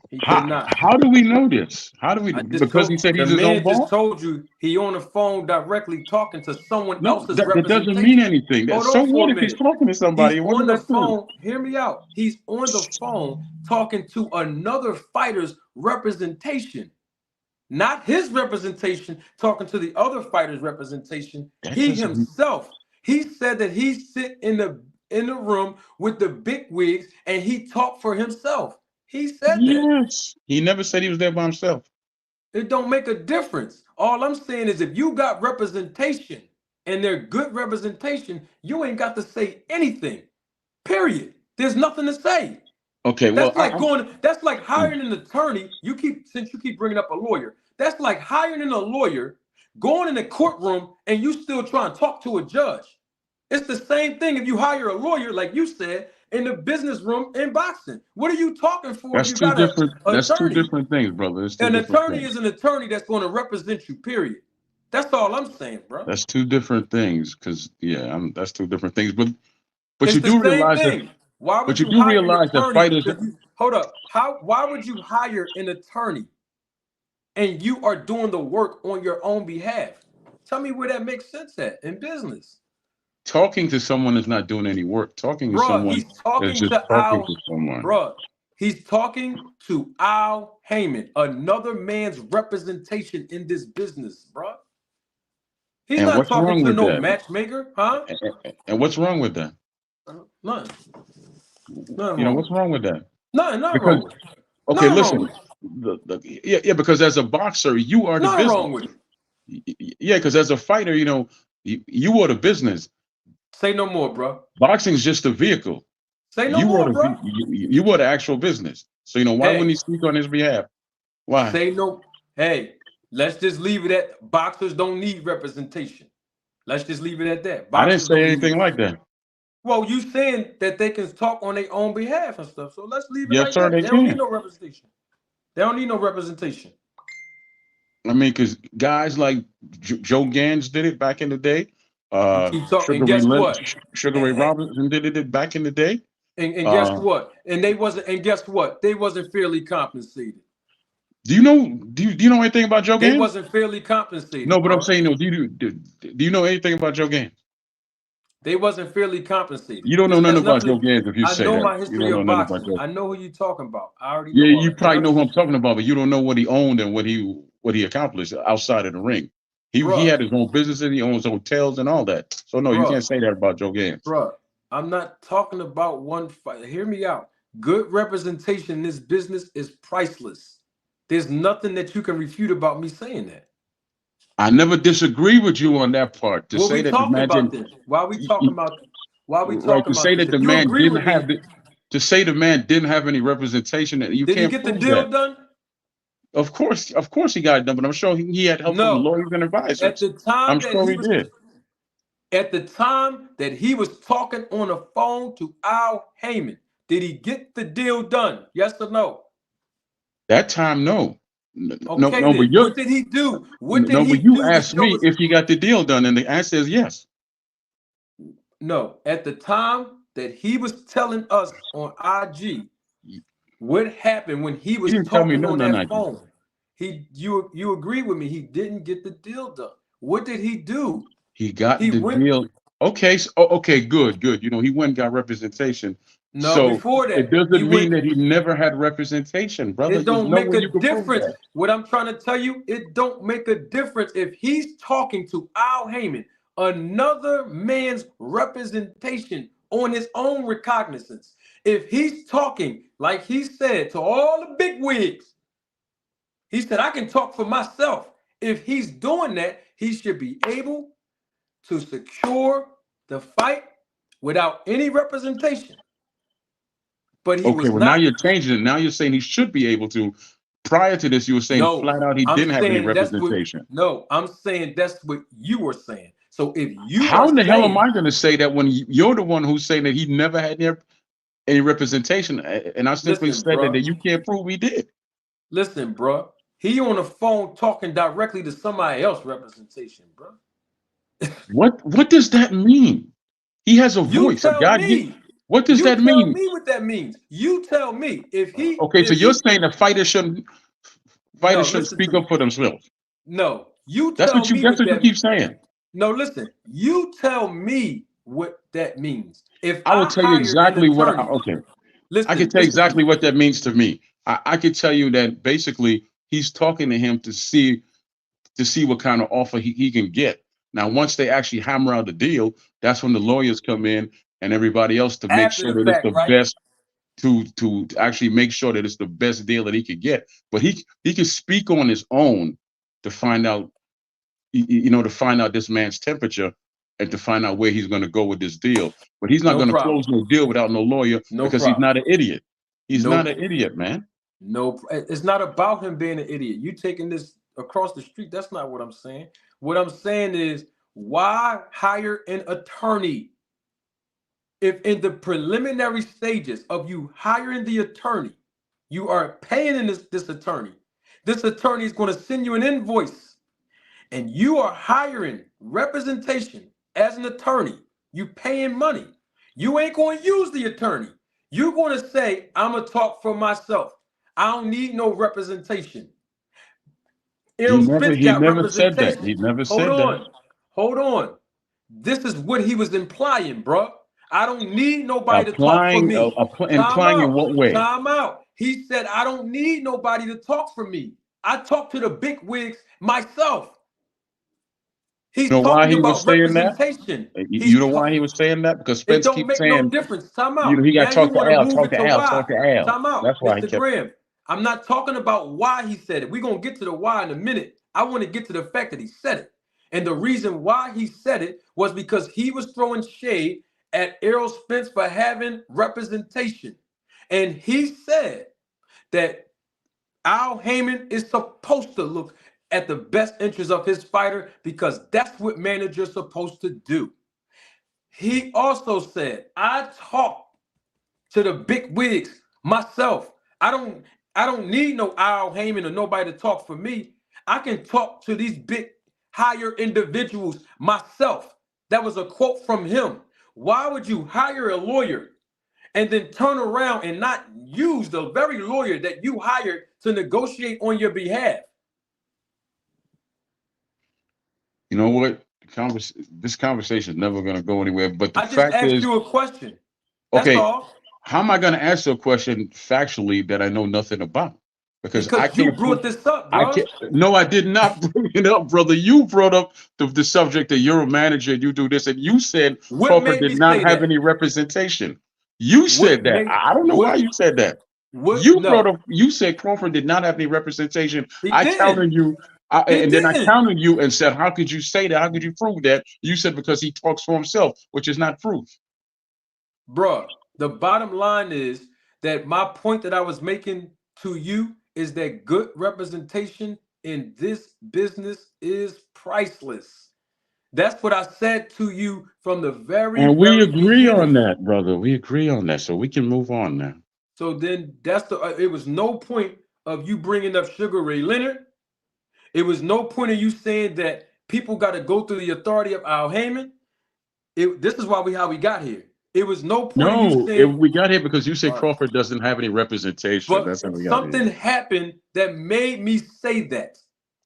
He did How not. how do we know this? How do we? I just Because he told said the he's his own man just boss. told you he on the phone directly talking to someone No, else's that doesn't mean representation. anything. Hold So on for what a if he's minute. talking to He's somebody? And what on does the that prove? phone. Hear me out. He's on the phone talking to another fighter's representation, not his representation, talking to the other fighter's representation. That He doesn't. himself. He said that he sit in the room with the big wigs and he talked for himself. He said that. Yes, he never said he was there by himself. It don't make a difference. All I'm saying is if you got representation and they're good representation, you ain't got to say anything. Period. There's nothing to say. Okay, well, That's like hiring an attorney. Since you keep bringing up a lawyer, that's like hiring a lawyer, going in the courtroom, and you still trying to talk to a judge. It's the same thing if you hire a lawyer, like you said, in the business room in boxing. What are you talking for if that's you two got a different. That's two attorney? different things, brother. It's two An different attorney things. is an attorney that's going to represent you, period. That's all I'm saying, bro. That's two different things. Because yeah, that's two different things. But It's you the do same realize that. thing. Why But would you you do hire an realize that attorney? fighters. Hold up. Why would you hire an attorney and you are doing the work on your own behalf? Tell me where that makes sense at in business. Talking to someone is not doing any work. Talking to Bruh, someone is just talking to someone. He's talking to Al Heyman, another man's representation in this business, bruh. He's And not what's talking wrong to with no that? matchmaker, huh? And what's wrong with that? Nothing. Nothing wrong with What's it. wrong with that? Nothing Because wrong with it. okay, Nothing wrong listen, with it. yeah, because as a boxer, you are the Nothing business. wrong with it. Yeah, because as a fighter, you are the business. Say no more, bro. Boxing is just a vehicle. Say no You are more, bro. you are the actual business. So why wouldn't Hey, he speak on his behalf? Why? say no. Hey, let's just leave it at boxers don't need representation. Let's just leave it at that. I didn't Boxers say don't need. anything like that. Well, you saying that they can talk on their own behalf and stuff. So let's leave it Yes, like sir, that. they They don't need can. no representation. They don't need no representation. I mean, because guys like Joe Gans did it back in the day. You keep talking, and Sugar Ray guess what? Sugar Ray Robinson did it back in the day. And guess Uh, what? And guess what? They wasn't fairly compensated. Do you know anything about Joe They Gaines? wasn't fairly compensated, No, but I'm bro. saying, no. Do you know anything about Joe Gaines? They wasn't fairly compensated. You don't know This nothing has about Joe nothing. Gaines if you I say know that. my You history don't know of nothing about boxing. Joe. I know who you talking about. I already Yeah, know all you that, probably bro. know who I'm talking about, but you don't know what he owned and what he accomplished outside of the ring. He Bruh, had his own business and he owns hotels and all that. So no, you bruh, can't say that about Joe Gaines. bruh. I'm not talking about one fight. Hear me out. Good representation in this business is priceless. There's nothing that you can refute about me saying that. I never disagree with you on that part. To What say we that the talking man about didn't, then? Why we y- talking y- about? Why we right? talking To about say this? that If the you man agree didn't with have me, the, to say the man didn't have any representation, you did he can't get the prove deal that. done? Of course, he got it done, but I'm sure he had help from No. lawyers and At advisors. the time I'm that sure he he was did. at the time that he was talking on the phone to Al Heyman, did he get the deal done? Yes or no? That time, no, Okay, no. But then. What did he do? What did he you do to asked show me us? if he got the deal done, and the answer is yes. No. At the time that he was telling us on IG, what happened when he He was didn't tell me talking on nothing on that that. phone? You agree with me? He didn't get the deal done. What did he do? He got He the went. deal. Okay, okay, good. You know, he went and got representation. No, So before it that, he doesn't mean went. that he never had representation, brother. It There's don't no make way a you can prove difference. that. What I'm trying to tell you, it don't make a difference if he's talking to Al Heyman, another man's representation on his own recognizance. If he's talking, like he said, to all the big wigs, he said, I can talk for myself. If he's doing that, he should be able to secure the fight without any representation. But he Okay, was well now not. you're changing it. Now you're saying he should be able to. Prior to this, you were saying No, flat out he I'm didn't have any saying that's what. representation. No, I'm saying that's what you were saying. So if you How are in the hell am saying, I going to say that when you're the one who's saying that he never had any representation, and I simply listen, said that, bruh, that you can't prove he did? listen, bruh, he on the phone talking directly to somebody else representation, bruh. What does that mean? He has a You voice. A tell God. me. What does You that tell mean? me what that means. You tell me Okay, so if you're he saying that no, fighters shouldn't listen to speak me. up for themselves. No, you tell me That's what what you that keep means. saying. No, listen, you tell me what that means. If I will I tell you hire an exactly what. attorney, Okay, I can listen, tell you listen to exactly me. what that means to me. I can tell you that basically he's talking to him to see what kind of offer he can get. Now, once they actually hammer out the deal, that's when the lawyers come in and everybody else to make After sure the that it's fact, the right? best to actually make sure that it's the best deal that he could get. But he can speak on his own to find out, to find out this man's temperature and to find out where he's going to go with this deal. But he's not No going to problem. close no deal without no lawyer No because he's problem. not an idiot. He's not Nope. an idiot, man. No, it's not about him being an idiot. You taking this across the street. That's not what I'm saying. What I'm saying is, why hire an attorney if in the preliminary stages of you hiring the attorney, you are paying in this attorney. This attorney is going to send you an invoice and you are hiring representation as an attorney. You paying money. You ain't going to use the attorney. You're going to say, I'm going to talk for myself. I don't need no representation. Errol Spence He got never said that. representation. He never Hold said that. on. Hold on. This is what he was implying, bro. I don't need nobody to talk for me. Time Implying in out. what way? Time out. He said, I don't need nobody to talk for me. I talk to the big wigs myself. You He's know why talking he was about saying that? representation. You know why he was saying that? Because It Spence don't keeps make no saying, difference. Time out. he got Now to you talk to want to Al, move talk it to to Al, why. talk to Al. Time out, That's why he Mr. kept. Graham. I'm not talking about why he said it. We're going to get to the why in a minute. I want to get to the fact that he said it. And the reason why he said it was because he was throwing shade at Errol Spence for having representation. And he said that Al Heyman is supposed to look at the best interest of his fighter because that's what managers are supposed to do. He also said, I talk to the big wigs myself. I don't need no Al Heyman or nobody to talk for me. I can talk to these big higher individuals myself. That was a quote from him. Why would you hire a lawyer and then turn around and not use the very lawyer that you hired to negotiate on your behalf? You know what? This conversation is never going to go anywhere. But the I just fact asked is, you a question. That's okay, all. how am I going to answer a question factually that I know nothing about? Because I Because you can't prove. brought this up, I bro. can't. No, I did not bring it up, brother. You brought up the subject that you're a manager and you do this, and you said What Crawford made did me not say have that? any representation. You said What that. made I don't know why what you said that. what You brought no. up. You said Crawford did not have any representation. He I didn't. countered you, He and then I didn't. countered you and said, "How could you say that? How could you prove that?" You said because he talks for himself, which is not proof. Bruh, the bottom line is that my point that I was making to you is that good representation in this business is priceless. That's what I said to you from the very, And we very agree on beginning. that, brother. We agree on that, so we can move on now. So then that's the it was no point of you bringing up Sugar Ray Leonard. It was no point of you saying that people got to go through the authority of Al Heyman. This is why how we got here. It was no point of you No, saying, we got here because you said right. Crawford doesn't have any representation. But That's how we got here. something happened that made me say that.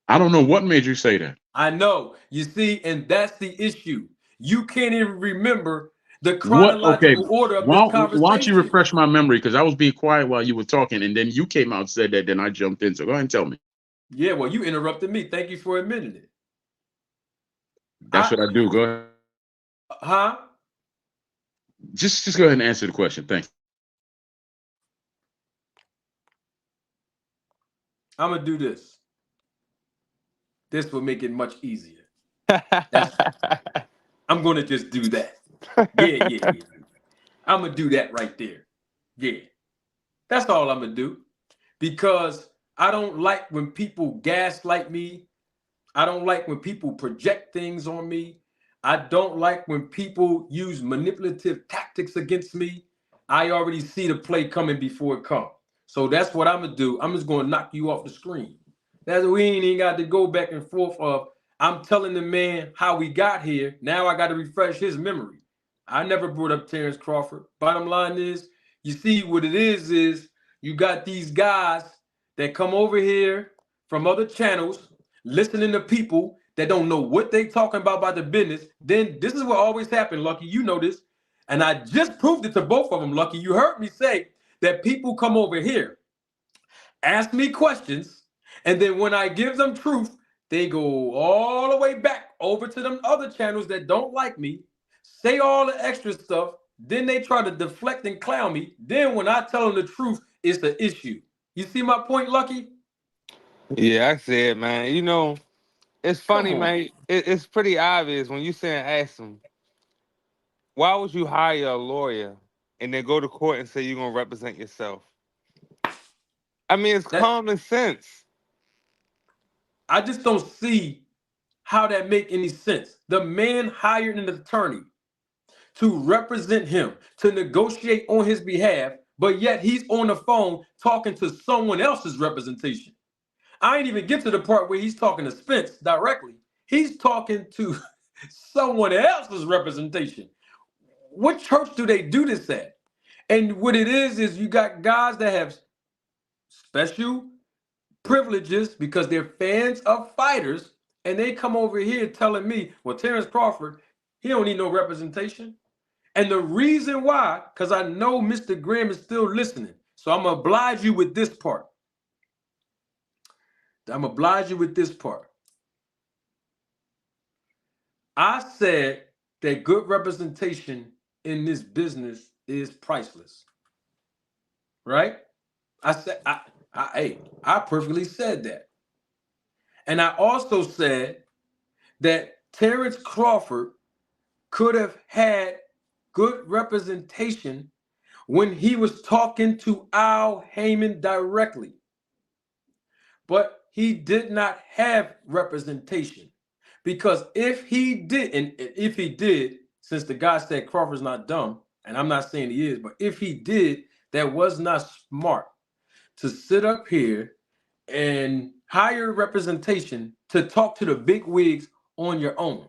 I don't know what made you say that. I know. You see, and that's the issue. You can't even remember the What? Okay. chronological order of this Why don't you conversation. refresh my memory? Because I was being quiet while you were talking, and then you came out and said that. Then I jumped in. So go ahead and tell me. Yeah, well, you interrupted me. Thank you for admitting it. That's I what I do. Go ahead. huh? Just go ahead and answer the question. Thanks. I'm gonna do this. This will make it much easier. That's I'm gonna just do that. Yeah. I'm gonna do that right there. Yeah. That's all I'm gonna do. Because I don't like when people gaslight me. I don't like when people project things on me. I don't like when people use manipulative tactics against me. I already see the play coming before it comes. So that's what I'm gonna do. I'm just gonna knock you off the screen. That's we ain't even got to go back and forth of I'm telling the man how we got here. Now I got to refresh his memory. I never brought up Terrence Crawford. Bottom line is, you see what it is you got these guys that come over here from other channels listening to people that don't know what they talking about the business. Then this is what always happened, Lucky. You know this. And I just proved it to both of them, Lucky. You heard me say that people come over here, ask me questions, and then when I give them truth, they go all the way back over to them other channels that don't like me, say all the extra stuff, then they try to deflect and clown me. Then when I tell them the truth, it's the issue. You see my point, Lucky? Yeah, I said, man. It's Come funny, on. man. It's pretty obvious when you saying ask them, why would you hire a lawyer and then go to court and say you're gonna represent yourself? I mean, it's That common sense. I just don't see how that make any sense. The man hired an attorney to represent him, to negotiate on his behalf, but yet he's on the phone talking to someone else's representation. I ain't even get to the part where he's talking to Spence directly. He's talking to someone else's representation. What church do they do this at? And what it is you got guys that have special privileges because they're fans of fighters, and they come over here telling me, well, Terrence Crawford, he don't need no representation. And the reason why, because I know Mr. Graham is still listening. So I'm going to oblige you with this part. I said that good representation in this business is priceless. Right? I said, I perfectly said that. And I also said that Terrence Crawford could have had good representation when he was talking to Al Heyman directly. But he did not have representation. Because if he did, and if he did, since the guy said Crawford's not dumb, and I'm not saying he is, but if he did, that was not smart to sit up here and hire representation to talk to the big wigs on your own.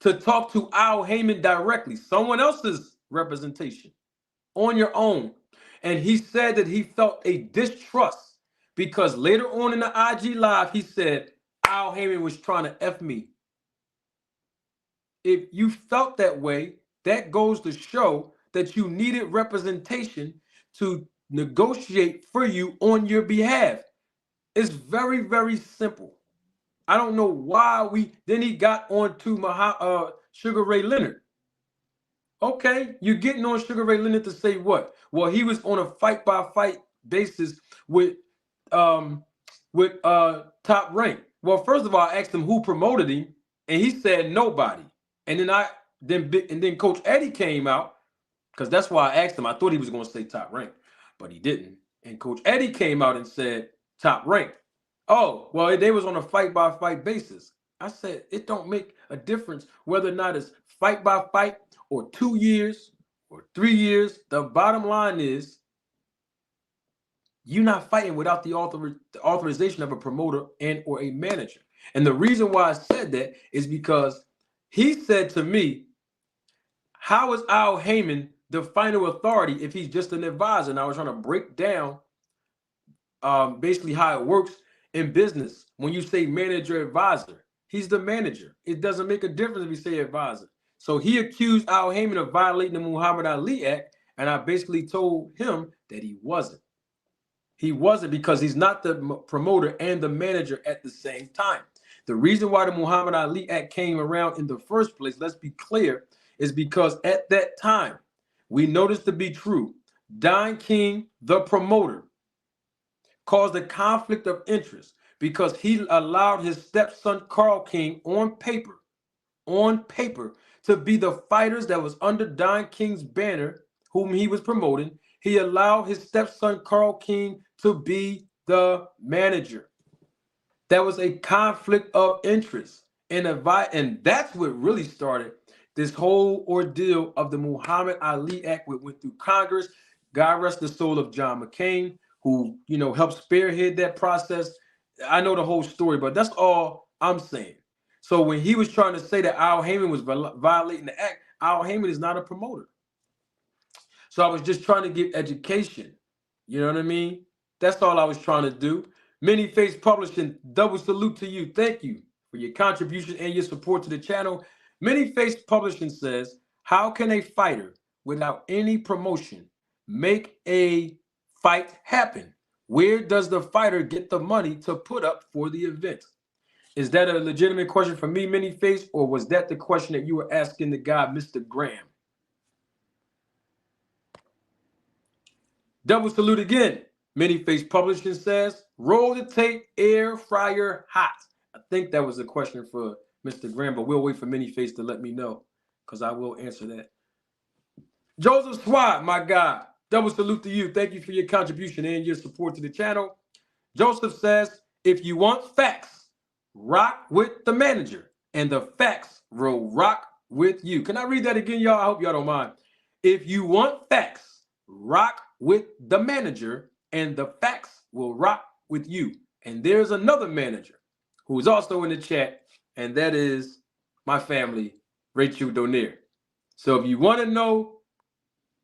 To talk to Al Heyman directly, someone else's representation. on your own. And he said that he felt a distrust because later on in the IG Live, he said, Al Heyman was trying to F me. If you felt that way, that goes to show that you needed representation to negotiate for you on your behalf. It's very, very simple. I don't know why then he got on to Sugar Ray Leonard. Okay, you're getting on Sugar Ray Leonard to say what? Well, he was on a fight-by-fight basis with Top Rank. Well, first of all, I asked him who promoted him, and he said nobody. And then Coach Eddie came out, because that's why I asked him. I thought he was going to say Top Rank, but he didn't. And Coach Eddie came out and said Top Rank. Oh, well, they was on a fight-by-fight basis. I said, it don't make a difference whether or not it's fight-by-fight or 2 years or 3 years. The bottom line is you're not fighting without the authorization of a promoter and or a manager. And the reason why I said that is because he said to me, how is Al Heyman the final authority if he's just an advisor? And I was trying to break down basically how it works in business. When you say manager advisor, he's the manager. It doesn't make a difference if you say advisor. So he accused Al Heyman of violating the Muhammad Ali Act, and I basically told him that he wasn't. He wasn't, because he's not the promoter and the manager at the same time. The reason why the Muhammad Ali Act came around in the first place, let's be clear, is because at that time, we noticed to be true, Don King, the promoter, caused a conflict of interest because he allowed his stepson Carl King on paper to be the fighters that was under Don King's banner, whom he was promoting. He allowed his stepson Carl King to be the manager. That was a conflict of interest. And that's what really started this whole ordeal of the Muhammad Ali Act, which went through Congress. God rest the soul of John McCain, who, helped spearhead that process. I know the whole story, but that's all I'm saying. So when he was trying to say that Al Heyman was violating the act, Al Heyman is not a promoter. So I was just trying to give education. You know what I mean? That's all I was trying to do. Many Face Publishing, double salute to you. Thank you for your contribution and your support to the channel. Many Face Publishing says, how can a fighter without any promotion make a fight happen? Where does the fighter get the money to put up for the event? Is that a legitimate question for me, Many Face, or was that the question that you were asking the guy, Mr. Graham? Double salute again. Many Face Publishing says, roll the tape, air fryer hot. I think that was a question for Mr. Graham, but we'll wait for Many Face to let me know, because I will answer that. Joseph Swat, my guy, double salute to you. Thank you for your contribution and your support to the channel. Joseph says, if you want facts, rock with the manager, and the facts will rock with you. Can I read that again, y'all? I hope y'all don't mind. If you want facts, rock with the manager, and the facts will rock with you. And there's another manager who is also in the chat, and that is my family, Rachel Donier. So if you want to know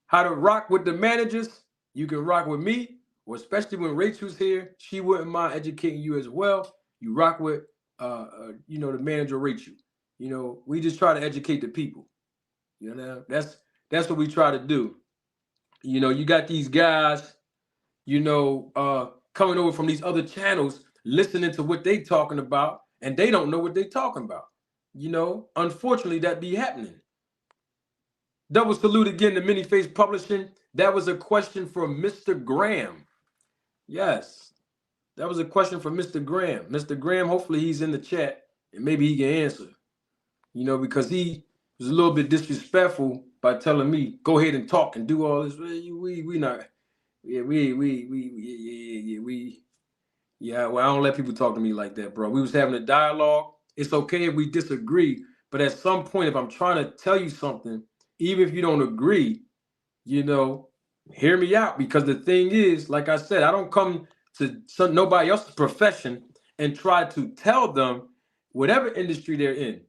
how to rock with the managers, you can rock with me, or especially when Rachel's here, she wouldn't mind educating you as well. You rock with, the manager Rachel. We just try to educate the people. That's what we try to do. You got these guys, coming over from these other channels, listening to what they talking about, and they don't know what they talking about. Unfortunately, that be happening. Double salute again to Many Face Publishing. That was a question for Mr. Graham. Yes, that was a question for Mr. Graham. Mr. Graham, hopefully he's in the chat, and maybe he can answer. Because he was a little bit disrespectful by telling me, go ahead and talk and do all this. We not. Yeah, well, I don't let people talk to me like that, bro. We was having a dialogue. It's okay if we disagree, but at some point, if I'm trying to tell you something, even if you don't agree, hear me out. Because the thing is, like I said, I don't come to nobody else's profession and try to tell them whatever industry they're in.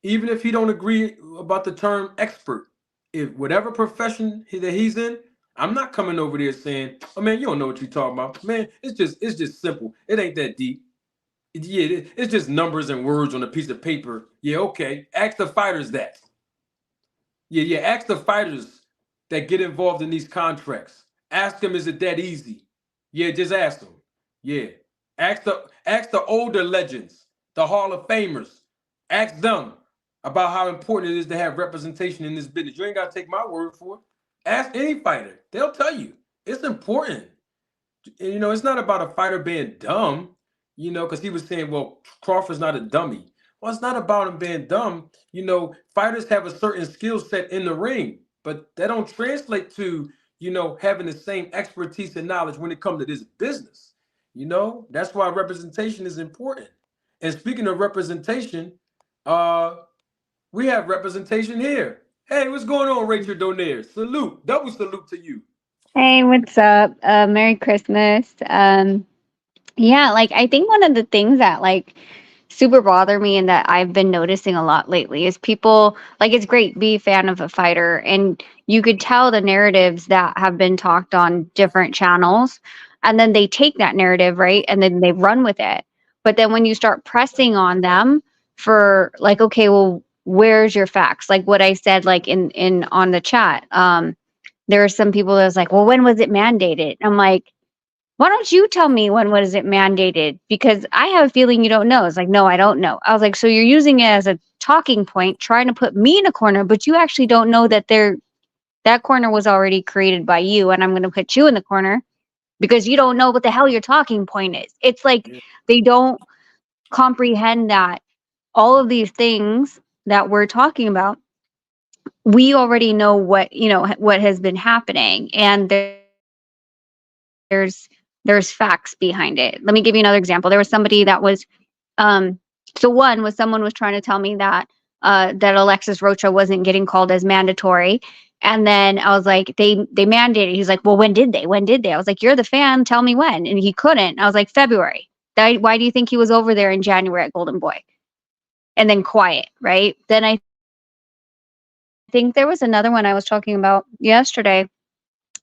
Even if he don't agree about the term expert, if whatever profession that he's in, I'm not coming over there saying, "Oh man, you don't know what you're talking about." Man, it's just simple. It ain't that deep. Yeah, it's just numbers and words on a piece of paper. Yeah, okay. Ask the fighters that. Yeah. Ask the fighters that get involved in these contracts. Ask them, is it that easy? Yeah, just ask them. Yeah. Ask the older legends, the Hall of Famers. Ask them about how important it is to have representation in this business. You ain't gotta take my word for it. Ask any fighter. They'll tell you. It's important. It's not about a fighter being dumb, because he was saying, well, Crawford's not a dummy. Well, it's not about him being dumb. Fighters have a certain skill set in the ring, but that don't translate to, having the same expertise and knowledge when it comes to this business. That's why representation is important. And speaking of representation, we have representation here. Hey, what's going on, Rachel Donaire? Salute, double salute to you. Hey, what's up? Merry Christmas. Yeah, like I think one of the things that like super bother me and that I've been noticing a lot lately is people like it's great be a fan of a fighter and you could tell the narratives that have been talked on different channels and then they take that narrative, right? And then they run with it. But then when you start pressing on them for like, okay, well, where's your facts? Like what I said like in on the chat. There are some people that was like, well, when was it mandated? I'm like, why don't you tell me when was it mandated? Because I have a feeling you don't know. It's like, no, I don't know. I was like, so you're using it as a talking point, trying to put me in a corner, but you actually don't know that that corner was already created by you, and I'm going to put you in the corner because you don't know what the hell your talking point is. It's like Yeah. they don't comprehend that all of these things that we're talking about, we already know what has been happening, and there's facts behind it. Let me give you another example. There was somebody that was so one was someone was trying to tell me that Alexis Rocha wasn't getting called as mandatory. And then I was like, they mandated. He's like, well, when did they? When did they? I was like, you're the fan. Tell me when. And he couldn't. I was like, February. Why do you think he was over there in January at Golden Boy? And then quiet, right? Then I think there was another one I was talking about yesterday,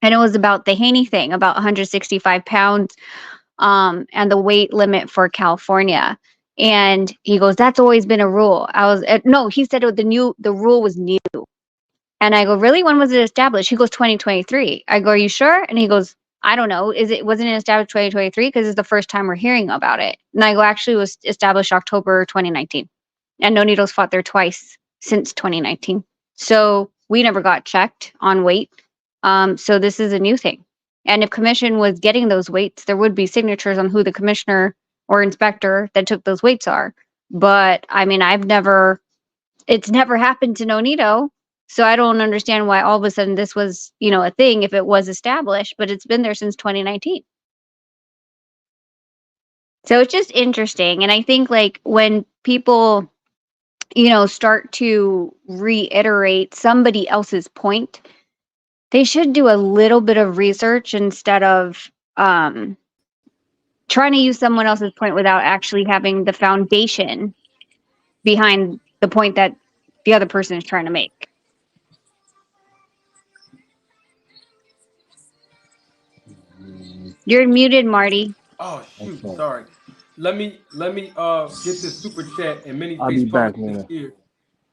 and it was about the Haney thing, about 165 pounds, and the weight limit for California. And he goes, "That's always been a rule." I was no, he said the rule was new. And I go, "Really? When was it established?" He goes, 2023. I go, "Are you sure?" And he goes, "I don't know. Wasn't it established 2023? Because it's the first time we're hearing about it." And I go, "Actually, it was established October 2019, and No Needles fought there twice since 2019. So we never got checked on weight. So this is a new thing. And if commission was getting those weights, there would be signatures on who the commissioner or inspector that took those weights are. But I mean, it's never happened to Nonito. So I don't understand why all of a sudden this was, a thing if it was established, but it's been there since 2019. So it's just interesting. And I think like when people, start to reiterate somebody else's point, they should do a little bit of research instead of trying to use someone else's point without actually having the foundation behind the point that the other person is trying to make. You're muted, Marty. Oh shoot, Okay. sorry. Let me get this super chat and many I'll face be public back, is Nina. here.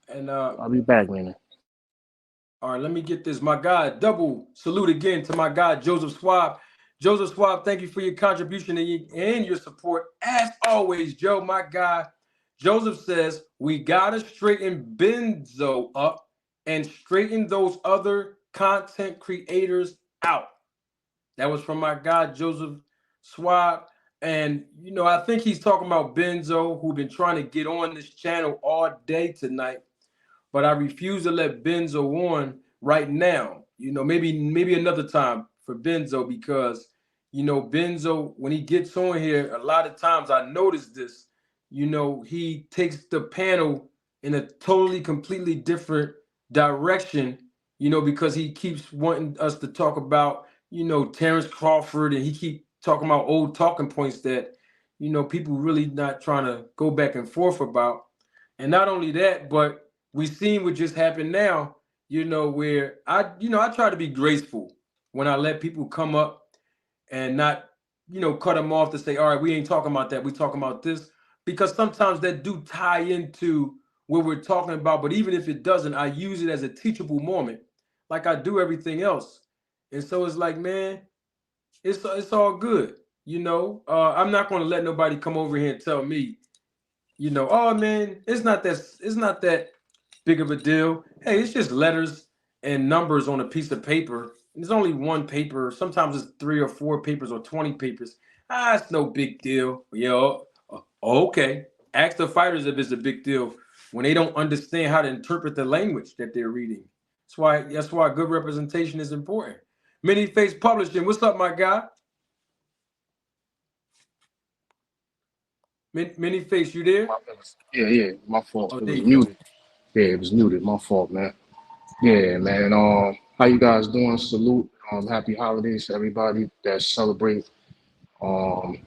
And I'll be back, Nina. all right, let me get this. My guy, double salute again to my guy Joseph Swab. Joseph Swab, thank you for your contribution and your support. As always, Joe, my guy. Joseph says we gotta straighten Benzo up and straighten those other content creators out. That was from my guy Joseph Swab. And I think he's talking about Benzo, who've been trying to get on this channel all day tonight, but I refuse to let Benzo on right now. Maybe another time for Benzo, because Benzo, when he gets on here, a lot of times I notice this. He takes the panel in a totally, completely different direction. Because he keeps wanting us to talk about Terrence Crawford, and he keep talking about old talking points that people really not trying to go back and forth about. And not only that, but we seen what just happened now, where I try to be graceful when I let people come up and not, cut them off to say, all right, we ain't talking about that. We talking about this. Because sometimes that do tie into what we're talking about. But even if it doesn't, I use it as a teachable moment, like I do everything else. And so it's like, man, it's all good. I'm not going to let nobody come over here and tell me, oh man, it's not that big of a deal. Hey, it's just letters and numbers on a piece of paper. There's only one paper. Sometimes it's 3 or 4 papers or 20 papers. It's no big deal. Okay. Ask the fighters if it's a big deal when they don't understand how to interpret the language that they're reading. That's why good representation is important. Many Face Publishing. What's up, my guy? Many Face, you there? Yeah, my fault. Oh, It there was you go. muted. Yeah, it was muted. My fault, man. Yeah, man. How you guys doing? Salute. Happy holidays to everybody that celebrate. Um,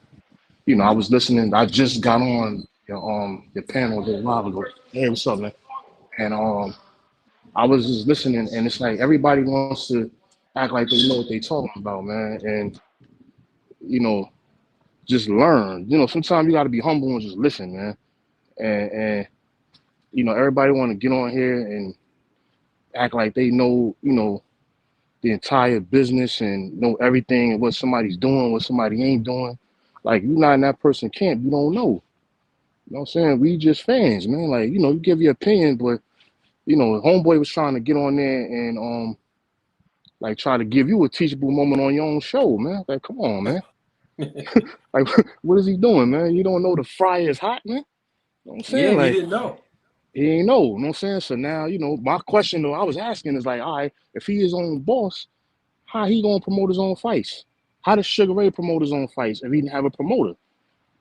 I was listening. I just got on your panel a little while ago. Hey, what's up, man? And I was just listening, and it's like everybody wants to act like they know what they talking about, man. And you know, just learn. Sometimes you got to be humble and just listen, man. And everybody want to get on here and act like they know, the entire business and know everything and what somebody's doing, what somebody ain't doing. Like you're not in that person camp, you don't know. You know what I'm saying? We just fans, man. Like, you give your opinion, but homeboy was trying to get on there and like try to give you a teachable moment on your own show, man. Like, come on, man. Like what is he doing, man? You don't know the fryer is hot, man. You know what I'm Yeah, saying? he Like didn't know. he ain't know, you know what I'm saying? So now, my question though I was asking is like, all right, if he his own boss, how he gonna promote his own fights? How does Sugar Ray promote his own fights if he didn't have a promoter?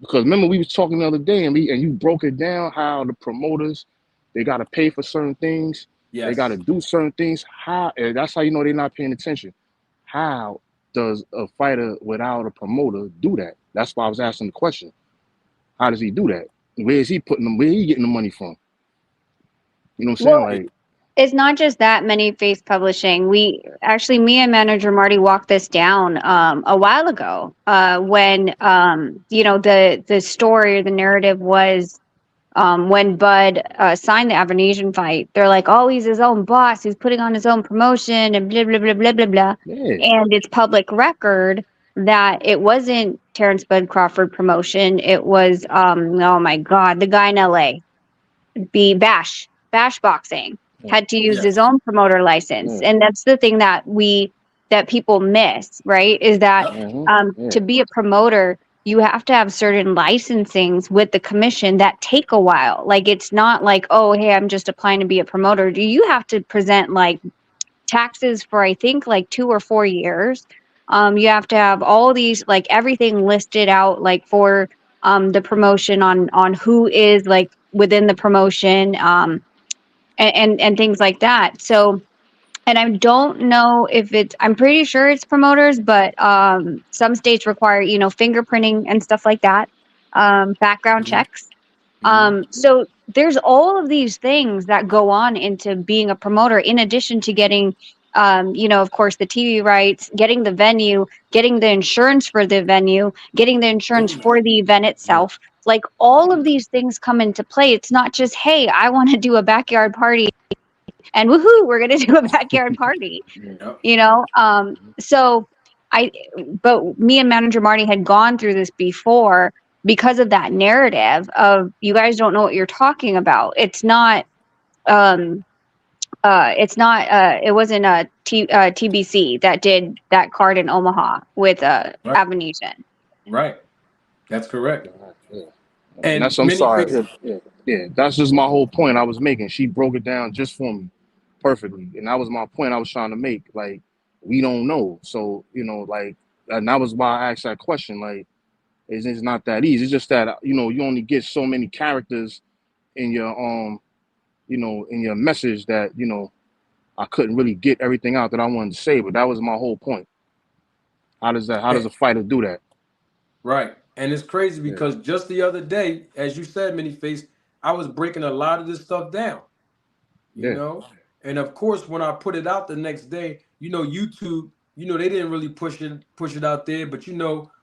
Because remember we was talking the other day and you broke it down how the promoters they gotta pay for certain things, they gotta Yes. do certain things. How and that's how you know they're not paying attention. How does a fighter without a promoter do that? That's why I was asking the question. How does he do that? Where is he putting them? Where he getting the money from? You know what I'm saying? Well, Yeah. Like, it's not just that many face publishing. We actually, me and manager Marty walked this down a while ago when the story or the narrative was when Bud signed the Avanesian fight. They're like, oh, he's his own boss. He's putting on his own promotion and blah blah blah blah blah blah. yeah, And it's public record that it wasn't Terrence Bud Crawford promotion. It was oh my God, the guy in LA, be Bash Boxing yeah, had to use his Yes. own promoter license. yeah, And that's the thing that people miss, right? Is that Yep. yeah, to be a promoter, you have to have certain licensings with the commission that take a while. Like it's not like, oh, hey, I'm just applying to be a promoter. Do you have to present like taxes for I think like 2 or 4 years? You have to have all these like everything listed out like for the promotion on who is like within the promotion and things like that. So and I don't know if I'm pretty sure it's promoters, but some states require, fingerprinting and stuff like that, background Hmm. checks. Hmm. So there's all of these things that go on into being a promoter, in addition to getting, of course, the TV rights, getting the venue, getting the insurance for the venue, getting the Oh insurance yeah. for the event Yeah. itself. Like all of these things come into play. It's not just, hey, I want to do a backyard party and woohoo, we're going to do a backyard party, yeah, Yep. so I but me and manager Marty had gone through this before because of that narrative of you guys don't know what you're talking about. Um it wasn't a TBC that did that card in Omaha with Right. Avenesian. Right. That's correct. yeah. And And that's I'm many sorry. faces. Yeah. That's just my whole point I was making. She broke it down just for me perfectly, and that was my point I was trying to make. Like we don't know, so like, and that was why I asked that question. Like, it's not that easy. It's just that you only get so many characters in your in your message that I couldn't really get everything out that I wanted to say. But that was my whole point. How does eh, a fighter do that? Right. And it's crazy Yeah, because just the other day, as you said, many face, I was breaking a lot of this stuff down. you yeah, know and of course when I put it out the next day, YouTube they didn't really push it out there. But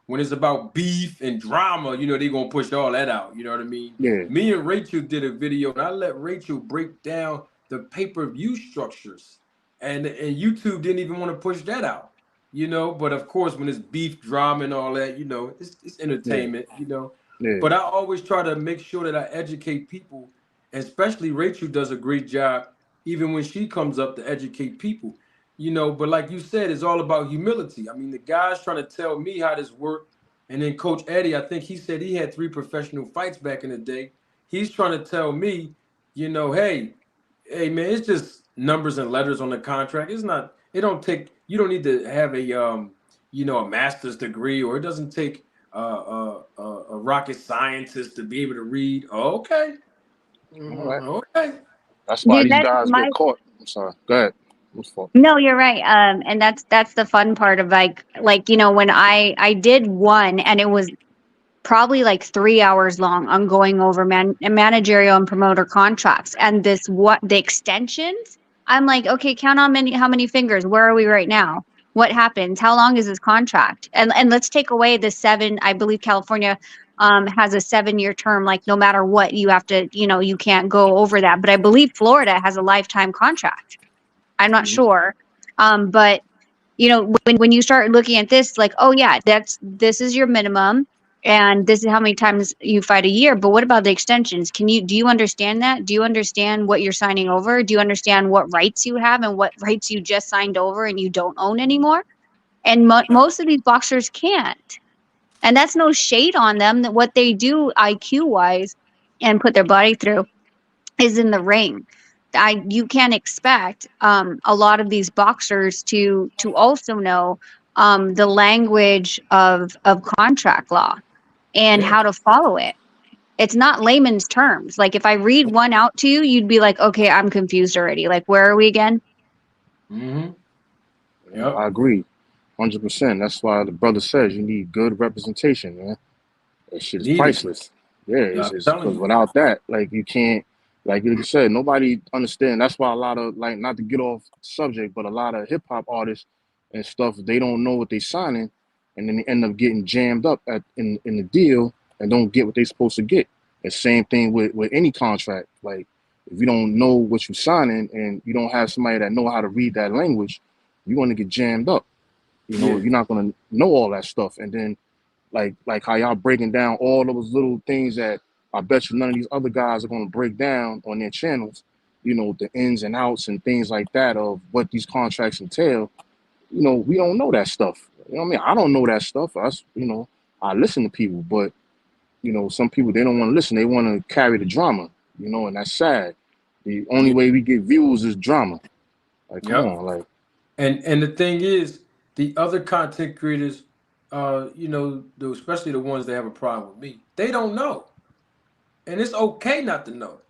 when it's about beef and drama, they're gonna push all that out. You know what I mean? Yeah, Me and Rachel did a video, and I let Rachel break down the pay-per-view structures, and YouTube didn't even want to push that out. But of course, when it's beef, drama, and all that, it's yeah, entertainment. yeah, But I always try to make sure that I educate people, and especially Rachel does a great job, even when she comes up to educate people. But like you said, it's all about humility. I mean, the guy's trying to tell me how this worked, and then Coach Eddie, I think he said he had 3 professional fights back in the day. He's trying to tell me, hey man, it's just numbers and letters on the contract. It's not. It don't take. You don't need to have a master's degree, or it doesn't take a rocket scientist to be able to read. Okay, all right. okay. That's why Dude, these that's guys my get caught. I'm sorry. Go ahead. What's fault? No, you're right. And that's the fun part of when I did one and it was probably like 3 hours long on going over managerial and promoter contracts and the extensions. I'm like, okay, count on how many fingers. Where are we right now? What happens? How long is this contract? And let's take away the 7. I believe California has a 7-year term. Like no matter what, you have to, you can't go over that. But I believe Florida has a lifetime contract. I'm not Mhm. sure. But when you start looking at this, like, oh yeah, this is your minimum, and this is how many times you fight a year. But what about the extensions? Do you understand that? Do you understand what you're signing over? Do you understand what rights you have and what rights you just signed over and you don't own anymore? And most of these boxers can't. And that's no shade on them. That what they do IQ wise and put their body through is in the ring. You can't expect a lot of these boxers to also know the language of contract law and Yeah. how to follow it. It's not layman's terms. Like if I read one out to you, you'd be like, okay, I'm confused already. Like where are we again? Mm-hmm. I Yep. agree, 100%. That's why the brother says you need good representation, man. That shit is Needed. priceless. Yeah, Yeah, I'm it's telling because you. without that, like you can't, like you said, nobody understand. That's why a lot of like, not to get off subject, but a lot of hip hop artists and stuff, they don't know what they signing, and then they end up getting jammed up in the deal and don't get what they supposed to get. The same thing with any contract. Like if you don't know what you're signing and you don't have somebody that know how to read that language, you're gonna get jammed up. Yeah. You're not gonna know all that stuff, and then like how y'all breaking down all those little things that I bet you none of these other guys are gonna break down on their channels. The ins and outs and things like that of what these contracts entail. We don't know that stuff. You know what I mean? I don't know that stuff. I listen to people, but some people they don't want to listen. They want to carry the drama. And that's sad. The only Yeah. way we get views is drama. Like, come Yep. on, like, And the thing is, the other content creators, especially the ones that have a problem with me, they don't know. And it's okay not to know.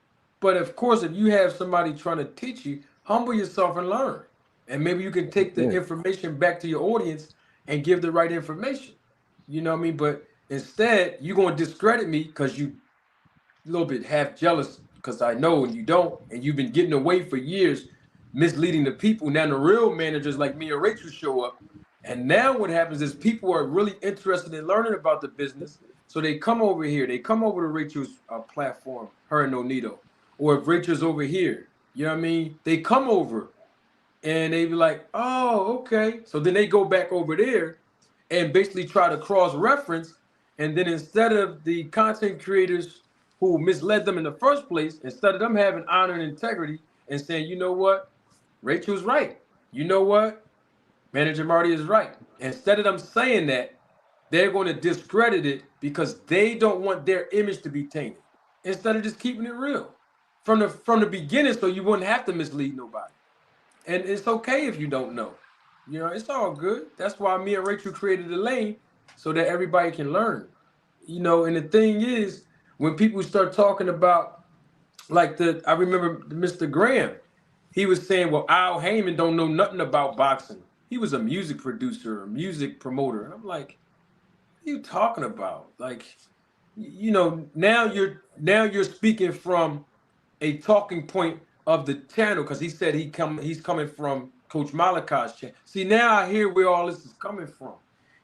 But of course, if you have somebody trying to teach you, humble yourself and learn. And maybe you can take the yeah, information back to your audience and give the right information. You know what I mean? But instead, you're going to discredit me because you a little bit half jealous because I know and you don't, and you've been getting away for years, misleading the people. Now the real managers like me and Rachel show up, and now what happens is people are really interested in learning about the business, so they come over here. They come over to Rachel's platform, her and Nonito, or if Rachel's over here, you know what I mean? They come over and they be like, "Oh, okay." So then they go back over there and basically try to cross reference. And then instead of the content creators who misled them in the first place, instead of them having honor and integrity and saying, you know what, Rachel's right. You know what, Manager Marty is right. Instead of them saying that, they're going to discredit it because they don't want their image to be tainted. Instead of just keeping it real from the beginning, so you wouldn't have to mislead nobody. And it's okay if you don't know. It's all good. That's why me and Rachel created a lane so that everybody can learn. And the thing is, when people start talking about I remember Mr. Graham, he was saying, well, Al Heyman don't know nothing about boxing. He was a music producer, a music promoter. And I'm like, what are you talking about? Like, now you're speaking from a talking point of the channel because he said he's coming from Coach Malachi's chant. See, now I hear where all this is coming from.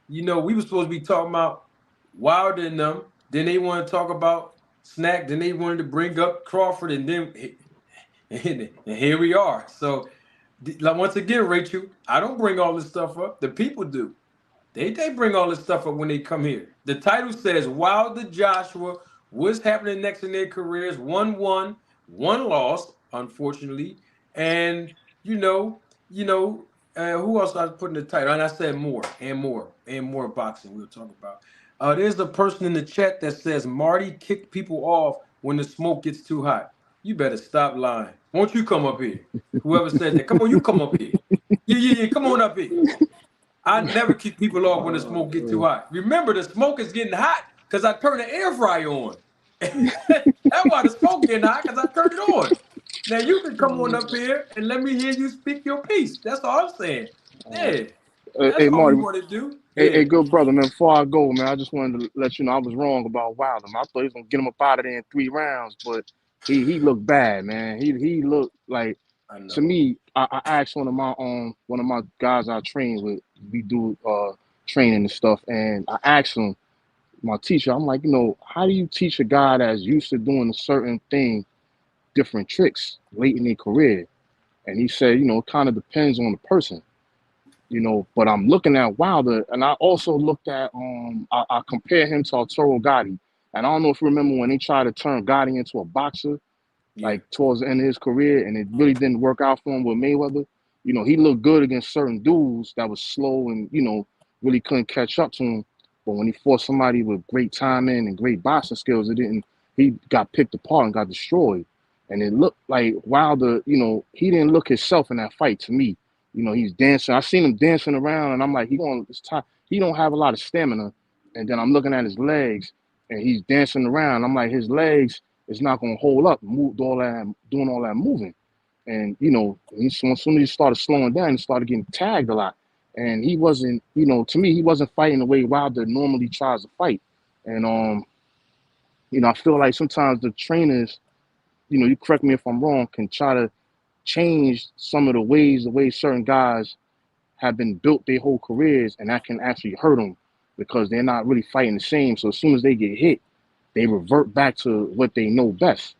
We were supposed to be talking about Wilder and them. Then they want to talk about Snack. Then they wanted to bring up Crawford, and then and here we are. So, like, once again, Rachel, I don't bring all this stuff up. The people do. They bring all this stuff up when they come here. The title says Wilder Joshua. What's happening next in their careers? One won, one lost, unfortunately. And you know, who else I put in the title? And I said more and more and more boxing. We'll talk about. There's a person in the chat that says Marty kicked people off when the smoke gets too hot. You better stop lying. Won't you come up here? Whoever said that, come on, you come up here. Yeah. Come on up here. I never keep people off when the smoke get too hot. Remember, the smoke is getting hot because I turned the air fryer on. That's why the smoke getting hot, because I turned it on. Now you can come on up here and let me hear you speak your piece. That's all I'm saying. Yeah, that's Hey, all we Marty. want to do. Hey, Yeah. good brother, man. Before I go, man, I just wanted to let you know I was wrong about Wilder. I thought he was gonna get him up out of there in 3 rounds, but he looked bad, man. He looked like, I to know. me. I asked one of my guys I train with. We do training and stuff, and I asked him, my teacher. I'm like, how do you teach a guy that's used to doing a certain thing, different tricks late in their career? And he said, it kind of depends on the person. But I'm looking at Wilder, and I also looked at I compare him to Arturo Gotti, and I don't know if you remember when they tried to turn Gotti into a boxer, Yeah. like towards the end of his career, and it really didn't work out for him with Mayweather. He looked good against certain dudes that was slow and really couldn't catch up to him. But when he fought somebody with great timing and great boxing skills, it didn't. He got picked apart and got destroyed. And it looked like Wilder, he didn't look himself in that fight to me. He's dancing. I seen him dancing around, and I'm like, it's time. He don't have a lot of stamina. And then I'm looking at his legs, and he's dancing around. I'm like, his legs is not going to hold up, doing all that moving. And as soon as he started slowing down, he started getting tagged a lot. And he wasn't, to me, he wasn't fighting the way Wilder normally tries to fight. And I feel like sometimes the trainers, you correct me if I'm wrong, can try to change some of the way certain guys have been built their whole careers, and that can actually hurt them because they're not really fighting the same. So as soon as they get hit, they revert back to what they know best.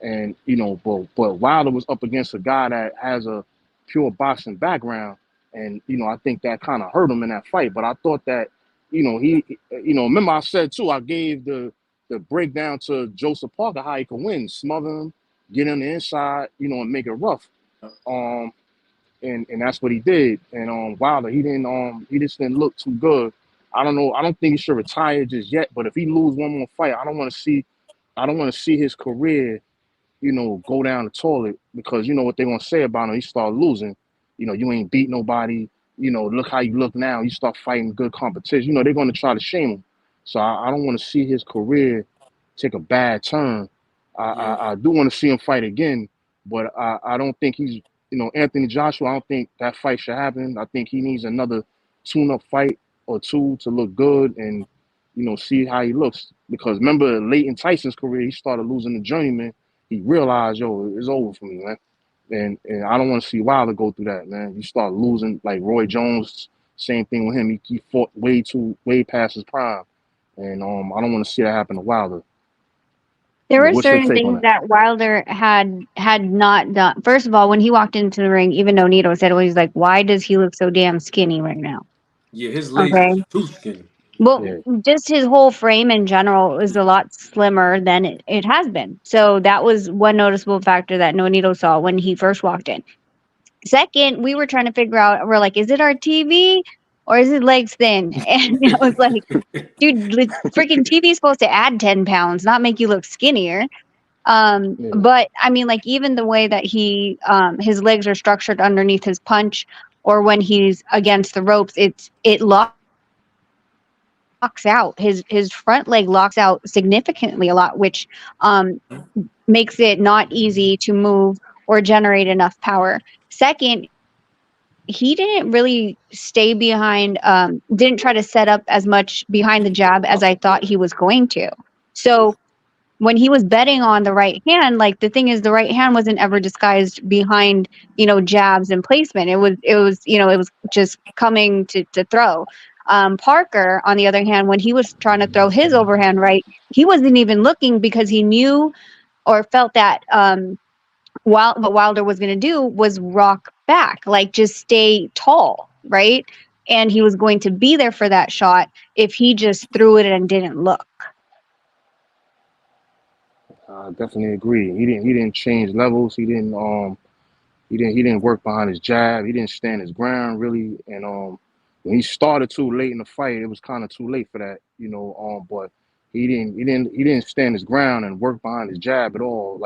And but Wilder was up against a guy that has a pure boxing background, and I think that kind of hurt him in that fight. But I thought that he remember I said too, I gave the breakdown to Joseph Parker how he could win, smother him, get on the inside, and make it rough. Um, and that's what he did. And Wilder, he just didn't look too good. I don't know. I don't think he should retire just yet. But if he lose one more fight, I don't want to see his career go down the toilet, because you know what they're gonna say about him. He start losing. You ain't beat nobody. Look how you look now. You start fighting good competition. They're gonna try to shame him. So I don't want to see his career take a bad turn. Yeah. I do want to see him fight again, but I don't think he's Anthony Joshua. I don't think that fight should happen. I think he needs another tune-up fight or two to look good and see how he looks. Because remember, late in Tyson's career, he started losing the journeyman. He realized, it's over for me, man. And I don't want to see Wilder go through that, man. You start losing, like Roy Jones, same thing with him. He fought way past his prime. And I don't want to see that happen to Wilder. There were What's your certain take on things that? that Wilder had not done. First of all, when he walked into the ring, even though Nito said, well, he's like, why does he look so damn skinny right now? Yeah. His legs Okay. is too skinny. Well, Yeah, just his whole frame in general is a lot slimmer than it has been. So that was one noticeable factor that Nonito saw when he first walked in. Second, we were trying to figure out, we're like, is it our TV or is his legs thin? And I was like, dude, the freaking TV is supposed to add 10 pounds, not make you look skinnier. yeah, But I mean, like, even the way that his legs are structured underneath his punch, or when he's against the ropes, it locks out. His front leg locks out significantly a lot, which makes it not easy to move or generate enough power. Second, he didn't really stay behind, didn't try to set up as much behind the jab as I thought he was going to. So when he was betting on the right hand, like the thing is the right hand wasn't ever disguised behind, jabs and placement. It was just coming to throw. Parker, on the other hand, when he was trying to throw his overhand right, he wasn't even looking because he knew or felt that what Wilder was going to do was rock back, like just stay tall, right? And he was going to be there for that shot if he just threw it and didn't look. I definitely agree. He didn't change levels. He didn't work behind his jab. He didn't stand his ground really. And when he started too late in the fight, it was kind of too late for that, But he didn't stand his ground and work behind his jab at all.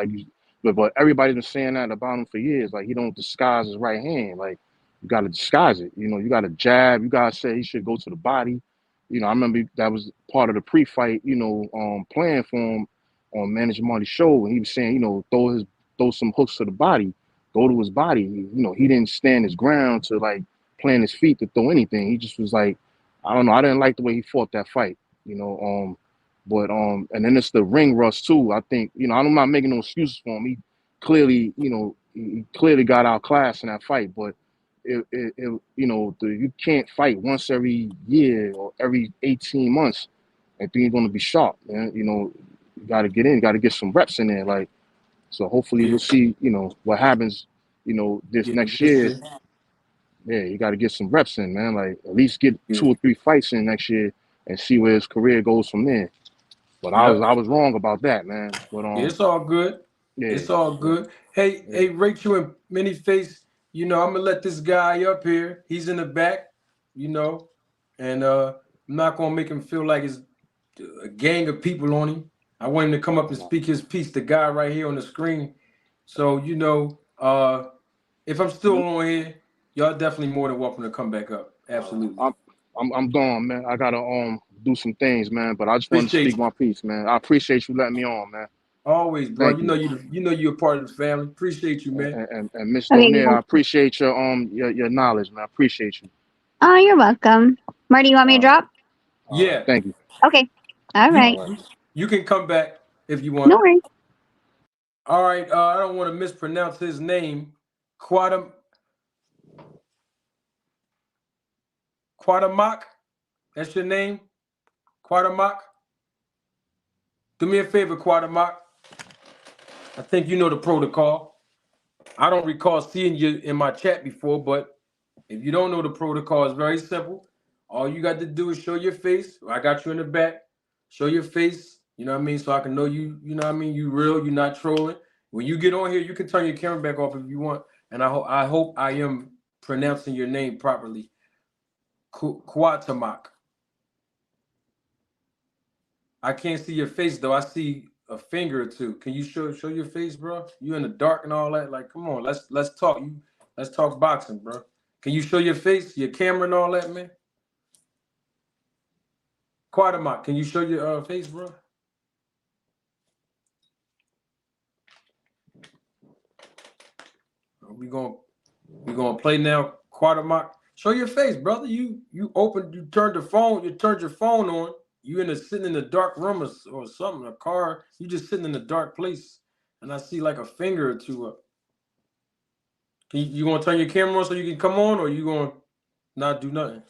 But everybody's been saying that about him for years. Like he don't disguise his right hand. Like you got to disguise it. You got to jab. You got to say he should go to the body. I remember that was part of the pre-fight. Plan for him on Manager Marty's show, and he was saying, throw some hooks to the body, go to his body. He didn't stand his ground to like plant his feet to throw anything. He just was like, I don't know. I didn't like the way he fought that fight. But and then it's the ring rust too. I think I'm not making no excuses for him. He clearly got outclassed in that fight. But you can't fight once every year or every 18 months and think you're going to be sharp, man. You got to get in, got to get some reps in there, like. So hopefully Yeah, we'll see, what happens, this yeah, next year. listen, Yeah, you got to get some reps in, man. Like at least get yeah, 2 or 3 fights in next year and see where his career goes from there. But I was yep. I was wrong about that, man. But Yeah, it's all good. yeah, It's all yeah, good. Hey, yeah. hey, Rachel and Manyface, I'm gonna let this guy up here. He's in the back, and I'm not gonna make him feel like it's a gang of people on him. I want him to come up and No, speak his piece. The guy right here on the screen. So if I'm still you, on here, y'all definitely more than welcome to come back up. Absolutely. I'm done, man. I gotta do some things, man. But I just wanted to Appreciate speak you. my piece, man. I appreciate you letting me on, man. Always, bro. Thank you. You know you're a part of the family. Appreciate you, man. And Mr. Okay. O'Neill, I appreciate your knowledge, man. I appreciate you. Oh, you're welcome. Marty, you want me to All right, drop? all right. Yeah. Thank you. Okay. All You right. All right. you can come back if you No want. worries. All right. I don't want to mispronounce his name. Quadamak. That's your name, Quadamak. Do me a favor, Quadamak. I think you know the protocol. I don't recall seeing you in my chat before, but if you don't know the protocol, it's very simple. All you got to do is show your face. I got you in the back. Show your face. You know what I mean? So I can know you. You know what I mean? You real. You're not trolling. When you get on here, you can turn your camera back off if you want. And I hope I am pronouncing your name properly. Quatamak. I can't see your face though. I see a finger or two. Can you show your face, bro? You in the dark and all that? Like, come on, let's talk. Let's talk boxing, bro. Can you show your face, your camera and all that, man? Quadamak, can you show your face, bro? We gonna play now. Quadamak, show your face, brother. You turned your phone on. You sitting in the dark room or something, a car. You just sitting in a dark place, and I see like a finger or two up. You gonna turn your camera on so you can come on, or you gonna not do nothing?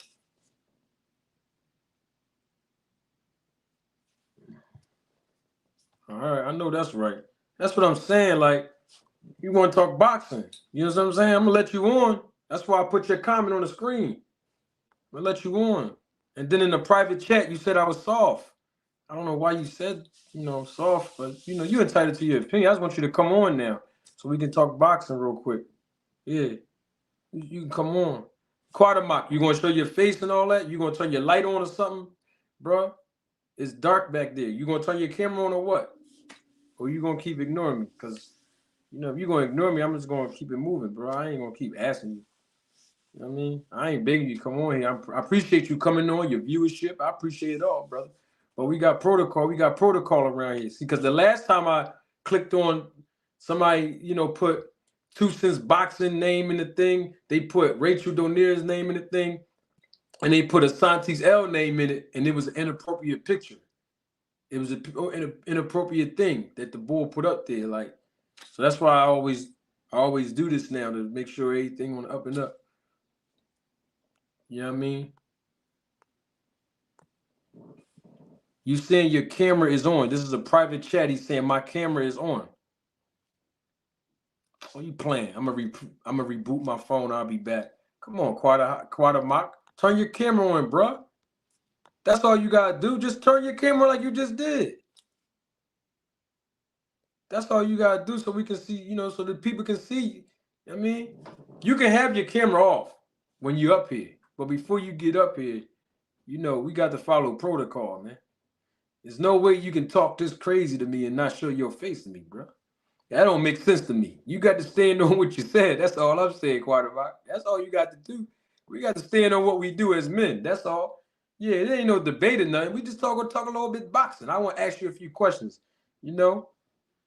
All right, I know that's right. That's what I'm saying. Like, you want to talk boxing? You know what I'm saying? I'm gonna let you on. That's why I put your comment on the screen. I'm gonna let you on. And then in the private chat, you said I was soft. I don't know why you said soft, but you're entitled to your opinion. I just want you to come on now so we can talk boxing real quick. Yeah, you can come on. Quadamak, you gonna show your face and all that? You gonna turn your light on or something, bro? It's dark back there. You gonna turn your camera on or what? Or you gonna keep ignoring me? Because if you're gonna ignore me, I'm just gonna keep it moving, bro. I ain't gonna keep asking you. You know what I mean? I ain't begging you to come on here. I appreciate you coming on, your viewership. I appreciate it all, brother. But we got protocol. We got protocol around here. See, because the last time I clicked on somebody, put Two Cents Boxing name in the thing, they put Rachel Donier's name in the thing, and they put Asante's L name in it, and it was an inappropriate picture. It was an inappropriate thing that the bull put up there. Like, so that's why I always do this now to make sure everything on the up and up. You know what I mean? You saying your camera is on. This is a private chat. He's saying my camera is on. Oh, you playing? I'm gonna reboot my phone. I'll be back. Come on, Quada Mock. Turn your camera on, bruh. That's all you gotta do. Just turn your camera like you just did. That's all you gotta do so we can see, you know, so that people can see you. I mean, you can have your camera off when you're up here. But before you get up here, you know, we got to follow protocol, man. There's no way you can talk this crazy to me and not show your face to me, bro. That don't make sense to me. You got to stand on what you said. That's all I'm saying, quarterback. That's all you got to do. We got to stand on what we do as men. That's all. Yeah, there ain't no debate or nothing. We just talk a little bit boxing. I want to ask you a few questions. You know?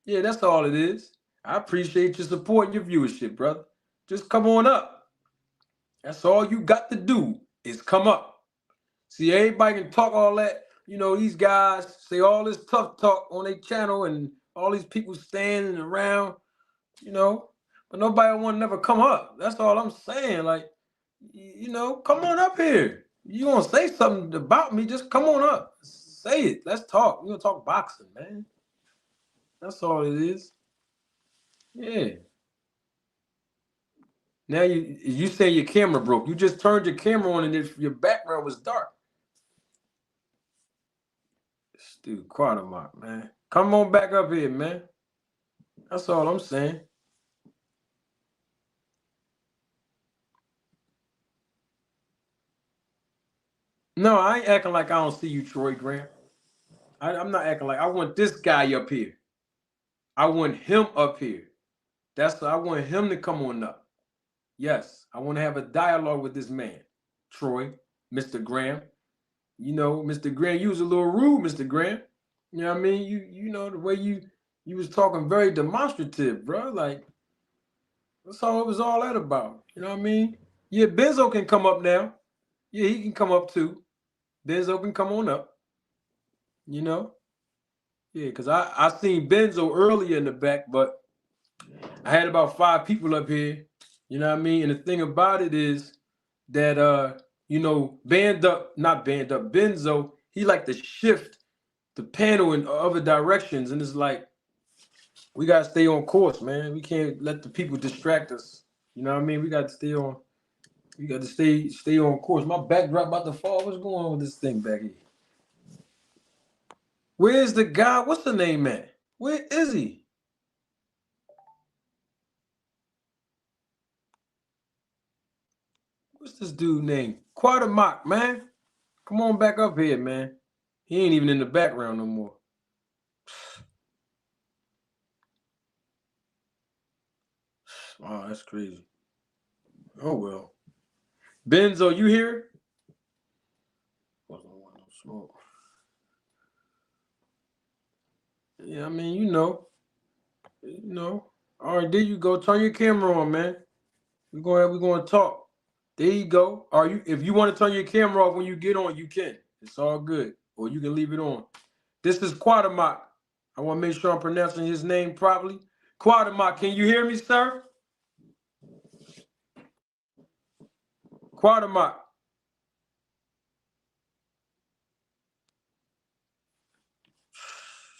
Yeah, that's all it is. I appreciate your support and your viewership, brother. Just come on up. That's all you got to do is come up. See, everybody can talk all that. You know, these guys say all this tough talk on their channel and all these people standing around, you know, but nobody want to never come up. That's all I'm saying. Like, you know, come on up here. You want to say something about me, just come on up. Say it. Let's talk. We're going to talk boxing, man. That's all it is. Yeah. Now you say your camera broke. You just turned your camera on and your background was dark. Dude, Quatermark, man. Come on back up here, man. That's all I'm saying. No, I ain't acting like I don't see you, Troy Graham. I'm not acting like I want this guy up here. I want him up here. I want him to come on up. Yes, I want to have a dialogue with this man, Troy, Mr. Graham. You know, Mr. Graham, you was a little rude, Mr. Graham. You know what I mean? You know the way you was talking very demonstrative, bro. Like that's all it was all that about. You know what I mean? Yeah, Benzo can come up now. Yeah, he can come up too. Benzo can come on up. You know? Yeah, because I seen Benzo earlier in the back, but I had about 5 people up here. You know what I mean? And the thing about it is that you know, Benzo, he like to shift the panel in other directions, and it's like we gotta stay on course, man. We can't let the people distract us. You know what I mean? We got to stay on. We got to stay on course. My backdrop about to fall. What's going on with this thing back here? Where's the guy? What's the name, man? Where is he? What's this dude name? Quatermock, man. Come on back up here, man. He ain't even in the background no more. Oh, that's crazy. Oh well. Benzo, you here? Yeah, I mean, you know. All right, there you go. Turn your camera on, man. We're going to talk. There you go. If you want to turn your camera off when you get on, you can. It's all good. Or you can leave it on. This is Quatermock. I want to make sure I'm pronouncing his name properly. Quatermock, can you hear me, sir? Quatermock.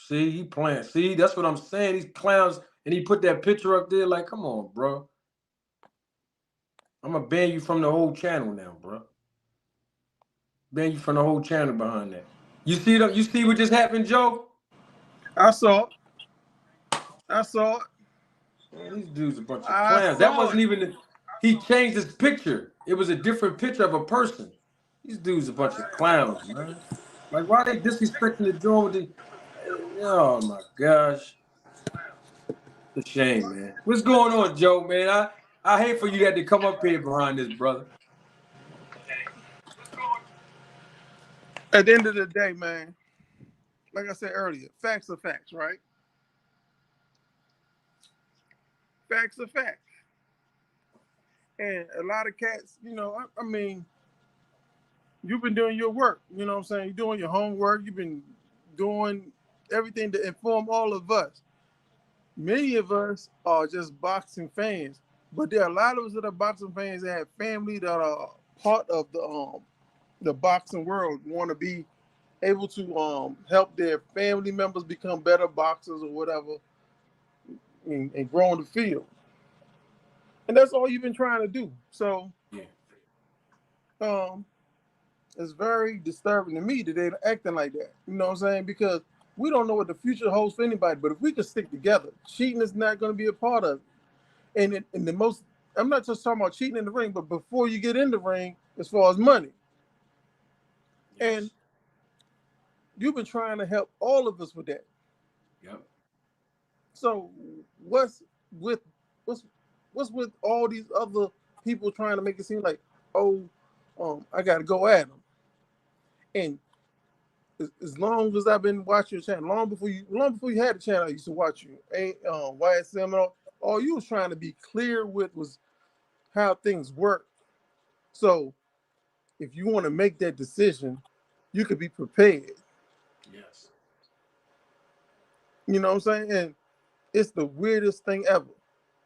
See, he playing. See, that's what I'm saying. These clowns, and he put that picture up there like, come on, bro. I'm going to ban you from the whole channel now, bro. Ban you from the whole channel behind that. You see what just happened, Joe? I saw it. Man, these dudes are a bunch of clowns. That wasn't even he changed his picture. It was a different picture of a person. These dudes are a bunch of clowns, man. Like, why they disrespecting the joint with the oh my gosh. It's a shame, man. What's going on, Joe, man? I hate for you had to come up here behind this, brother. At the end of the day, man, like I said earlier, facts are facts, right? Facts are facts. And a lot of cats, you know, I mean, you've been doing your work, you know what I'm saying? You're doing your homework, you've been doing everything to inform all of us. Many of us are just boxing fans, but there are a lot of us that are boxing fans that have family that are part of the boxing world, want to be able to help their family members become better boxers or whatever, and grow in the field. And that's all you've been trying to do. So Yeah. um, it's very disturbing to me that they're acting like that. You know what I'm saying? Because we don't know what the future holds for anybody. But if we can stick together, cheating is not going to be a part of it. And the most, I'm not just talking about cheating in the ring, but before you get in the ring, as far as money. Yes. And you've been trying to help all of us with that. Yep. So what's with what's what's with all these other people trying to make it seem like, oh, I got to go at them? And as long as I've been watching your channel, long before you had the channel, I used to watch you. YSM and all you was trying to be clear with was how things work. So if you want to make that decision, you could be prepared. Yes. You know what I'm saying? And it's the weirdest thing ever.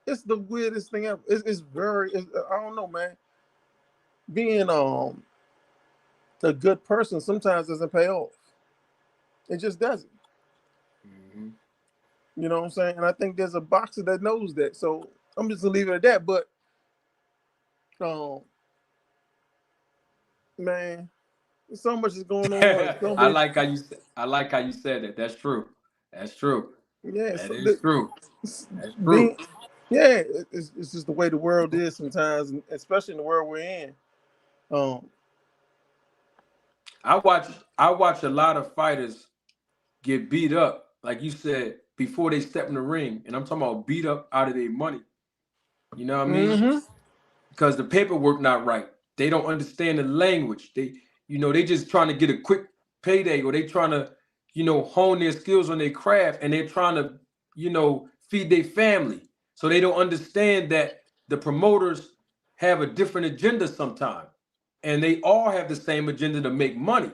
It's the weirdest thing ever. I don't know, man. Being a good person sometimes doesn't pay off. It just doesn't. Mm-hmm. You know what I'm saying? And I think there's a boxer that knows that. So I'm just gonna leave it at that. But um, man, so much is going on. So I many, like how you I like how you said that. That's true. That's true. yeah. That is true. It's That's being, true. yeah, it's just the way the world is sometimes, and especially in the world we're in. Um, I watch I watch a lot of fighters get beat up, like you said, before they step in the ring. And I'm talking about beat up out of their money. You know what I mean? mm-hmm. Because the paperwork not right. They don't understand the language. They just trying to get a quick payday, or they trying to, hone their skills on their craft, and they're trying to, feed their family. So they don't understand that the promoters have a different agenda sometimes. And they all have the same agenda to make money.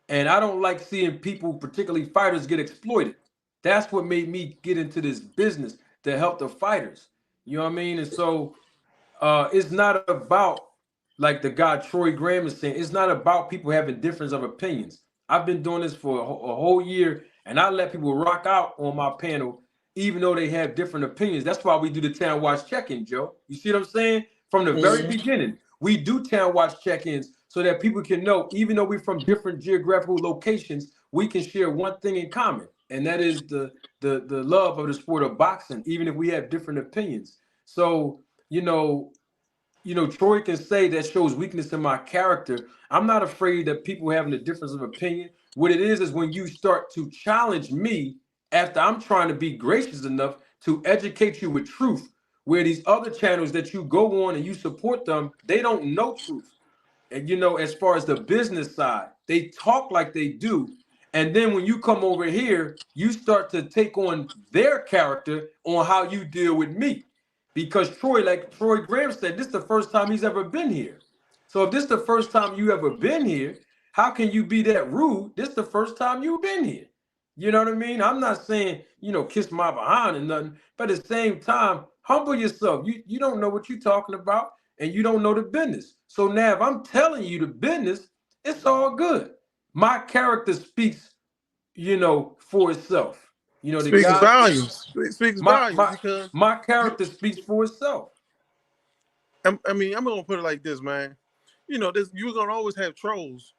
And I don't like seeing people, particularly fighters, get exploited. That's what made me get into this business, to help the fighters. You know what I mean? And so it's not about, like the guy Troy Graham is saying, it's not about people having difference of opinions. I've been doing this for a whole year, and I let people rock out on my panel, even though they have different opinions. That's why we do the Town Watch check-in, Joe. You see what I'm saying? From the very Mm-hmm. beginning, we do Town Watch check-ins so that people can know, even though we're from different geographical locations, we can share one thing in common, and that is the love of the sport of boxing, even if we have different opinions. So, Troy can say that shows weakness in my character. I'm not afraid that people having a difference of opinion. What it is when you start to challenge me after I'm trying to be gracious enough to educate you with truth, where these other channels that you go on and you support them, they don't know truth. And as far as the business side, they talk like they do. And then when you come over here, you start to take on their character on how you deal with me. Because Troy, like Troy Graham said, this is the first time he's ever been here. So if this is the first time you ever been here, how can you be that rude? This is the first time you've been here. You know what I mean? I'm not saying, kiss my behind and nothing, but at the same time, humble yourself. You don't know what you're talking about, and you don't know the business. So now if I'm telling you the business, it's all good. My character speaks, for itself. The Speaks guy, volumes. It speaks my volumes my because my character speaks for itself. I mean, I'm gonna put it like this, man. This you're gonna always have trolls.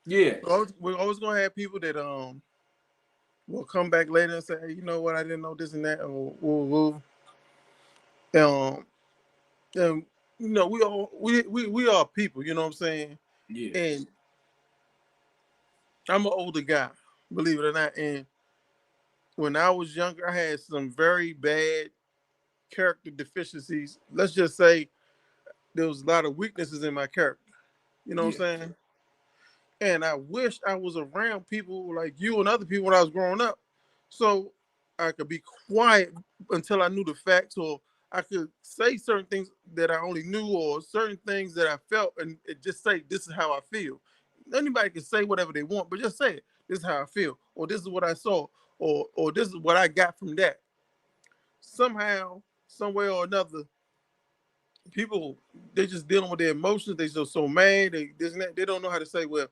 Yeah. We're always gonna have people that will come back later and say, hey, you know what, I didn't know this and that, or woo, woo. And we are people, you know what I'm saying? Yeah. And I'm an older guy, believe it or not. And when I was younger, I had some very bad character deficiencies. Let's just say there was a lot of weaknesses in my character. You know what Yeah. I'm saying? And I wish I was around people like you and other people when I was growing up, so I could be quiet until I knew the facts, or I could say certain things that I only knew, or certain things that I felt, and just say, this is how I feel. Anybody can say whatever they want, but just say it. This is how I feel, or this is what I saw, or this is what I got from that. Somehow, some way or another, people they just dealing with their emotions. They so mad. They this and that. They don't know how to say, well,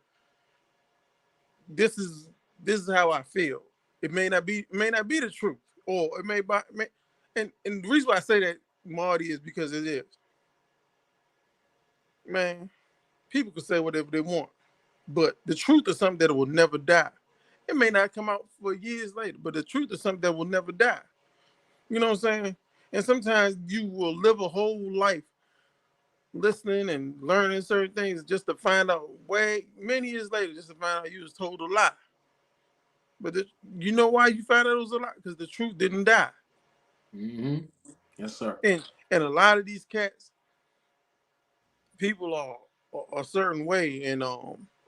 this is this is how I feel. It may not be the truth, or it may and the reason why I say that, Marty, is because it is. Man, people can say whatever they want, but the truth is something that will never die. It may not come out for years later, but the truth is something that will never die. You know what I'm saying? And sometimes you will live a whole life listening and learning certain things just to find out way many years later, just to find out you was told a lie. But you know why you found out it was a lie? Because the truth didn't die. Mm-hmm. Yes, sir. And a lot of these cats, people are a certain way and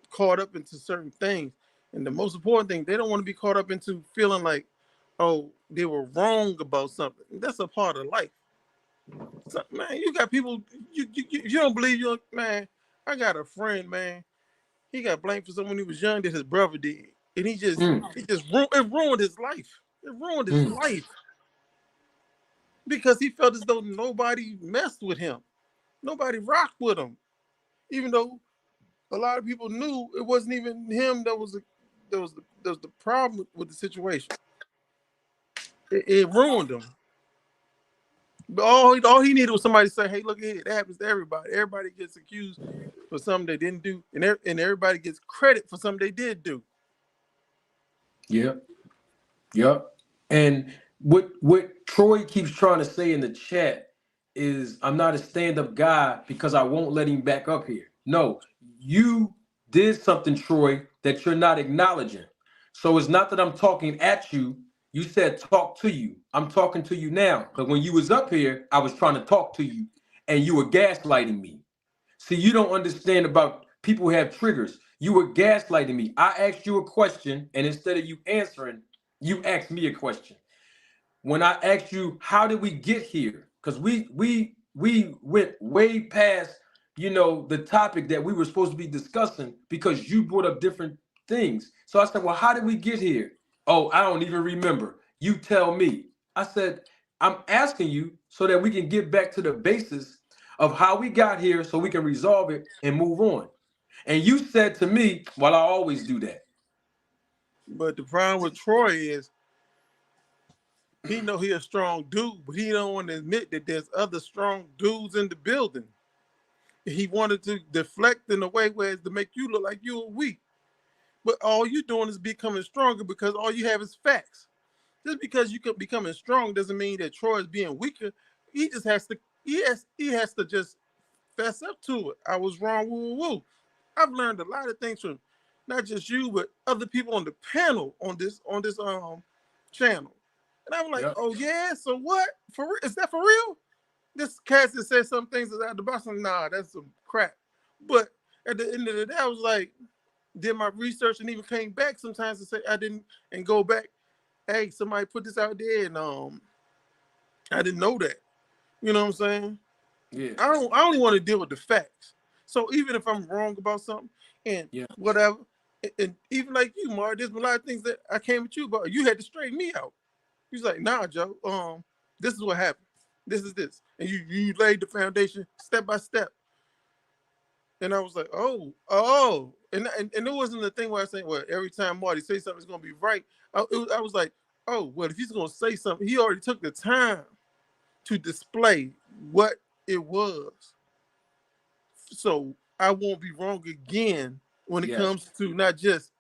caught up into certain things. And the most important thing, they don't want to be caught up into feeling like, oh, they were wrong about something. That's a part of life. So, man, you got people, you don't believe you, man. I got a friend, man. He got blamed for something when he was young that his brother did. And it ruined his life. It ruined his Mm. life because he felt as though nobody messed with him. Nobody rocked with him. Even though a lot of people knew it wasn't even him that was the problem with the situation. It ruined him. But all he needed was somebody to say, "Hey, look here, that happens to everybody. Everybody gets accused for something they didn't do, and everybody gets credit for something they did do." Yep. Yep. And what Troy keeps trying to say in the chat is, I'm not a stand-up guy because I won't let him back up here. No, you did something, Troy, that you're not acknowledging. So it's not that I'm talking at you. You said talk to you. I'm talking to you now. But when you was up here, I was trying to talk to you and you were gaslighting me. See, you don't understand about people who have triggers. You were gaslighting me. I asked you a question, and instead of you answering, you asked me a question. When I asked you, how did we get here? Because we went way past, the topic that we were supposed to be discussing because you brought up different things. So I said, well, how did we get here? Oh, I don't even remember. You tell me. I said, I'm asking you so that we can get back to the basis of how we got here so we can resolve it and move on. And you said to me, well, I always do that. But the problem with Troy is he know he a strong dude, but he don't want to admit that there's other strong dudes in the building. He wanted to deflect in a way where it's to make you look like you are weak. But all you doing is becoming stronger because all you have is facts. Just because you could becoming strong doesn't mean that Troy is being weaker. He just has to he has to just fess up to it. I was wrong. Woo, woo, woo. I've learned a lot of things from not just you, but other people on the panel on this channel. And I'm like, Yep. oh yeah, so what? Is that for real? This cat that said some things out the box. Nah, that's some crap. But at the end of the day, I was like, did my research and even came back sometimes to say I didn't and go back. Hey, somebody put this out there, and I didn't know that. You know what I'm saying? Yeah. I only want to deal with the facts. So even if I'm wrong about something and Yeah. whatever, and even like you, Mark, there's a lot of things that I came with you about. You had to straighten me out. He's like, nah, Joe. This is what happened. This is this, and you laid the foundation step by step. And I was like, oh, and it wasn't the thing where I say, well, every time Marty say something, it's gonna be right. I was like, oh, well, if he's gonna say something, he already took the time to display what it was, so I won't be wrong again when it Yes. comes to not just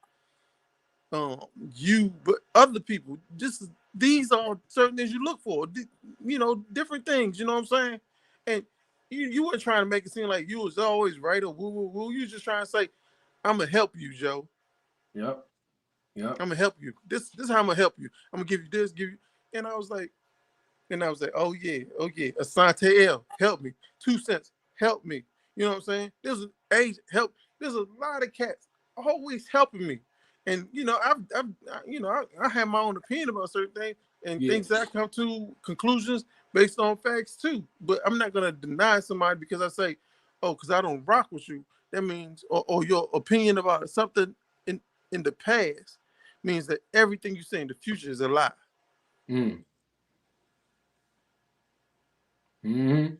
you, but other people. Just these are certain things you look for, different things. You know what I'm saying? And you weren't trying to make it seem like you was always right or woo woo woo. You was just trying to say, "I'm gonna help you, Joe. Yep. Yep. I'm gonna help you. This is how I'm gonna help you. I'm gonna give you this, give you." And I was like, oh yeah, Asante L, help me. 2 cents, help me. You know what I'm saying? There's an age help. There's a lot of cats always helping me, and I have my own opinion about certain things and Yeah. things that I come to conclusions based on facts too. But I'm not gonna deny somebody because I say, oh, because I don't rock with you. That means, or your opinion about something in the past means that everything you say in the future is a lie. Mm. Mm-hmm.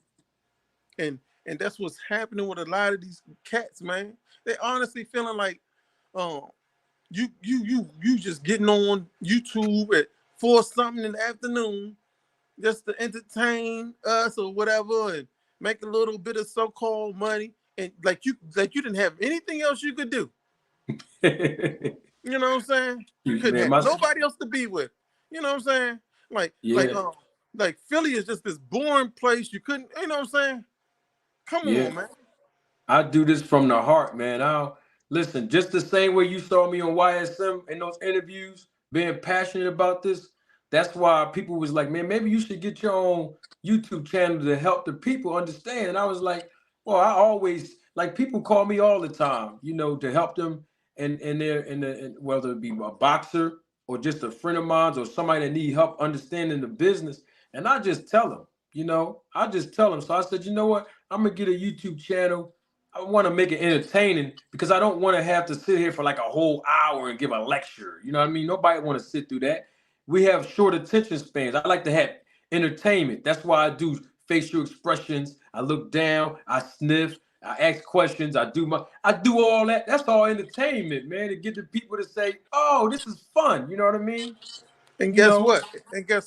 And that's what's happening with a lot of these cats, man. They honestly feeling like um you just getting on YouTube at 4 something in the afternoon just to entertain us or whatever and make a little bit of so-called money, and like you didn't have anything else you could do. You know what I'm saying? You couldn't Man, have nobody else to be with. You know what I'm saying? yeah, Like Philly is just this boring place. You couldn't, you know what I'm saying? Come yeah. on, man. I do this from the heart, man. I'll listen, just the same way you saw me on YSM in those interviews, being passionate about this. That's why people was like, man, maybe you should get your own YouTube channel to help the people understand. And I was like, well, I always like people call me all the time, to help them and their whether it be a boxer or just a friend of mine or somebody that need help understanding the business. And I just tell them, I just tell them. So I said, you know what? I'm gonna get a YouTube channel. I want to make it entertaining because I don't want to have to sit here for like a whole hour and give a lecture. You know what I mean? Nobody want to sit through that. We have short attention spans. I like to have entertainment. That's why I do facial expressions. I look down, I sniff, I ask questions, I do all that. That's all entertainment, man, to get the people to say, "Oh, this is fun." You know what I mean? And You guess know?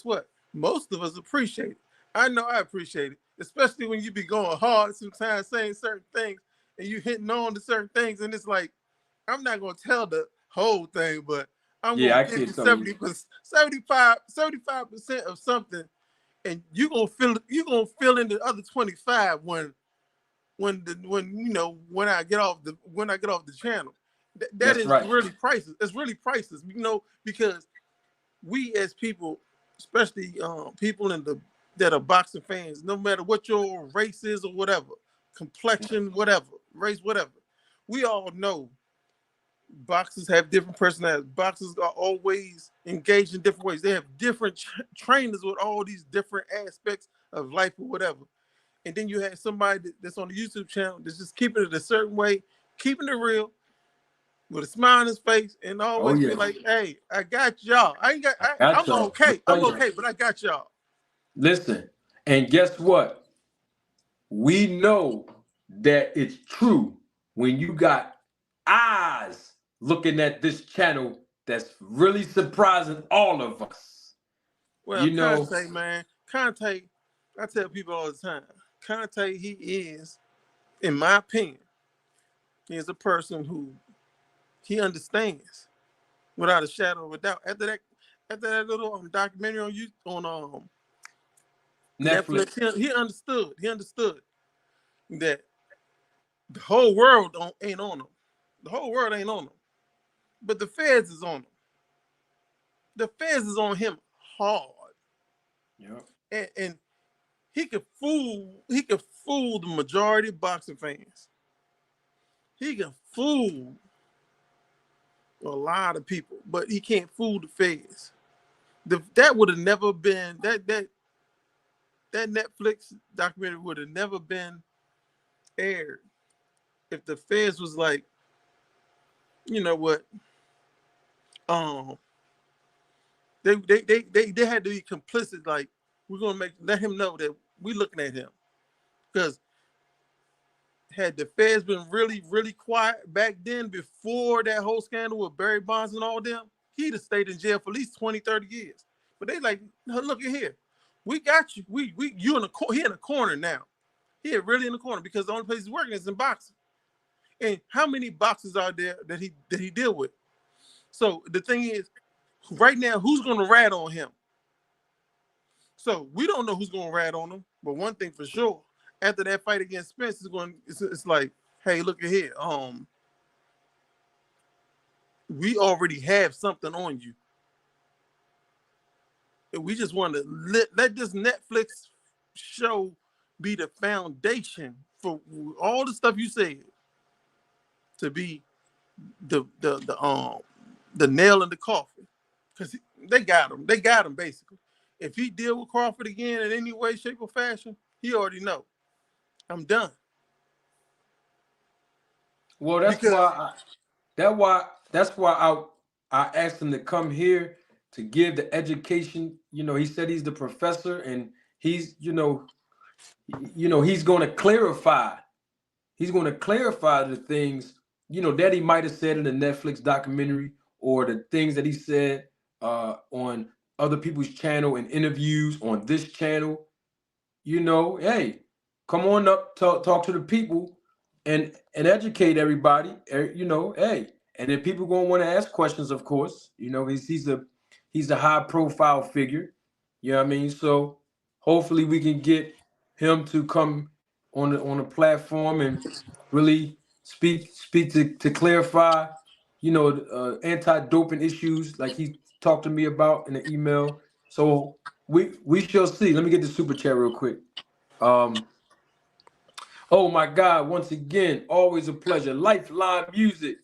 what? Most of us appreciate it. I know I appreciate it, especially when you be going hard sometimes saying certain things and you hitting on to certain things, and it's like, I'm not gonna tell the whole thing, but I'm Yeah, gonna I give can't you tell you. 75% of something, and you're gonna fill in the other 25 when I get off the channel. That That's is right. really priceless. It's really priceless, because we as people, especially people that are boxing fans, no matter what your race is or whatever, complexion, whatever, race, whatever, we all know boxers have different personalities. Boxers are always engaged in different ways. They have different trainers with all these different aspects of life or whatever. And then you have somebody that's on the YouTube channel that's just keeping it a certain way, keeping it real, with a smile on his face, and Oh always be yeah, like, "Hey, I got y'all. I ain't got. I got I'm y'all. okay. I'm Listen, okay, but I got y'all." and guess what? We know that it's true when you got eyes looking at this channel that's really surprising all of us. Well, You know, Conte, man, Conte. I tell people all the time, Conte, he is, in my opinion, he is a person who he understands without a shadow of a doubt. After that little documentary on you on Netflix. Netflix, he understood. He understood that the whole world ain't on him. The whole world ain't on him. But the feds is on him. The feds is on him hard. Yeah. And he could fool the majority of boxing fans. He can fool a lot of people, but he can't fool the feds. That would have never been that Netflix documentary would have never been aired if the feds was like, you know what, um, they had to be complicit. Like, we're gonna let him know that we looking at him, because had the feds been really, really quiet back then before that whole scandal with Barry Bonds and all them, he'd have stayed in jail for at least 20, 30 years. But they like, look at here. We got you. You in the he in the corner now. He really in the corner because the only place he's working is in boxing. And how many boxers are there that he deal with? So the thing is, right now, who's gonna rat on him? So we don't know who's gonna rat on him, but one thing for sure, after that fight against Spence, it's like, hey, look at here. We already have something on you. And we just want to let this Netflix show be the foundation for all the stuff you said to be the nail in the coffin. Because they got him. They got him basically. If he deal with Crawford again in any way, shape, or fashion, he already know. I'm done. Well, that's Because why. That why that's why I asked him to come here to give the education. You know, he said he's the professor, and he's he's going to clarify. He's going to clarify the things that he might have said in the Netflix documentary, or the things that he said on other people's channel and interviews on this channel. Hey, come on up, talk to the people, and educate everybody. Hey, and then people gonna want to ask questions, of course. He's a high profile figure. You know what I mean? So hopefully we can get him to come on a platform and really speak to clarify, anti-doping issues like he talked to me about in the email. So we shall see. Let me get the super chat real quick. Um, oh my God! Once again, always a pleasure. Lifeline music,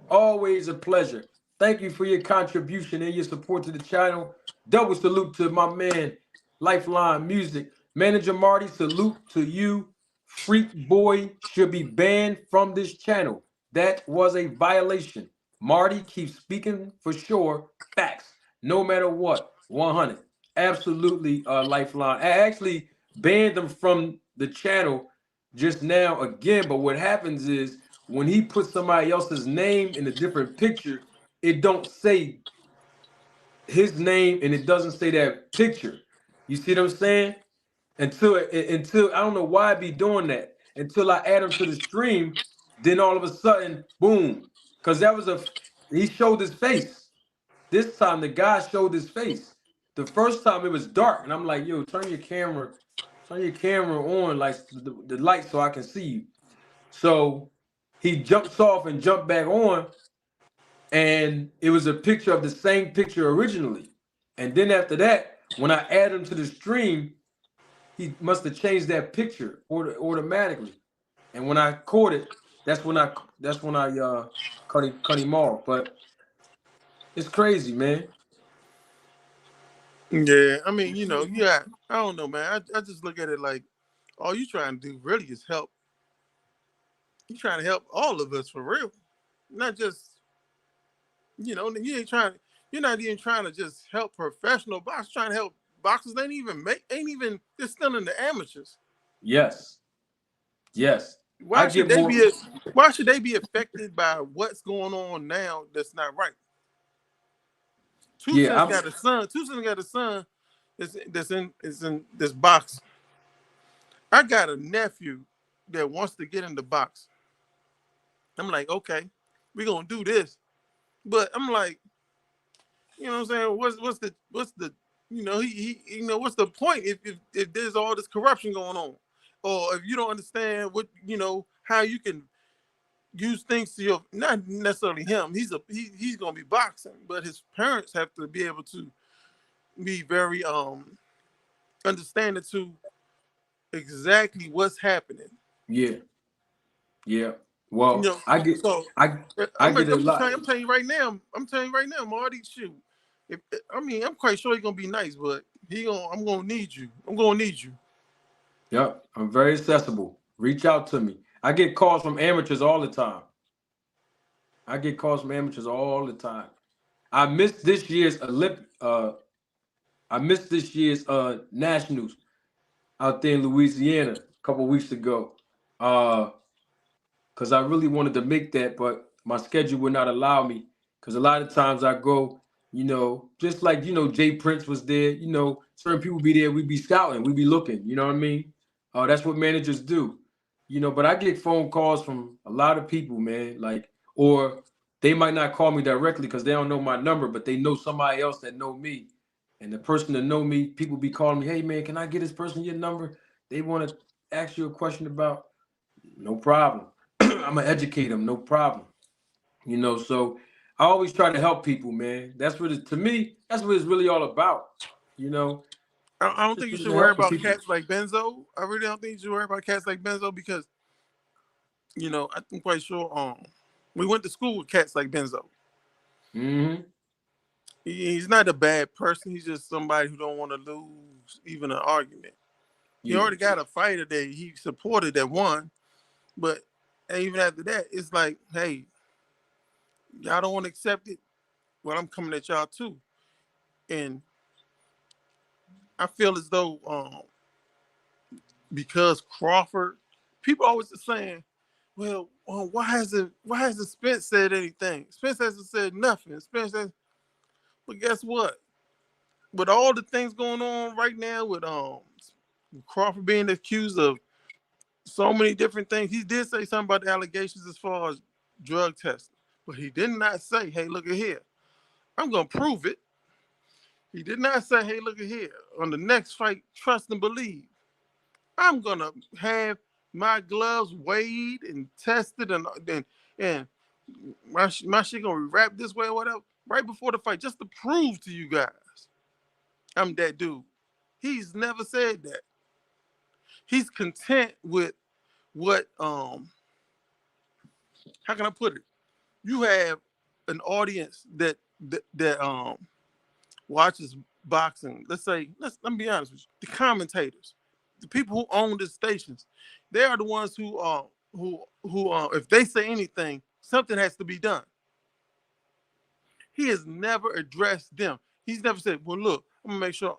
always a pleasure. Thank you for your contribution and your support to the channel. Double salute to my man, Lifeline Music. Manager Marty, salute to you. Freak Boy should be banned from this channel. That was a violation. Marty keeps speaking for sure. Facts. No matter what. 100. Absolutely, Lifeline. I actually banned them from the channel just now again, but what happens is when he puts somebody else's name in a different picture, it don't say his name and it doesn't say that picture. You see what I'm saying? Until I don't know why I be doing that. Until I add him to the stream, then all of a sudden, boom. Because he showed his face. This time the guy showed his face. The first time it was dark, and I'm like, yo, turn your camera on, like the light so I can see you. So he jumps off and jumped back on, and it was a picture of the same picture originally. And then after that, when I add him to the stream, he must have changed that picture automatically. And when I caught it, that's when I cut him off. But it's crazy, man. Yeah, I mean, yeah, I don't know, man. I just look at it like all you trying to do really is help. You trying to help all of us for real, not just you ain't trying. You're not even trying to just help professional boxers. Trying to help boxers. They ain't even. They're still in the amateurs. Yes. I Why should get they more. be? Why should they be affected by what's going on now? That's not right. Two Yeah, Cents got a son. Two Cents got a son. That's in this box. I got a nephew that wants to get into box. I'm like, okay, we're gonna do this. But I'm like, what I'm saying? What's the what's the point if there's all this corruption going on? Or if you don't understand how you can use things to your not necessarily him. He's gonna be boxing, but his parents have to be able to be very understanding to exactly what's happening. Yeah. Well, So I get a lot. I'm telling you right now. Marty, shoot. I'm quite sure he's gonna be nice, but I'm gonna need you. I'm gonna need you. Yep, I'm very accessible. Reach out to me. I get calls from amateurs all the time. I missed this year's nationals out there in Louisiana a couple weeks ago. Because I really wanted to make that, but my schedule would not allow me. Because a lot of times I go, just like Jay Prince was there. Certain people be there. We be scouting. We be looking. You know what I mean? That's what managers do. But I get phone calls from a lot of people, man. Or they might not call me directly because they don't know my number, but they know somebody else that know me. And the person that know me, people be calling me, hey man, can I get this person your number? They want to ask you a question about. No problem. I'm gonna educate them, no problem. So I always try to help people, man. To me, that's what it's really all about. You know, I don't just think you really should worry helping about people. cats like Benzo. I really don't think you should worry about cats like Benzo because I'm quite sure we went to school with cats like Benzo. Mm-hmm. He's not a bad person. He's just somebody who don't want to lose even an argument. He Yeah. already got a fighter that he supported that won, but even after that, it's like, hey, Y'all don't want to accept it. Well, I'm coming at y'all too. And I feel as though because Crawford, people always saying, well, why hasn't Spence said anything? Spence hasn't said nothing. Spence has, but guess what? With all the things going on right now with Crawford being accused of so many different things, he did say something about the allegations as far as drug testing, but he did not say, hey, look at here, I'm gonna prove it. He did not say, hey, look at here, on the next fight, trust and believe, I'm gonna have my gloves weighed and tested and my shit gonna be wrapped this way or whatever right before the fight, just to prove to you guys I'm that dude. He's never said that. He's content with what how can I put it? You have an audience that watches boxing. Let me be honest with you. The commentators, the people who own the stations, they are the ones who if they say anything, something has to be done. He has never addressed them. He's never said, well, look, I'm gonna make sure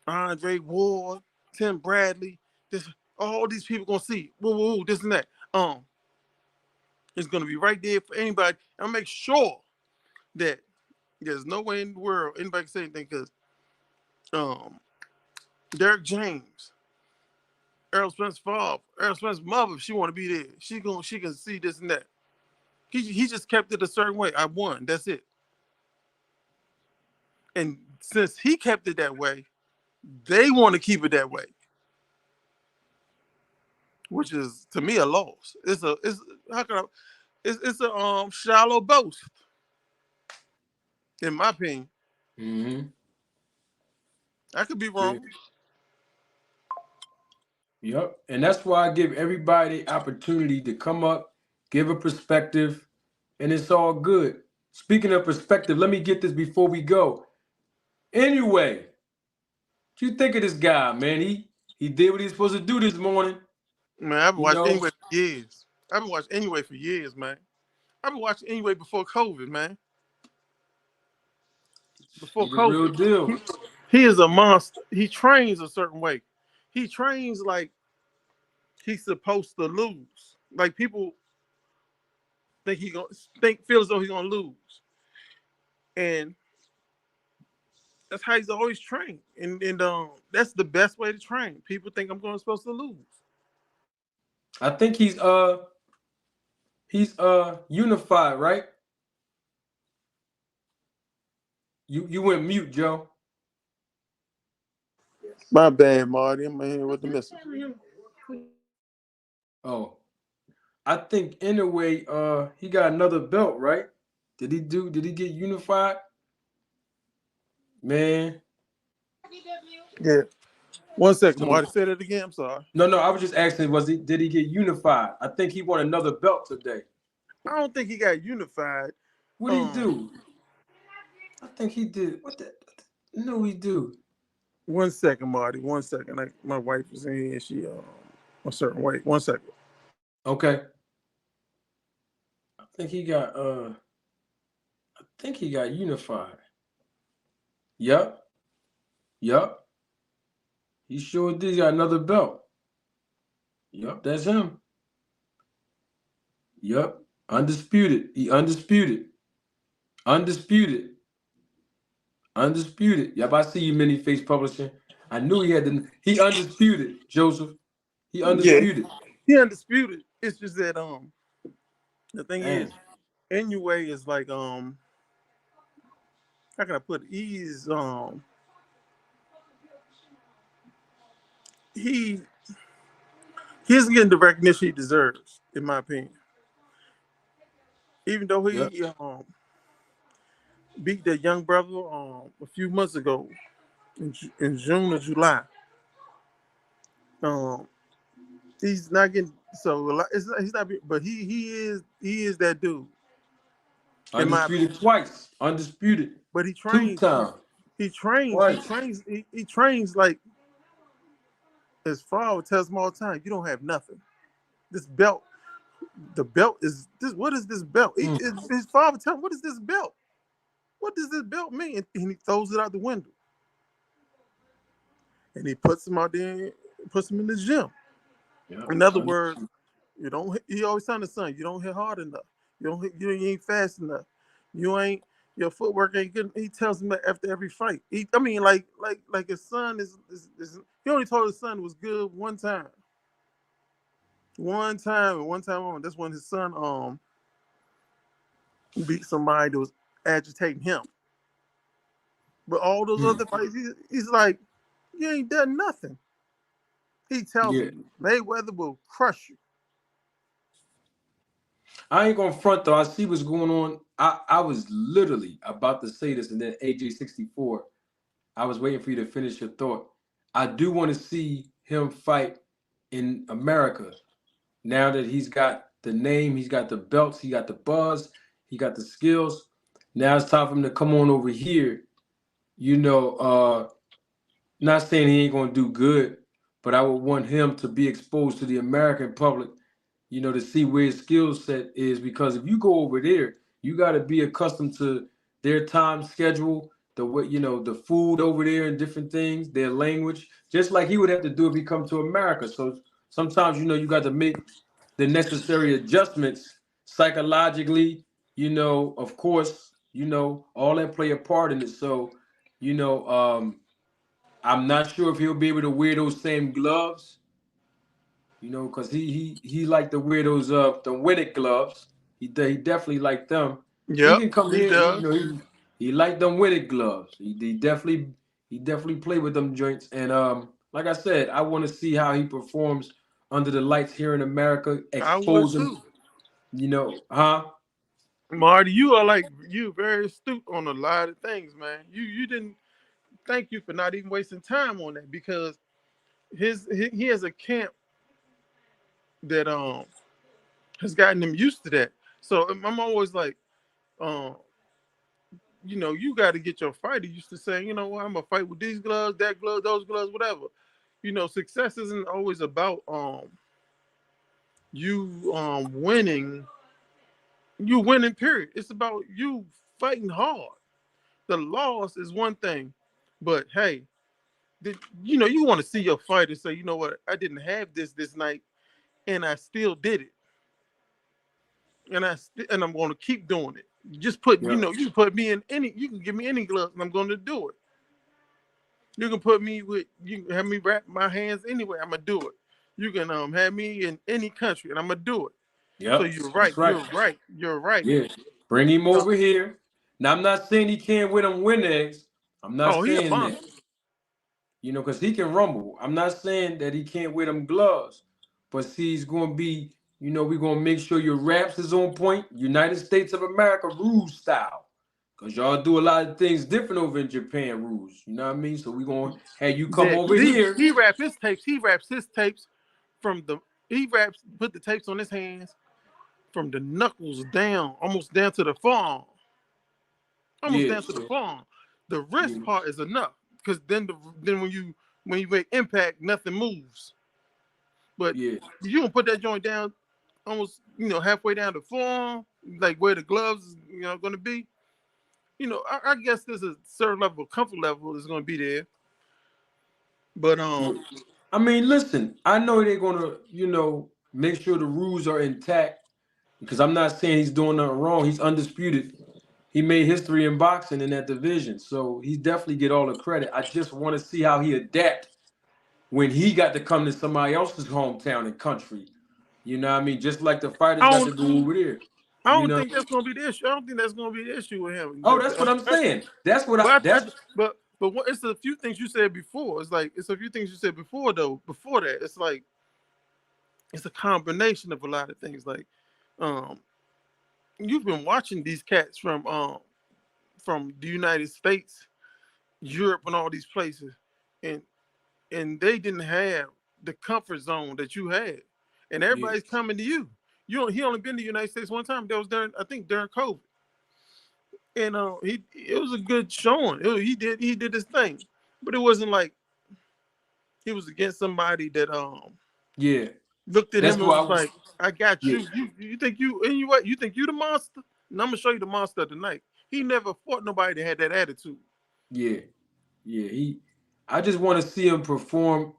Andre Ward, Tim Bradley, this all these people gonna see. Whoa, whoa, whoa, this and that. It's gonna be right there for anybody. I'll make sure that there's no way in the world anybody can say anything because Derek James, Earl Spence's father, Earl Spence's mother, if she want to be there, she can see this and that. He just kept it a certain way. I won. That's it. And since he kept it that way, they want to keep it that way, which is to me a loss. It's how can I? It's a shallow boast, in my opinion. Mm-hmm. I could be Yeah. wrong. Yep. And that's why I give everybody opportunity to come up, give a perspective, and it's all good. Speaking of perspective, let me get this before we go. Anyway, what you think of this guy, man? He did what he's supposed to do this morning. Man, I've been You watching know, Anyway for years. I've been watching Anyway for years, man. I've been watching Anyway before COVID, man. Before he the real COVID, deal. he is a monster. He trains a certain way. He trains like he's supposed to lose. Like people feel as though he's gonna lose, and that's how he's always trained. And that's the best way to train. People think I'm supposed to lose. I think he's unified, right? You went mute, Joe. My bad, Marty. I'm here with the message. Oh, I think in a way, he got another belt, right? Did he get unified? Man. Yeah. 1 second, So Marty. Say that again. I'm sorry. no, I was just asking, did he get unified? I think he won another belt today. I don't think he got unified. What did he do? I think he did. What the? No, he do. 1 second, Marty. 1 second. Like my wife is in here. She a certain way. 1 second. Okay. I think he got unified. Yup. Yup. He sure did. He got another belt. Yup, that's him. Yup. Undisputed. He undisputed. Undisputed. Undisputed. Yup, I see you, Mini Face Publishing. I knew he undisputed, Joseph. He Yeah, undisputed. he undisputed. It's just that the thing is, Damn. Inoue is like how can I put it? He he isn't getting the recognition he deserves, in my opinion. Even though Yep. he beat that young brother a few months ago in June or July. Um, he's not getting so he's not, but he is that dude. In my Undisputed opinion. twice. Undisputed. But he Two trains. times. Twice. He trains like as far as tells him all the time. You don't have nothing. This belt, the belt is this. What is this belt? His father tell him, what is this belt? What does this belt mean? And he throws it out the window. And he puts him out there, puts him in the gym. Yeah. In other words, you don't. He always telling the son, you don't hit hard enough. You ain't fast enough. You ain't. Your footwork ain't good. He tells him that after every fight. Like his son is. He only told his son it was good one time. One time on. That's when his son beat somebody that was agitating him. But all those other fights, he's like, you ain't done nothing. He tells him Mayweather will crush you. I ain't gonna front though. I see what's going on. I was literally about to say this, and then AJ64. I was waiting for you to finish your thought. I do want to see him fight in America. Now that he's got the name, he's got the belts, he got the buzz, he got the skills. Now it's time for him to come on over here. You know, not saying he ain't gonna do good, but I would want him to be exposed to the American public, you know, to see where his skill set is. Because if you go over there, you got to be accustomed to their time schedule, the way, you know, the food over there and different things, their language, just like he would have to do if he come to America. So sometimes, you know, you got to make the necessary adjustments psychologically, you know, of course, you know, all that play a part in it. So, you know, I'm not sure if he'll be able to wear those same gloves, you know, because he like to wear those the Winnick gloves. He definitely like them. He Yep, can come he here, you does. know, he like them Winnick gloves. He definitely play with them joints. And like I said, I want to see how he performs under the lights here in America, I would expose him, too. you know, huh? Marty, you very astute on a lot of things, man. You didn't thank you for not even wasting time on that because he has a camp that has gotten him used to that. So I'm always like, um, you got to get your fighter used to saying, you know what, I'm gonna fight with these gloves, that glove, those gloves, whatever. Success isn't always about you winning. You winning, period. It's about you fighting hard. The loss is one thing, but hey, you want to see your fighter say, you know what, I didn't have this night, and I still did it, and I'm going to keep doing it. Just Yeah. you can put me in you can give me any glove, and I'm going to do it. You can put me you can have me wrap my hands anywhere, I'm gonna do it. You can have me in any country, and I'm gonna do it. So Yep. you're right, That's right. you're right. Yeah. Bring him Uh, over here. Now I'm not saying he can't win them win eggs. I'm not oh, he a saying monster. that. You know, because he can rumble. I'm not saying that he can't wear them gloves, but see, he's going to be, you know, we're going to make sure your raps is on point, United States of America rules style. Because y'all do a lot of things different over in Japan rules. You know what I mean? So we're going to have you come That over here. he wraps his tapes. He wraps his tapes from the put the tapes on his hands from the knuckles down, almost down to the forearm, almost Yeah. down to the So, forearm. The yeah. wrist part is enough because then when you make impact, nothing moves. But Yeah. you gonna put that joint down almost halfway down the forearm, like where the gloves is going to be. I guess there's a certain level of comfort level is going to be there. But Yeah. I mean, listen, I know they're going to, you know, make sure the rules are intact because I'm not saying he's doing nothing wrong. He's undisputed. He made history in boxing in that division, so he definitely get all the credit. I just want to see how he adapt when he got to come to somebody else's hometown and country. You know what I mean? Just like the fighters I got don't to go over there. I You don't know? think that's going to be the issue. I don't think that's going to be the issue with him. Oh, that's what I'm saying. That's what I. But That's it's a few things you said before. It's a few things you said before though. Before that, it's like it's a combination of a lot of things. Like, um, you've been watching these cats from the United States, Europe, and all these places, and they didn't have the comfort zone that you had, and yeah, everybody's coming to you. He only been to the United States one time. That was during COVID, and it was a good showing. He did his thing, but it wasn't like he was against somebody that yeah, looked at That's him and why I was was. like, "I got Yeah, you. You think you and you what? You think you the monster? And I'm gonna show you the monster tonight." He never fought nobody that had that attitude. yeah, yeah. I just want to see him perform,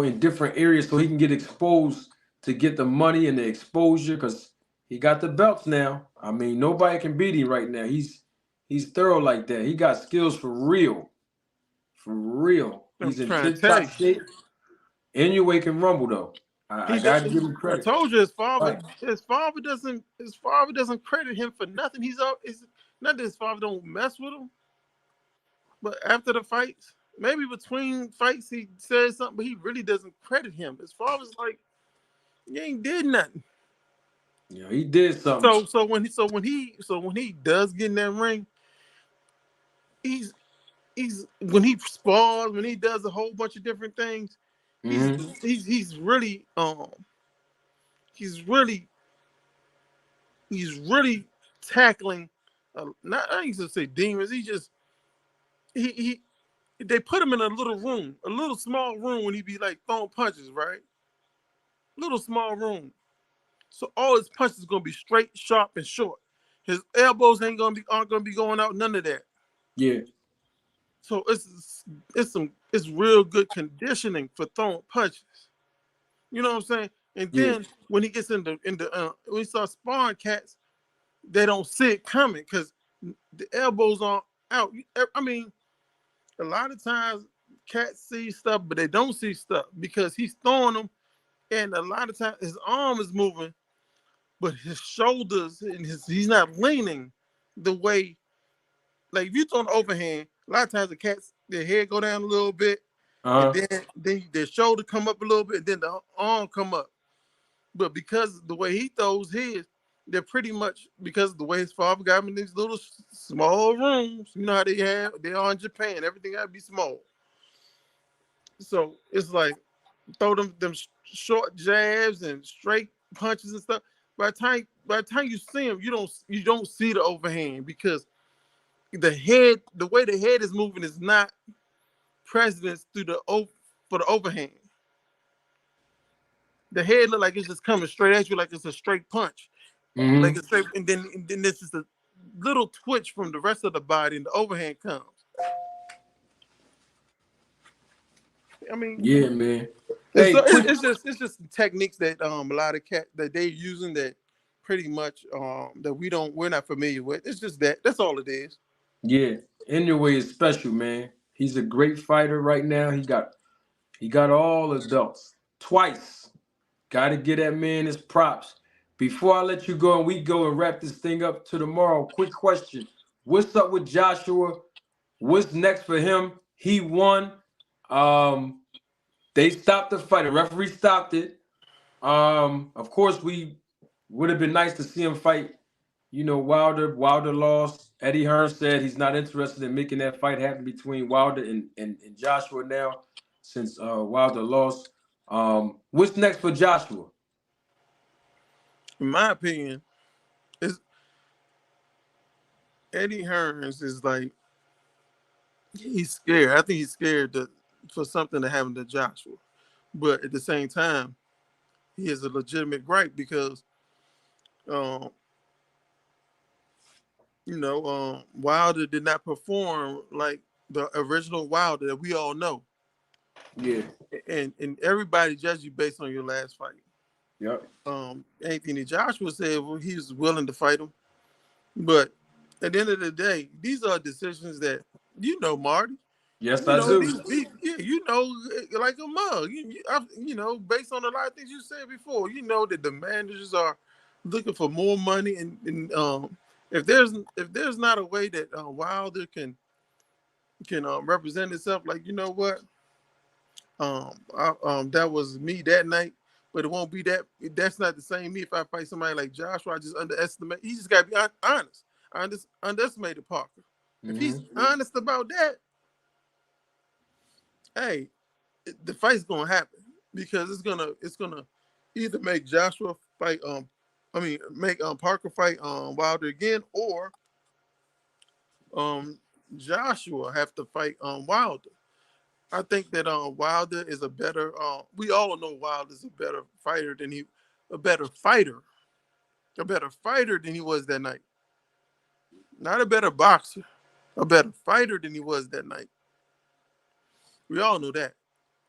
in different areas so he can get exposed to get the money and the exposure because he got the belts now. I mean, nobody can beat him right now. He's thorough like that. He got skills for real, for real. I'm He's in trying to tip tell top you. shape. Inoue can rumble though. I He got to doesn't. give him I credit. told you his father. Right. His father doesn't credit him for nothing. He's up. It's not that his father don't mess with him, but after the fights, maybe between fights he says something, but he really doesn't credit him. His father's like, you ain't did nothing. He did something. So when he does get in that ring, he's when he spars, when he does a whole bunch of different things, he's Hmm. he's really he's really he's really tackling. Not I used to say demons. He they put him in a little room, a little small room when he be like throwing punches, right? Little small room. So all his punches gonna be straight, sharp, and short. His elbows aren't gonna be going out. None of that. Yeah. So it's real good conditioning for throwing punches. You know what I'm saying? And Yeah. then when he gets when he starts sparring cats, they don't see it coming because the elbows are out. I mean, a lot of times cats see stuff, but they don't see stuff because he's throwing them, and a lot of times his arm is moving, but his shoulders and he's not leaning the way. Like if you throw an overhand, a lot of times the cats their head go down a little bit, and Uh-huh. then their shoulder come up a little bit, and then the arm come up. But because the way he throws his, they're pretty much because of the way his father got him in these little small rooms. You know how they are in Japan. Everything gotta be small. So it's like throw them short jabs and straight punches and stuff. By the time you see him, you don't see the overhand because the way the head is moving is not precedence for the overhand. The head look like it's just coming straight at you, like it's a straight punch, like Hmm. it's straight, and then this is a little twitch from the rest of the body, and the overhand comes. I mean, Yeah, man. it's Hey, so quick. it's just techniques that a lot of cat that they using that pretty much that we're not familiar with. It's just that's all it is. Yeah, Inoue is special, man. He's a great fighter right now. He got all the belts twice. Got to get that man his props. Before I let you go and we go and wrap this thing up to tomorrow, quick question: what's up with Joshua? What's next for him? He won. Um, they stopped the fight. The referee stopped it. Of course, we would have been nice to see him fight. Wilder. Wilder lost. Eddie Hearn said he's not interested in making that fight happen between Wilder and Joshua now, since Wilder lost. What's next for Joshua? In my opinion, is Eddie Hearns is like he's scared. I think he's scared for something to happen to Joshua, but at the same time, he has a legitimate gripe because um, Wilder did not perform like the original Wilder that we all know, Yeah. and everybody judged you based on your last fight. Yep. Anthony Joshua said he was willing to fight him, but at the end of the day, these are decisions that Marty. Yes, I do. Yeah, like a mug. Based on a lot of things you said before, that the managers are looking for more money, and if there's not a way that Wilder can represent itself, like what, that was me that night, but it won't be that. That's not the same me if I fight somebody like Joshua. I just underestimate. He just got to be honest. I underestimated Parker. If he's Hmm. honest about that, hey, the fight's gonna happen because it's gonna either make Joshua fight make Parker fight Wilder again, or um Joshua have to fight Wilder. I think that Wilder is a better. We all know Wilder is a better fighter than a better fighter, than he was that night. Not a better boxer, a better fighter than he was that night. We all know that.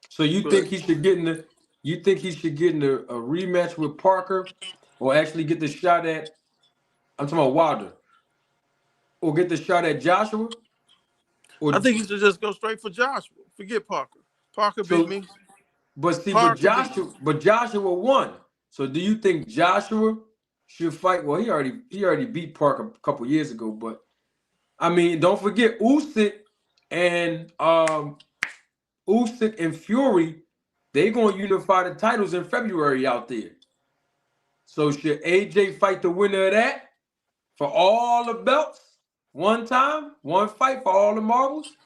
So you But think he should get in the? You think he should get in a rematch with Parker, or actually get the shot at? I'm talking about Wilder, or get the shot at Joshua, I or think he should just go straight for Joshua. Forget Parker. Parker beat so. me. But see, Parker beat me. But Joshua won. So do you think Joshua should fight? Well, he already beat Parker a couple years ago. But I mean, don't forget Usyk and Fury. They gonna unify the titles in February out there. So should AJ fight the winner of that for all the belts one time, one fight for all the marbles?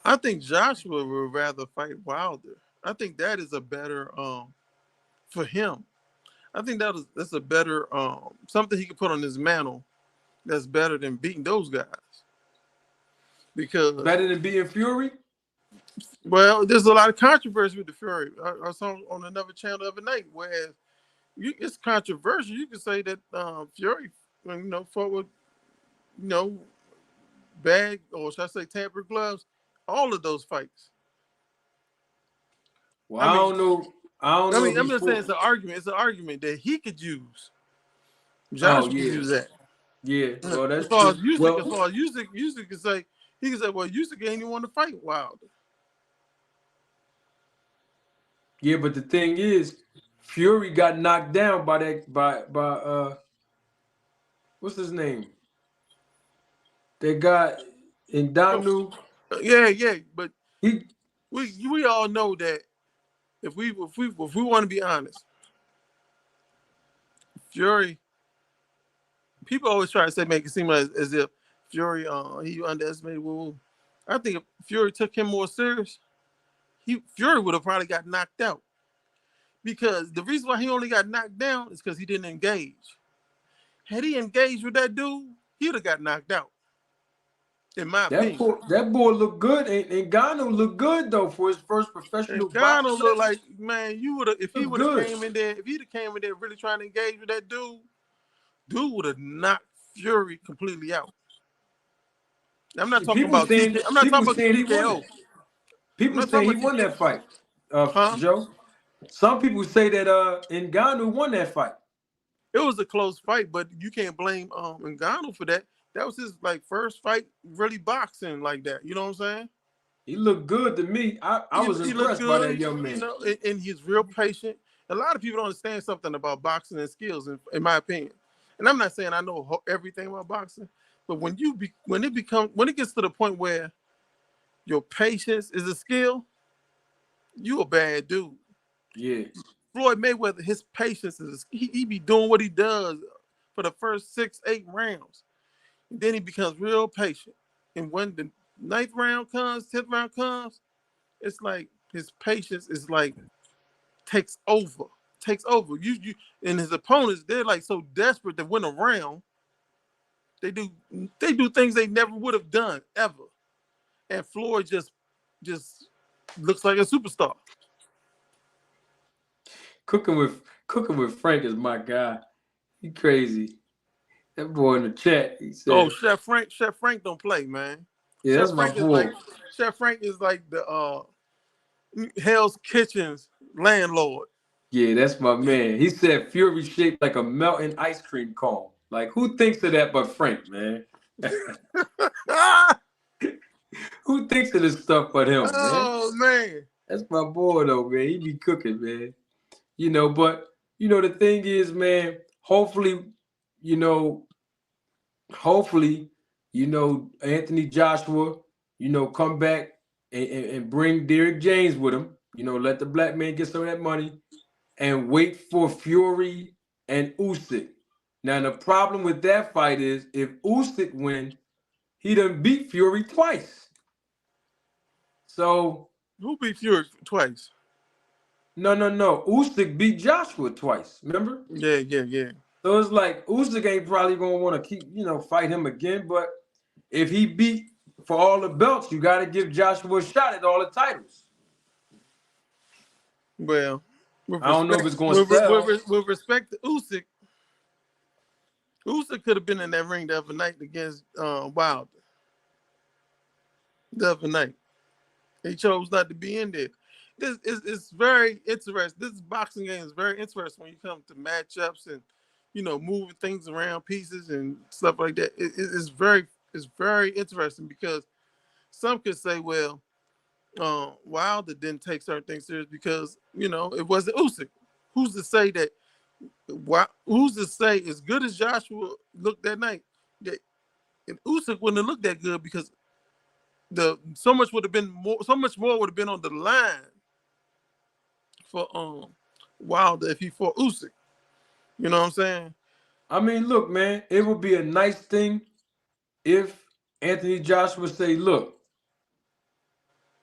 I think Joshua would rather fight Wilder. I think that is a better for him. I think that's a better something he could put on his mantle that's better than beating those guys. Because Better than beating Fury? well, there's a lot of controversy with the Fury. I saw on another channel the other night where it's controversial. You could say that Fury, fought with bag, or should I say tampered gloves, all of those fights. Well, I don't know. I don't know if I'm he just saying fought. it's an argument. It's an argument that he could use. Oh Josh could yeah, use that. yeah. Well, As that's far as true. Usyk, Well, Usyk can say, well, Usyk ain't even want to fight Wilder. yeah, but the thing is, Fury got knocked down by that what's his name? That guy Ngannou. Yeah, but He we all know that if we want to be honest, Fury. People always try to say make it seem as if Fury he underestimated. Well, I think if Fury took him more serious, Fury would have probably got knocked out. Because the reason why he only got knocked down is because he didn't engage. Had he engaged with that dude, he would have got knocked out. In my opinion. that boy looked good. And Ngannou looked good though for his first professional And Gano boxing look match. like, man, you would have if he Looked would have good. came in there, really trying to engage with that dude would have knocked Fury completely out. I'm not talking People about saying TK. I'm not talking about he won TKO. it. I'm People not talking saying he about won TKO. that fight. Huh? Joe. Some people say that Ngannou won that fight. It was a close fight, but you can't blame Ngannou for that. That was his first fight really boxing like that. You know what I'm saying? He looked good to me. I was He looked impressed by good, that young man. and he's real patient. A lot of people don't understand something about boxing and skills, in my opinion. And I'm not saying I know everything about boxing, but when it gets to the point where your patience is a skill, you a bad dude. Yeah. Floyd Mayweather, his patience he be doing what he does for the first 6-8 rounds, and then he becomes real patient. And when the 9th round comes, 10th round comes, it's like his patience is takes over. You and his opponents, they're like so desperate to win a round. They do things they never would have done ever. And Floyd just looks like a superstar. Cooking with Frank is my guy. He crazy. That boy in the chat, he Oh, said, Chef Frank don't play, man. yeah, that's my boy. Chef Frank is like the Hell's Kitchen's landlord. Yeah, that's my man. He said Fury shaped like a melting ice cream cone. Like, who thinks of that but Frank, man? Who thinks of this stuff but him, man? Oh man. That's my boy though, man. He be cooking, man. But the thing is, man, hopefully, Anthony Joshua, come back and bring Derrick James with him. Let the black man get some of that money and wait for Fury and Usyk. Now, the problem with that fight is if Usyk wins, he done beat Fury twice. So who beat Fury twice? No. Usyk beat Joshua twice. Remember? Yeah. So it's like Usyk ain't probably gonna want to keep, fight him again. But if he beat for all the belts, you got to give Joshua a shot at all the titles. Well, with I don't know if respect, it's going to sell. with respect to Usyk, Usyk could have been in that ring the other night against Wilder. The other night, he chose not to be in there. This is very interesting. This boxing game is very interesting when you come to matchups and moving things around, pieces and stuff like that. It's very interesting because some could say, well, Wilder didn't take certain things serious because it wasn't Usyk. Who's to say that? Who's to say as good as Joshua looked that night that and Usyk wouldn't have looked that good because so much more would have been on the line for Wilder if he fought Usyk. You know what I'm saying? I mean, look, man, it would be a nice thing if Anthony Joshua say, look,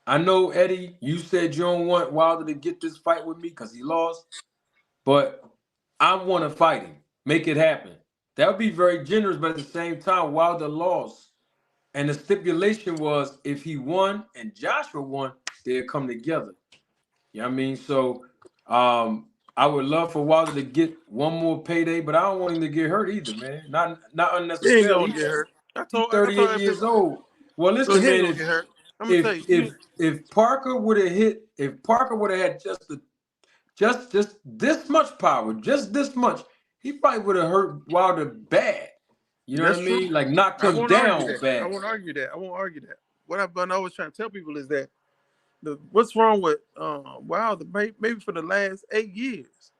I know, Eddie, you said you don't want Wilder to get this fight with me because he lost, but I want to fight him. Make it happen. That would be very generous, but at the same time, Wilder lost. And the stipulation was if he won and Joshua won, they'd come together. You know what I mean? So I would love for Wilder to get one more payday, but I don't want him to get hurt either, man. Not He ain't unnecessarily. gonna get hurt. He's I told 38 years everybody, old. Well, so listen, he ain't man, gonna get hurt. I'm gonna tell you, if Parker would have had just this much power, just this much, he probably would have hurt Wilder bad. You know what that's I true. mean? Like knocked I him won't argue down that. bad. I won't argue that. What I've been always trying to tell people is that what's wrong with Wilder maybe for the last 8 years.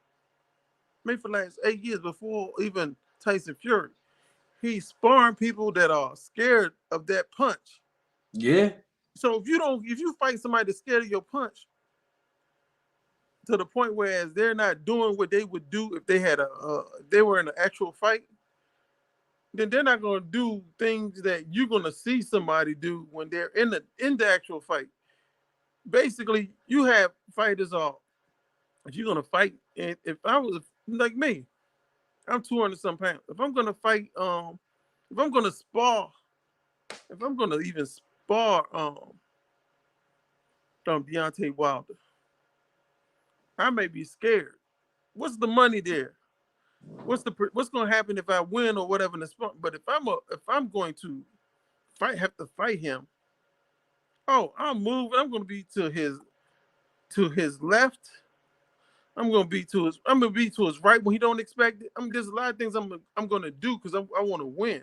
Maybe for the last 8 years before even Tyson Fury. He's sparring people that are scared of that punch. Yeah. So if you fight somebody that's scared of your punch to the point where they're not doing what they would do if they had they were in an actual fight, then they're not going to do things that you're going to see somebody do when they're in the actual fight. Basically, you have fighters if you're going to fight, and if I was like me, I'm 200 some pounds. If I'm going to fight, if I'm going to spar, if I'm going to even spar Deontay Wilder, I may be scared. What's the money there? What's going to happen if I win or whatever in the spar? But if I'm going to have to fight him, I'm moving. I'm going to be to his left. I'm going to be to his right when he don't expect it. There's a lot of things I'm going to do because I want to win.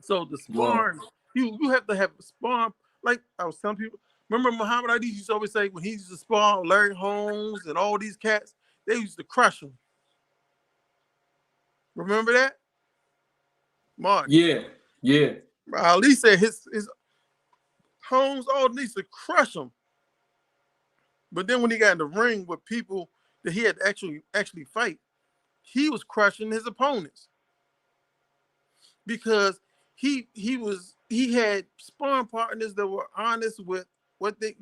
So the sparring, you have to have sparring. Like I was telling people, remember Muhammad Ali used to always say when he used to spar Larry Holmes and all these cats, they used to crush him. Remember that? Mark. Yeah. Ali said his Holmes all needs to crush him. But then when he got in the ring with people that he had to actually fight, he was crushing his opponents. Because he had sparring partners that were honest with what they,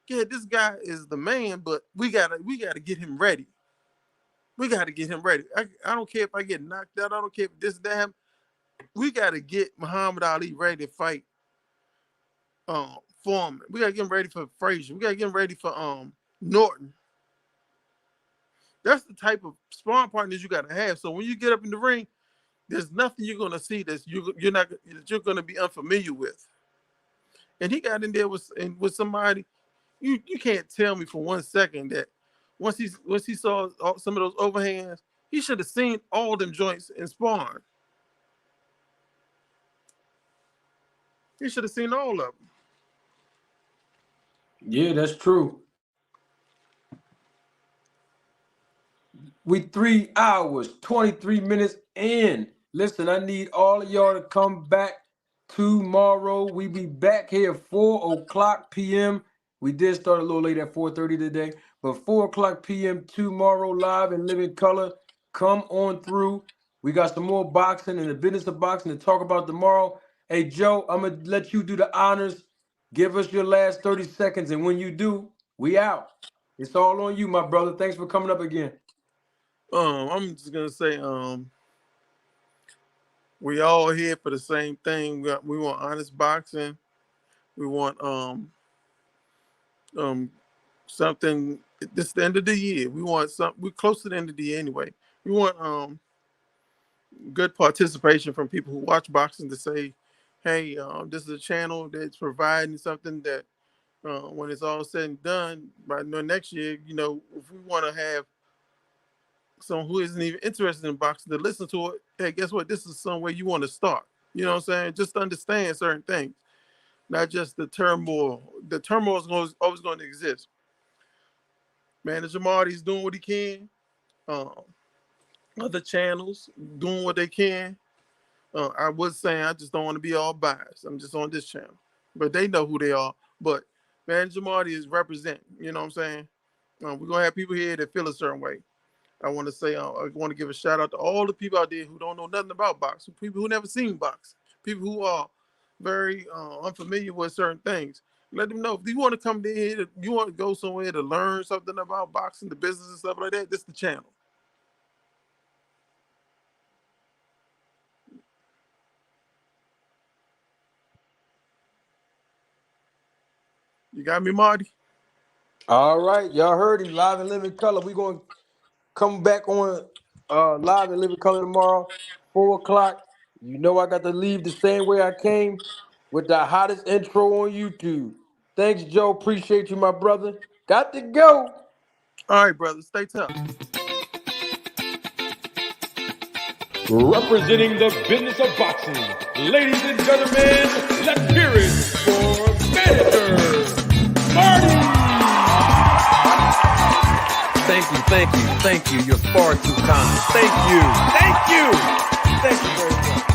this guy is the man, but we gotta get him ready. We gotta get him ready. I don't care if I get knocked out. I don't care if this that happens. We gotta get Muhammad Ali ready to fight Foreman. We gotta get him ready for Frazier. We gotta get him ready for Norton. That's the type of sparring partners you gotta have. So when you get up in the ring, there's nothing you're gonna see that you're gonna be unfamiliar with. And he got in there with somebody. You can't tell me for 1 second that once he saw some of those overhands, he should have seen all them joints in sparring. He should have seen all of them. Yeah, that's true. We 3 hours, 23 minutes in. Listen, I need all of y'all to come back tomorrow. We be back here 4:00 p.m. We did start a little late at 4:30 today, but 4:00 p.m. tomorrow, live in living color. Come on through. We got some more boxing and the business of boxing to talk about tomorrow. Hey, Joe, I'm going to let you do the honors. Give us your last 30 seconds, and when you do, we out. It's all on you, my brother. Thanks for coming up again. I'm just gonna say, We all here for the same thing. We want honest boxing. We want um something. This is the end of the year. We want some. We're close to the end of the year anyway. We want good participation from people who watch boxing to say, hey, this is a channel that's providing something that when it's all said and done by next year, if we want to have someone who isn't even interested in boxing to listen to it, hey, guess what? This is somewhere you want to start. You know what I'm saying? Just understand certain things, not just the turmoil. The turmoil is always going to exist. Manager Marty's doing what he can. Um, Other channels doing what they can. I was saying I just don't want to be all biased. I'm just on this channel, but they know who they are. But Manager Marty is representing. You know what I'm saying? We're gonna have people here that feel a certain way. I want to say I want to give a shout out to all the people out there who don't know nothing about boxing, people who never seen boxing, people who are very unfamiliar with certain things. Let them know if you want to come in here, you want to go somewhere to learn something about boxing, the business and stuff like that. This is the channel. You got me, Marty? All right, y'all heard him live and living color. We're going to come back on live and living color tomorrow, 4 o'clock. You know I got to leave the same way I came with the hottest intro on YouTube. Thanks, Joe. Appreciate you, my brother. Got to go. All right, brother. Stay tough. Representing the business of boxing, ladies and gentlemen, let's hear it for Manager Marty. Thank you. You're far too kind. Thank you very much.